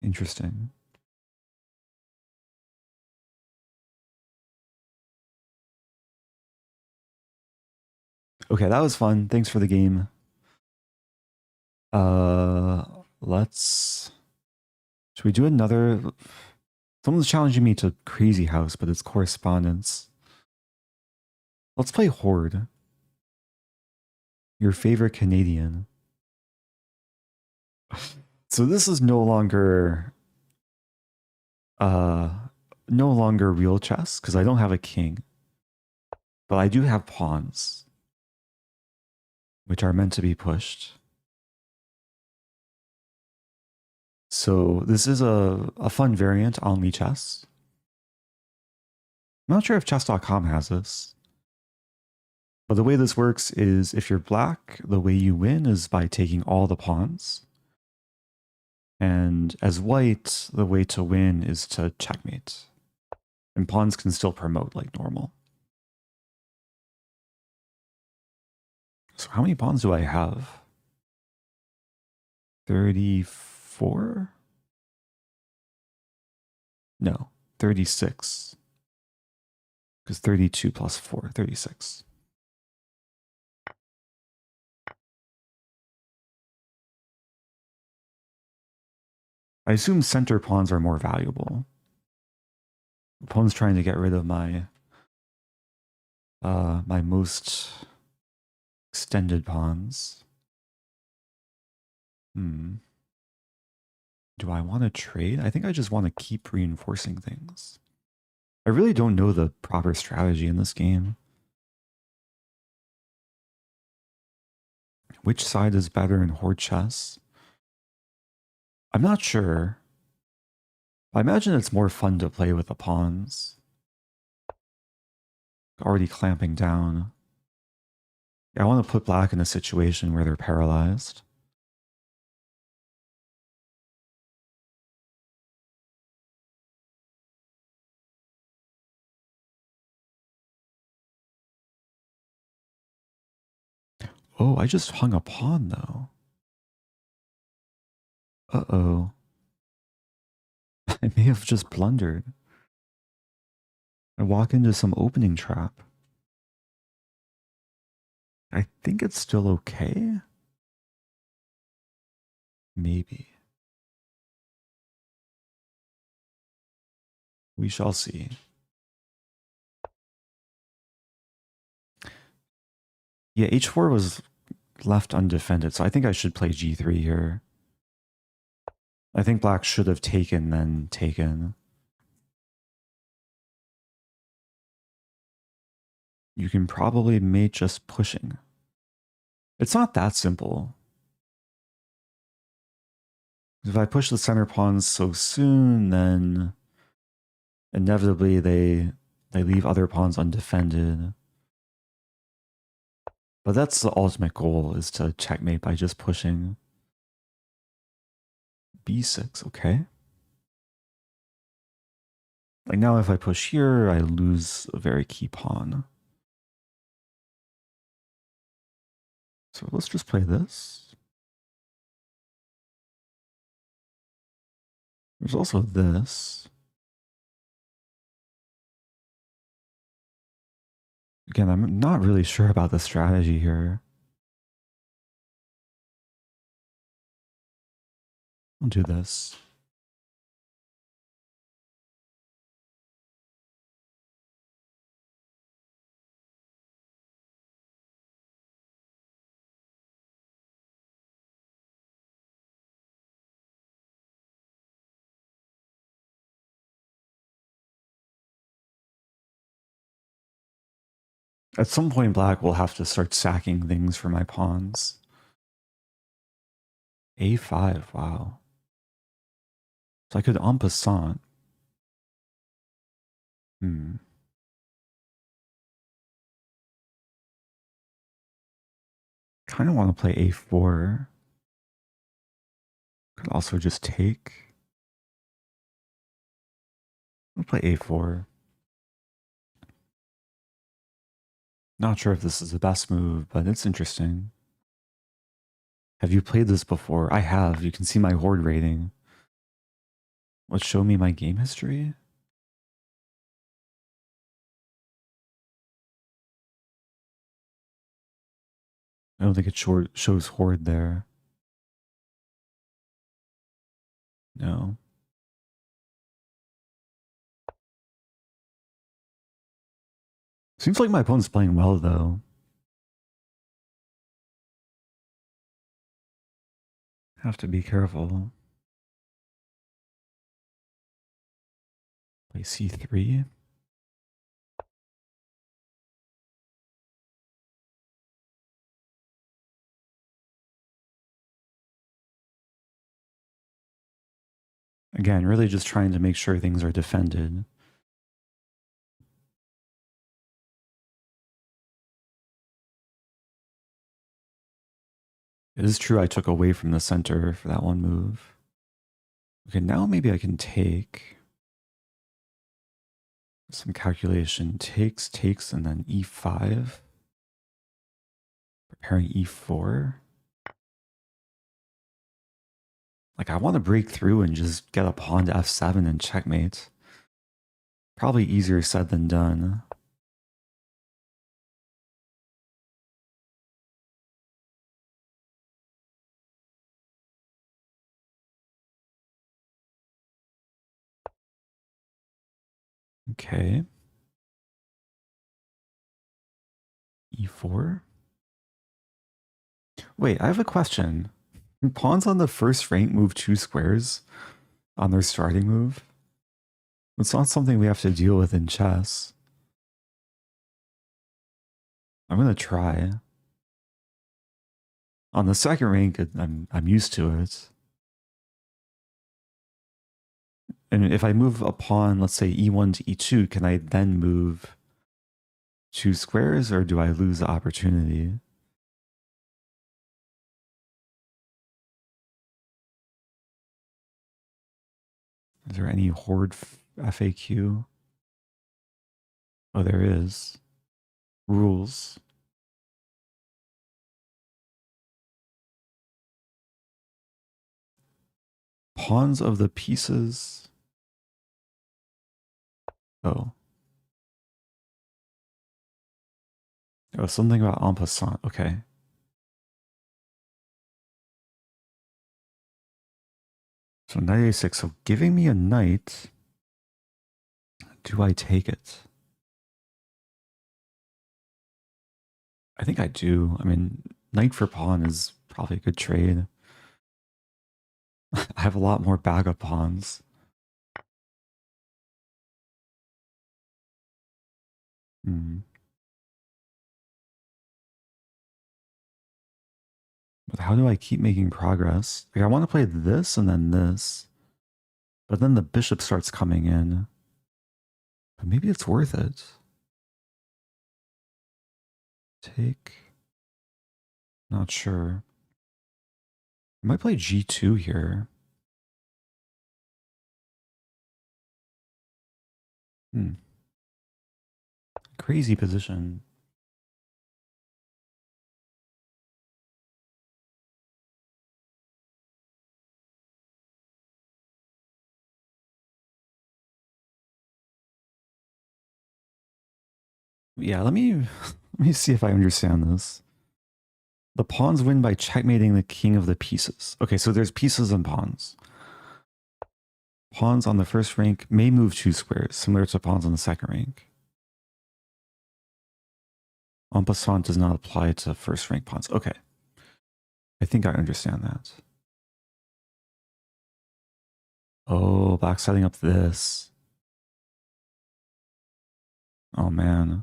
Interesting. Okay, that was fun. Thanks for the game. Should we do another? Someone's challenging me to Crazy House, but it's correspondence. Let's play Hoard. Your favorite Canadian. So this is no longer real chess because I don't have a king. But I do have pawns, which are meant to be pushed. So this is a fun variant on Chess. I'm not sure if chess.com has this. But the way this works is if you're black, the way you win is by taking all the pawns. And as white, the way to win is to checkmate. And pawns can still promote like normal. So how many pawns do I have? 34? No, 36. Because 32 plus 4, 36. I assume center pawns are more valuable. The pawn's trying to get rid of my my most extended pawns. Do I want to trade? I think I just want to keep reinforcing things. I really don't know the proper strategy in this game. Which side is better in Hoard chess? I'm not sure. I imagine it's more fun to play with the pawns. Already clamping down. Yeah, I want to put black in a situation where they're paralyzed. Oh, I just hung a pawn though. Uh-oh. I may have just blundered. I walk into some opening trap. I think it's still okay. Maybe. We shall see. Yeah, h4 was left undefended, so I think I should play g3 here. I think black should have taken, then taken. You can probably mate just pushing. It's not that simple. If I push the center pawns so soon, then inevitably they leave other pawns undefended. But that's the ultimate goal, is to checkmate by just pushing. b6, okay. Like now if I push here, I lose a very key pawn. So let's just play this. There's also this. Again, I'm not really sure about the strategy here. I'll do this. At some point, black will have to start sacking things for my pawns. a5, wow. So I could en passant. Kind of want to play a4. Could also just take. I'll play a4. Not sure if this is the best move, but it's interesting. Have you played this before? I have. You can see my Hoard rating. Let's show me my game history. I don't think it shows Hoard there. No. Seems like my opponent's playing well, though. Have to be careful. Play c3. Again, really just trying to make sure things are defended. It is true I took away from the center for that one move. Okay, now maybe I can take some calculation. Takes, and then e5. Preparing e4. Like, I want to break through and just get a pawn to f7 and checkmate. Probably easier said than done. Okay. e4. Wait, I have a question. Can pawns on the first rank move 2 squares on their starting move? It's not something we have to deal with in chess. I'm gonna try. On the second rank, I'm used to it. And if I move a pawn, let's say e1 to e2, can I then move 2 squares, or do I lose the opportunity? Is there any Hoard FAQ? Oh, there is. Rules. Pawns of the pieces. Oh. Oh, something about en passant. Okay. So knight a6. So giving me a knight. Do I take it? I think I do. I mean, knight for pawn is probably a good trade. I have a lot more backup pawns. But how do I keep making progress? Like, I want to play this and then this. But then the bishop starts coming in. But maybe it's worth it. Take. Not sure. I might play g2 here. Crazy position. Yeah, let me see if I understand this. The pawns win by checkmating the king of the pieces. Okay, so there's pieces and pawns. Pawns on the first rank may move 2 squares, similar to pawns on the second rank. En passant does not apply to first rank pawns. Okay. I think I understand that. Oh, back setting up this. Oh man.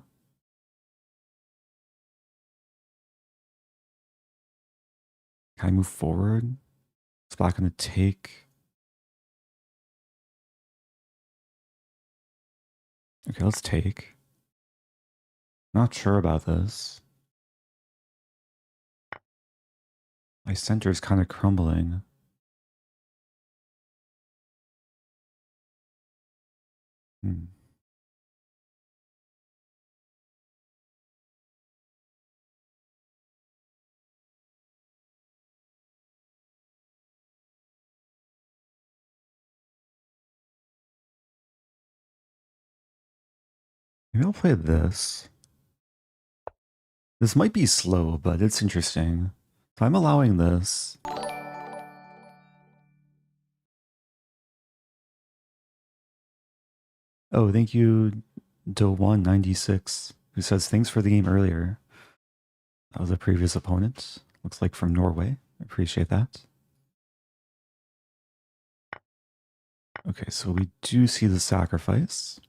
Can I move forward? Is black gonna take? Okay, let's take. Not sure about this. My center is kind of crumbling. Maybe I'll play this. This might be slow, but it's interesting. If I'm allowing this. Oh, thank you, DMunz96, who says thanks for the game earlier. That was a previous opponent. Looks like from Norway. I appreciate that. Okay, so we do see the sacrifice.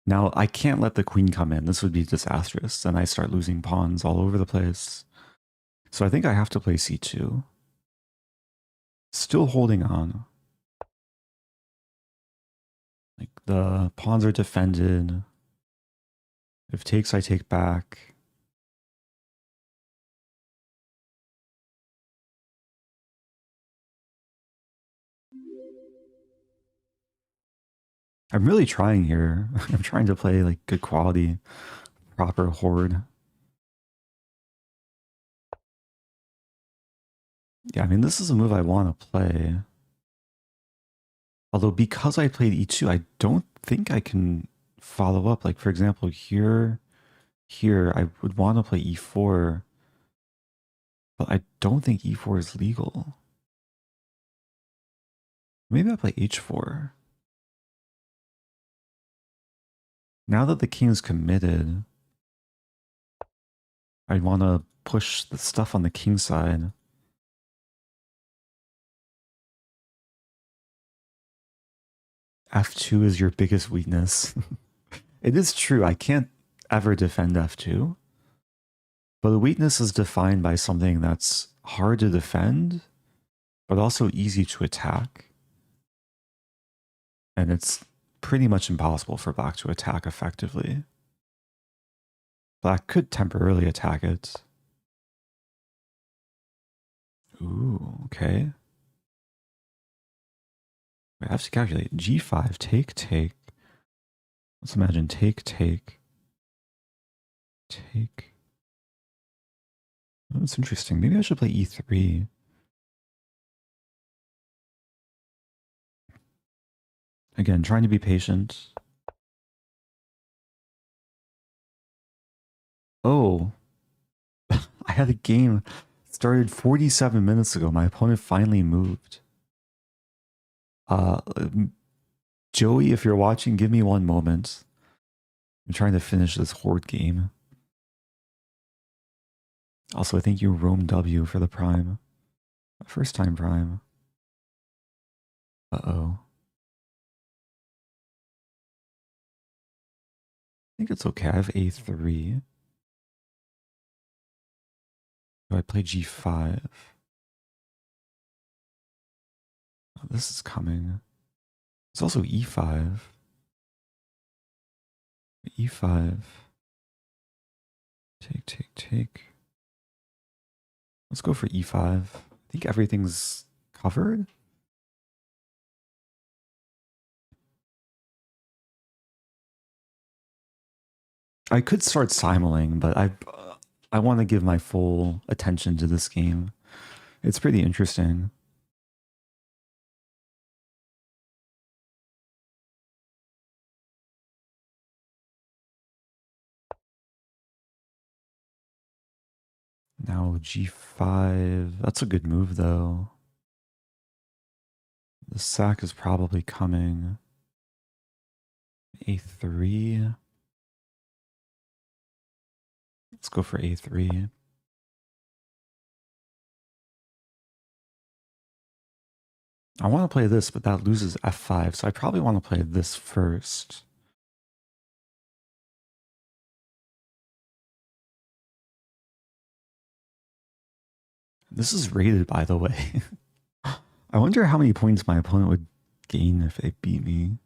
Now, I can't let the queen come in. This would be disastrous. Then I start losing pawns all over the place. So I think I have to play c2. Still holding on. Like, the pawns are defended. If takes, I take back. I'm really trying here. I'm trying to play like good quality, proper Hoard. Yeah, I mean, this is a move I want to play. Although because I played e2, I don't think I can follow up. Like, for example, here, I would want to play e4, but I don't think e4 is legal. Maybe I play h4. Now that the king is committed, I want to push the stuff on the king side. F2 is your biggest weakness. It is true, I can't ever defend f2. But the weakness is defined by something that's hard to defend, but also easy to attack. And it's pretty much impossible for black to attack effectively. Black could temporarily attack it. Ooh, okay. I have to calculate. G5, take, take. Let's imagine take, take. Take. Oh, that's interesting. Maybe I should play E3. Again, trying to be patient. Oh. I had a game started 47 minutes ago. My opponent finally moved. Joey, if you're watching, give me one moment. I'm trying to finish this Hoard game. Also, thank you, Rome W, for the Prime. First time Prime. Uh-oh. I think it's okay. I have A3. Do I play G5? Oh, this is coming. It's also E5. E5. Take, take, take. Let's go for E5. I think everything's covered. I could start simuling, but I want to give my full attention to this game. It's pretty interesting. Now G5. That's a good move, though. The sack is probably coming. A3. Let's go for A3. I want to play this, but that loses F5, so I probably want to play this first. This is rated, by the way. I wonder how many points my opponent would gain if they beat me.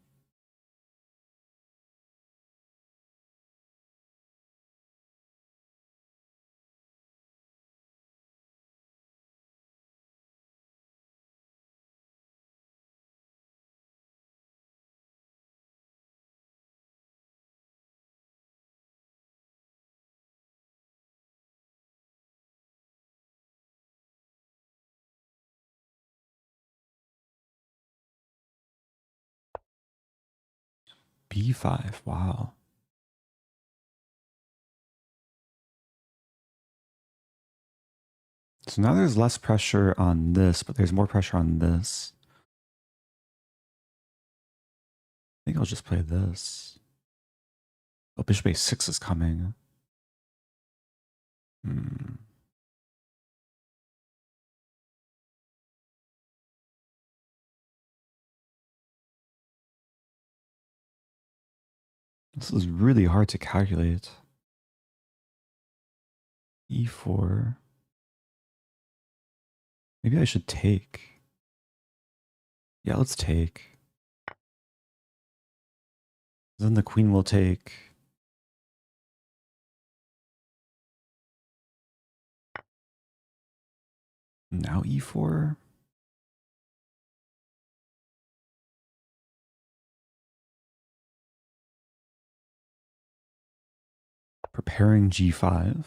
B5, wow. So now there's less pressure on this, but there's more pressure on this. I think I'll just play this. Oh, bishop a6 is coming. This is really hard to calculate. E4. Maybe I should take. Yeah, let's take. Then the queen will take. Now E4. Preparing g5.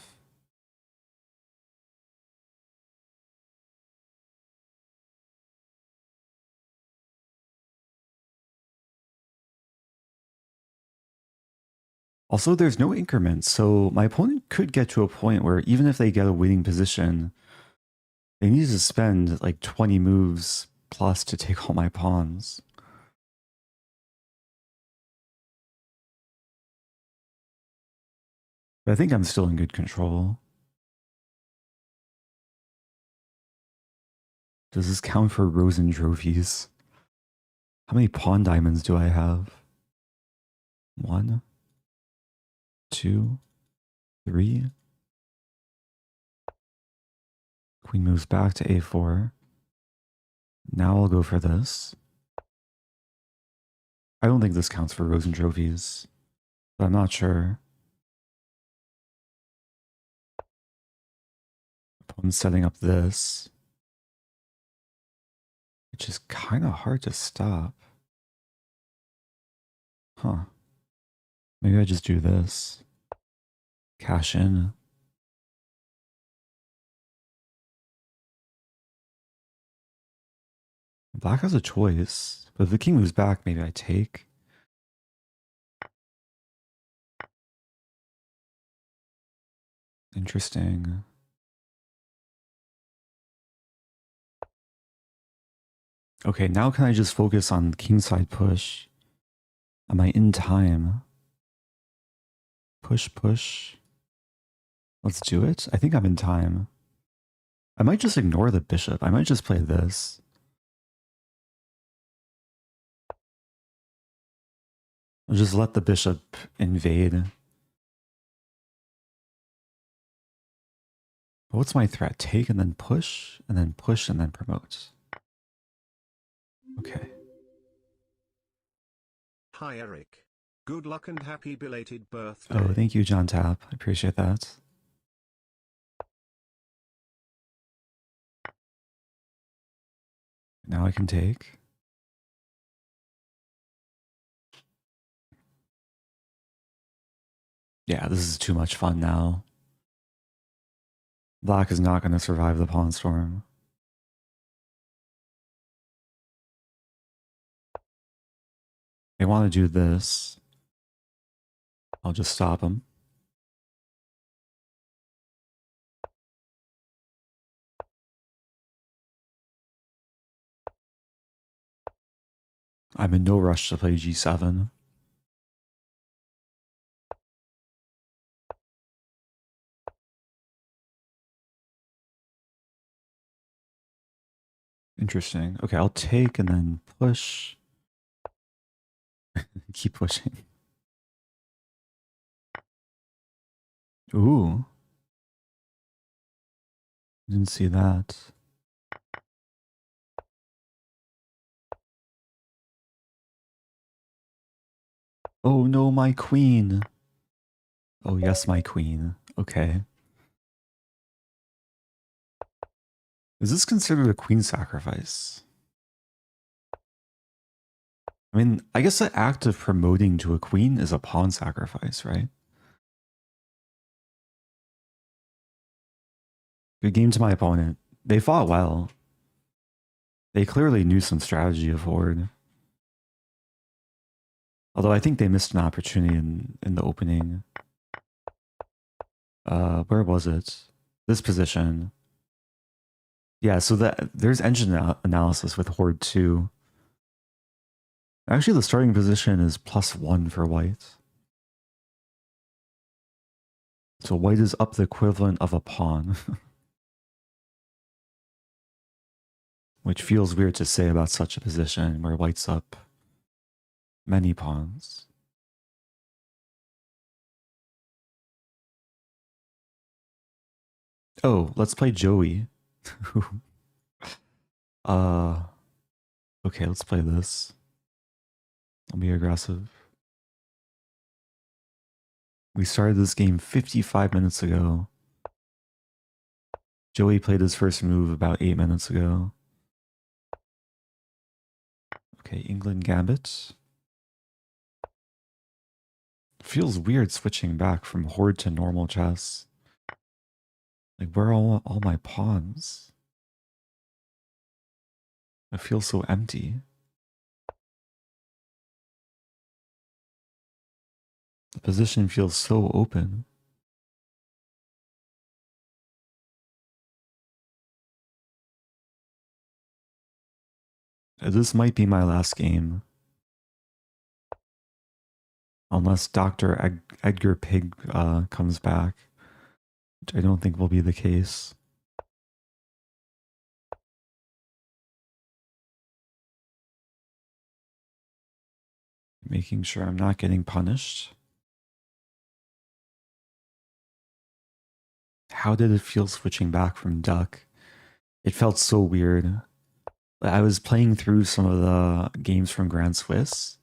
Also, there's no increment, so my opponent could get to a point where even if they get a winning position, they need to spend like 20 moves plus to take all my pawns. But I think I'm still in good control. Does this count for Rosen trophies? How many pawn diamonds do I have? 1, 2, 3. Queen moves back to a4. Now I'll go for this. I don't think this counts for Rosen trophies, but I'm not sure. Opponent's setting up this, which is kind of hard to stop. Huh. Maybe I just do this. Cash in. Black has a choice, but if the king moves back, maybe I take. Interesting. Okay, now can I just focus on kingside push? Am I in time? Push, push. Let's do it. I think I'm in time. I might just ignore the bishop. I might just play this. I'll just let the bishop invade. What's my threat? Take and then push, and then push, and then promote. Okay. Hi Eric. Good luck and happy belated birthday. Oh, thank you, John Tapp. I appreciate that. Now I can take. Yeah, this is too much fun now. Black is not going to survive the pawn storm. They want to do this. I'll just stop them. I'm in no rush to play g7. Interesting. Okay, I'll take and then push. Keep pushing. Ooh. Didn't see that. Oh no, my queen. Oh yes, my queen. Okay. Is this considered a queen sacrifice? I mean, I guess the act of promoting to a queen is a pawn sacrifice, right? Good game to my opponent. They fought well. They clearly knew some strategy of Hoard. Although I think they missed an opportunity in the opening. Where was it? This position. Yeah, so there's engine analysis with Hoard 2. Actually, the starting position is +1 for white. So white is up the equivalent of a pawn. Which feels weird to say about such a position where white's up many pawns. Oh, let's play Joey. Okay, let's play this. I'll be aggressive. We started this game 55 minutes ago. Joey played his first move about 8 minutes ago. Okay, Englund Gambit. Feels weird switching back from Hoard to normal chess. Like, where are all my pawns? I feel so empty. The position feels so open. This might be my last game. Unless Dr. Edgar Pig comes back, which I don't think will be the case. Making sure I'm not getting punished. How did it feel switching back from Duck? It felt so weird. I was playing through some of the games from Grand Swiss,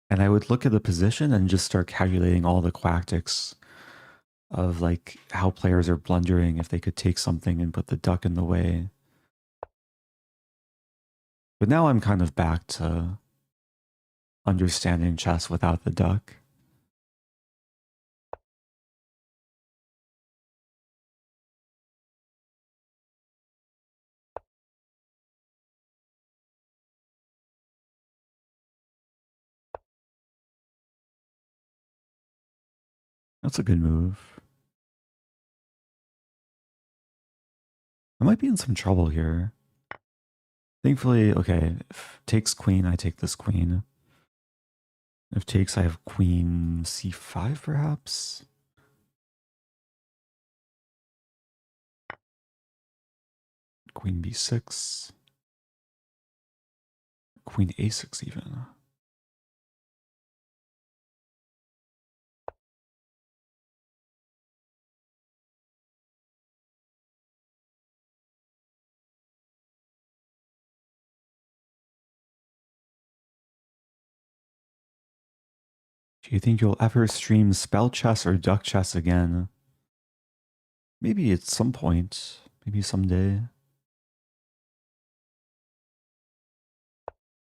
and I would look at the position and just start calculating all the quactics of like how players are blundering if they could take something and put the duck in the way. But now I'm kind of back to understanding chess without the duck. That's a good move. I might be in some trouble here. Thankfully, okay, if takes queen, I take this queen. If takes, I have queen c5 perhaps? Queen b6. Queen a6 even. Do you think you'll ever stream spell chess or duck chess again? Maybe at some point. Maybe someday.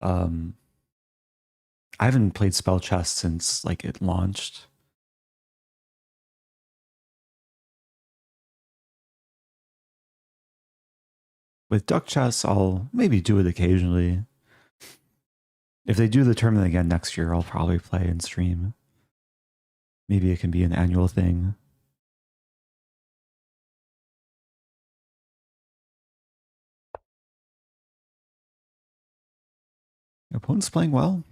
I haven't played spell chess since like it launched. With duck chess, I'll maybe do it occasionally. If they do the tournament again next year, I'll probably play and stream. Maybe it can be an annual thing. Opponent's playing well.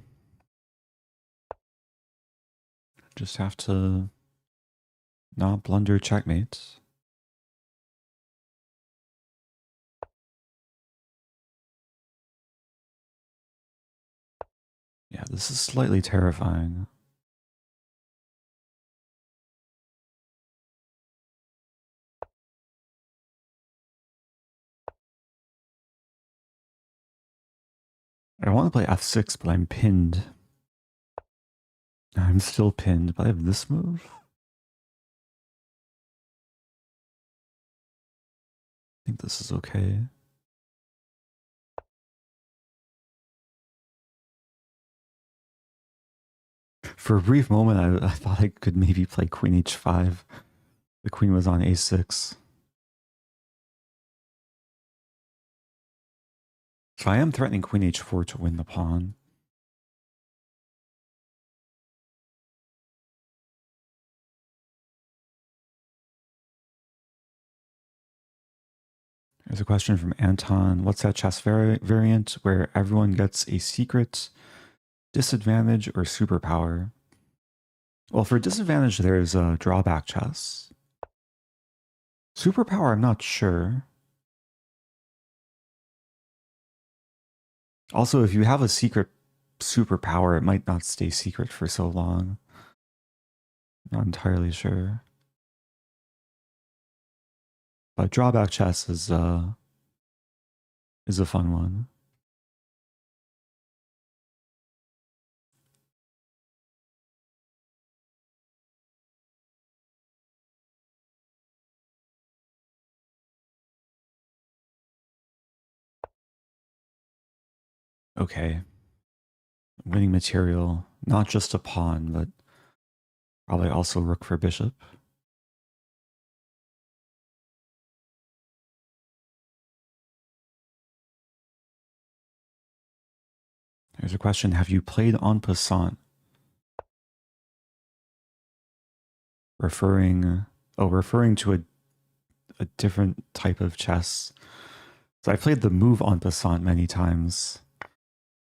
Just have to not blunder checkmate. Yeah, this is slightly terrifying. I want to play f6, but I'm pinned. I'm still pinned, but I have this move. I think this is okay. For a brief moment, I thought I could maybe play queen h5. The queen was on a6. So I am threatening queen h4 to win the pawn. There's a question from Anton. What's that chess variant where everyone gets a secret, disadvantage, or superpower? Well, for disadvantage, there's a drawback chess. Superpower, I'm not sure. Also, if you have a secret superpower, it might not stay secret for so long. Not entirely sure. But drawback chess is a fun one. Okay. Winning material, not just a pawn, but Probably also rook for bishop. There's a question, have you played en passant? Referring to a different type of chess. So I played the move en passant many times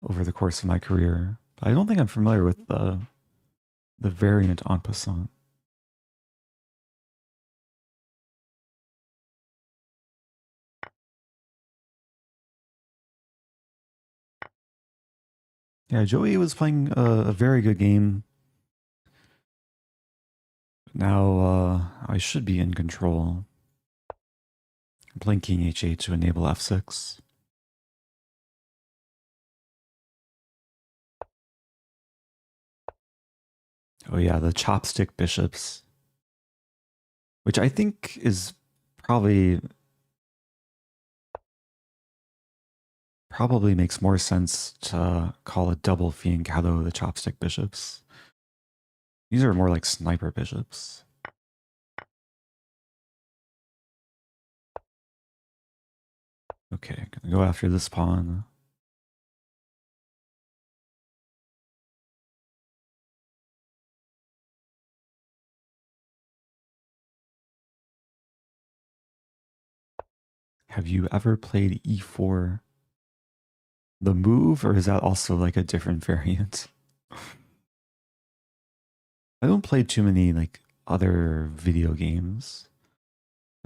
over the course of my career. But I don't think I'm familiar with the variant en passant. Yeah, Joey was playing a very good game. Now I should be in control. I'm playing king h8 to enable f6. Oh yeah, the chopstick bishops. Which I think is probably makes more sense to call a double fianchetto the chopstick bishops. These are more like sniper bishops. Okay, gonna go after this pawn. Have you ever played e4? The move, or is that also like a different variant? I don't play too many like other video games.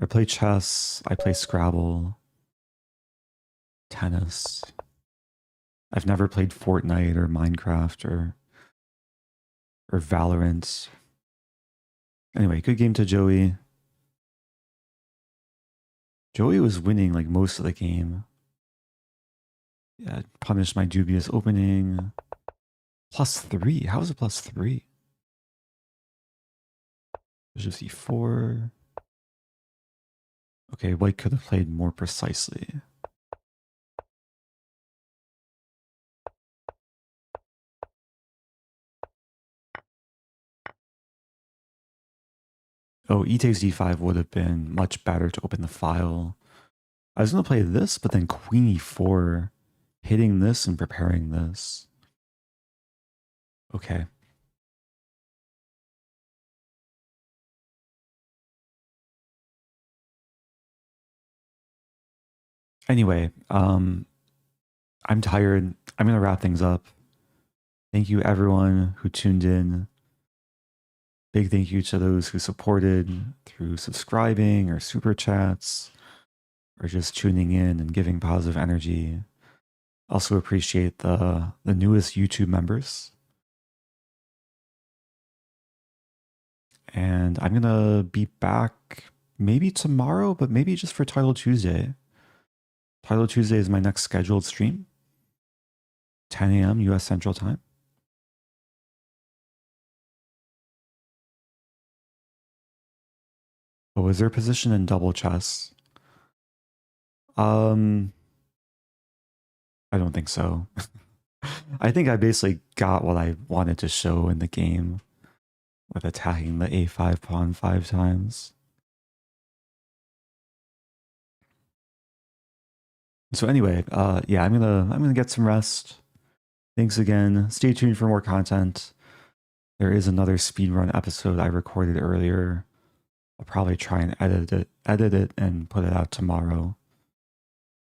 I play chess, I play Scrabble, tennis. I've never played Fortnite or Minecraft or Valorant. Anyway, good game to Joey. Joey was winning like most of the game. Yeah, punished my dubious opening. +3. How is it +3? Bishop c4. Okay, white could have played more precisely. Oh, e takes d5 would have been much better to open the file. I was going to play this, but then queen e4, hitting this and preparing this. Okay. Anyway, I'm tired. I'm going to wrap things up. Thank you everyone who tuned in. Big thank you to those who supported through subscribing or super chats or just tuning in and giving positive energy. Also appreciate the newest YouTube members. And I'm going to be back maybe tomorrow, but maybe just for Title Tuesday. Title Tuesday is my next scheduled stream. 10 a.m. US Central Time. What was their position in double chess? I don't think so. I think I basically got what I wanted to show in the game with attacking the a5 pawn 5 times. So anyway, yeah, I'm gonna get some rest. Thanks again. Stay tuned for more content. There is another speedrun episode I recorded earlier. I'll probably try and edit it and put it out tomorrow.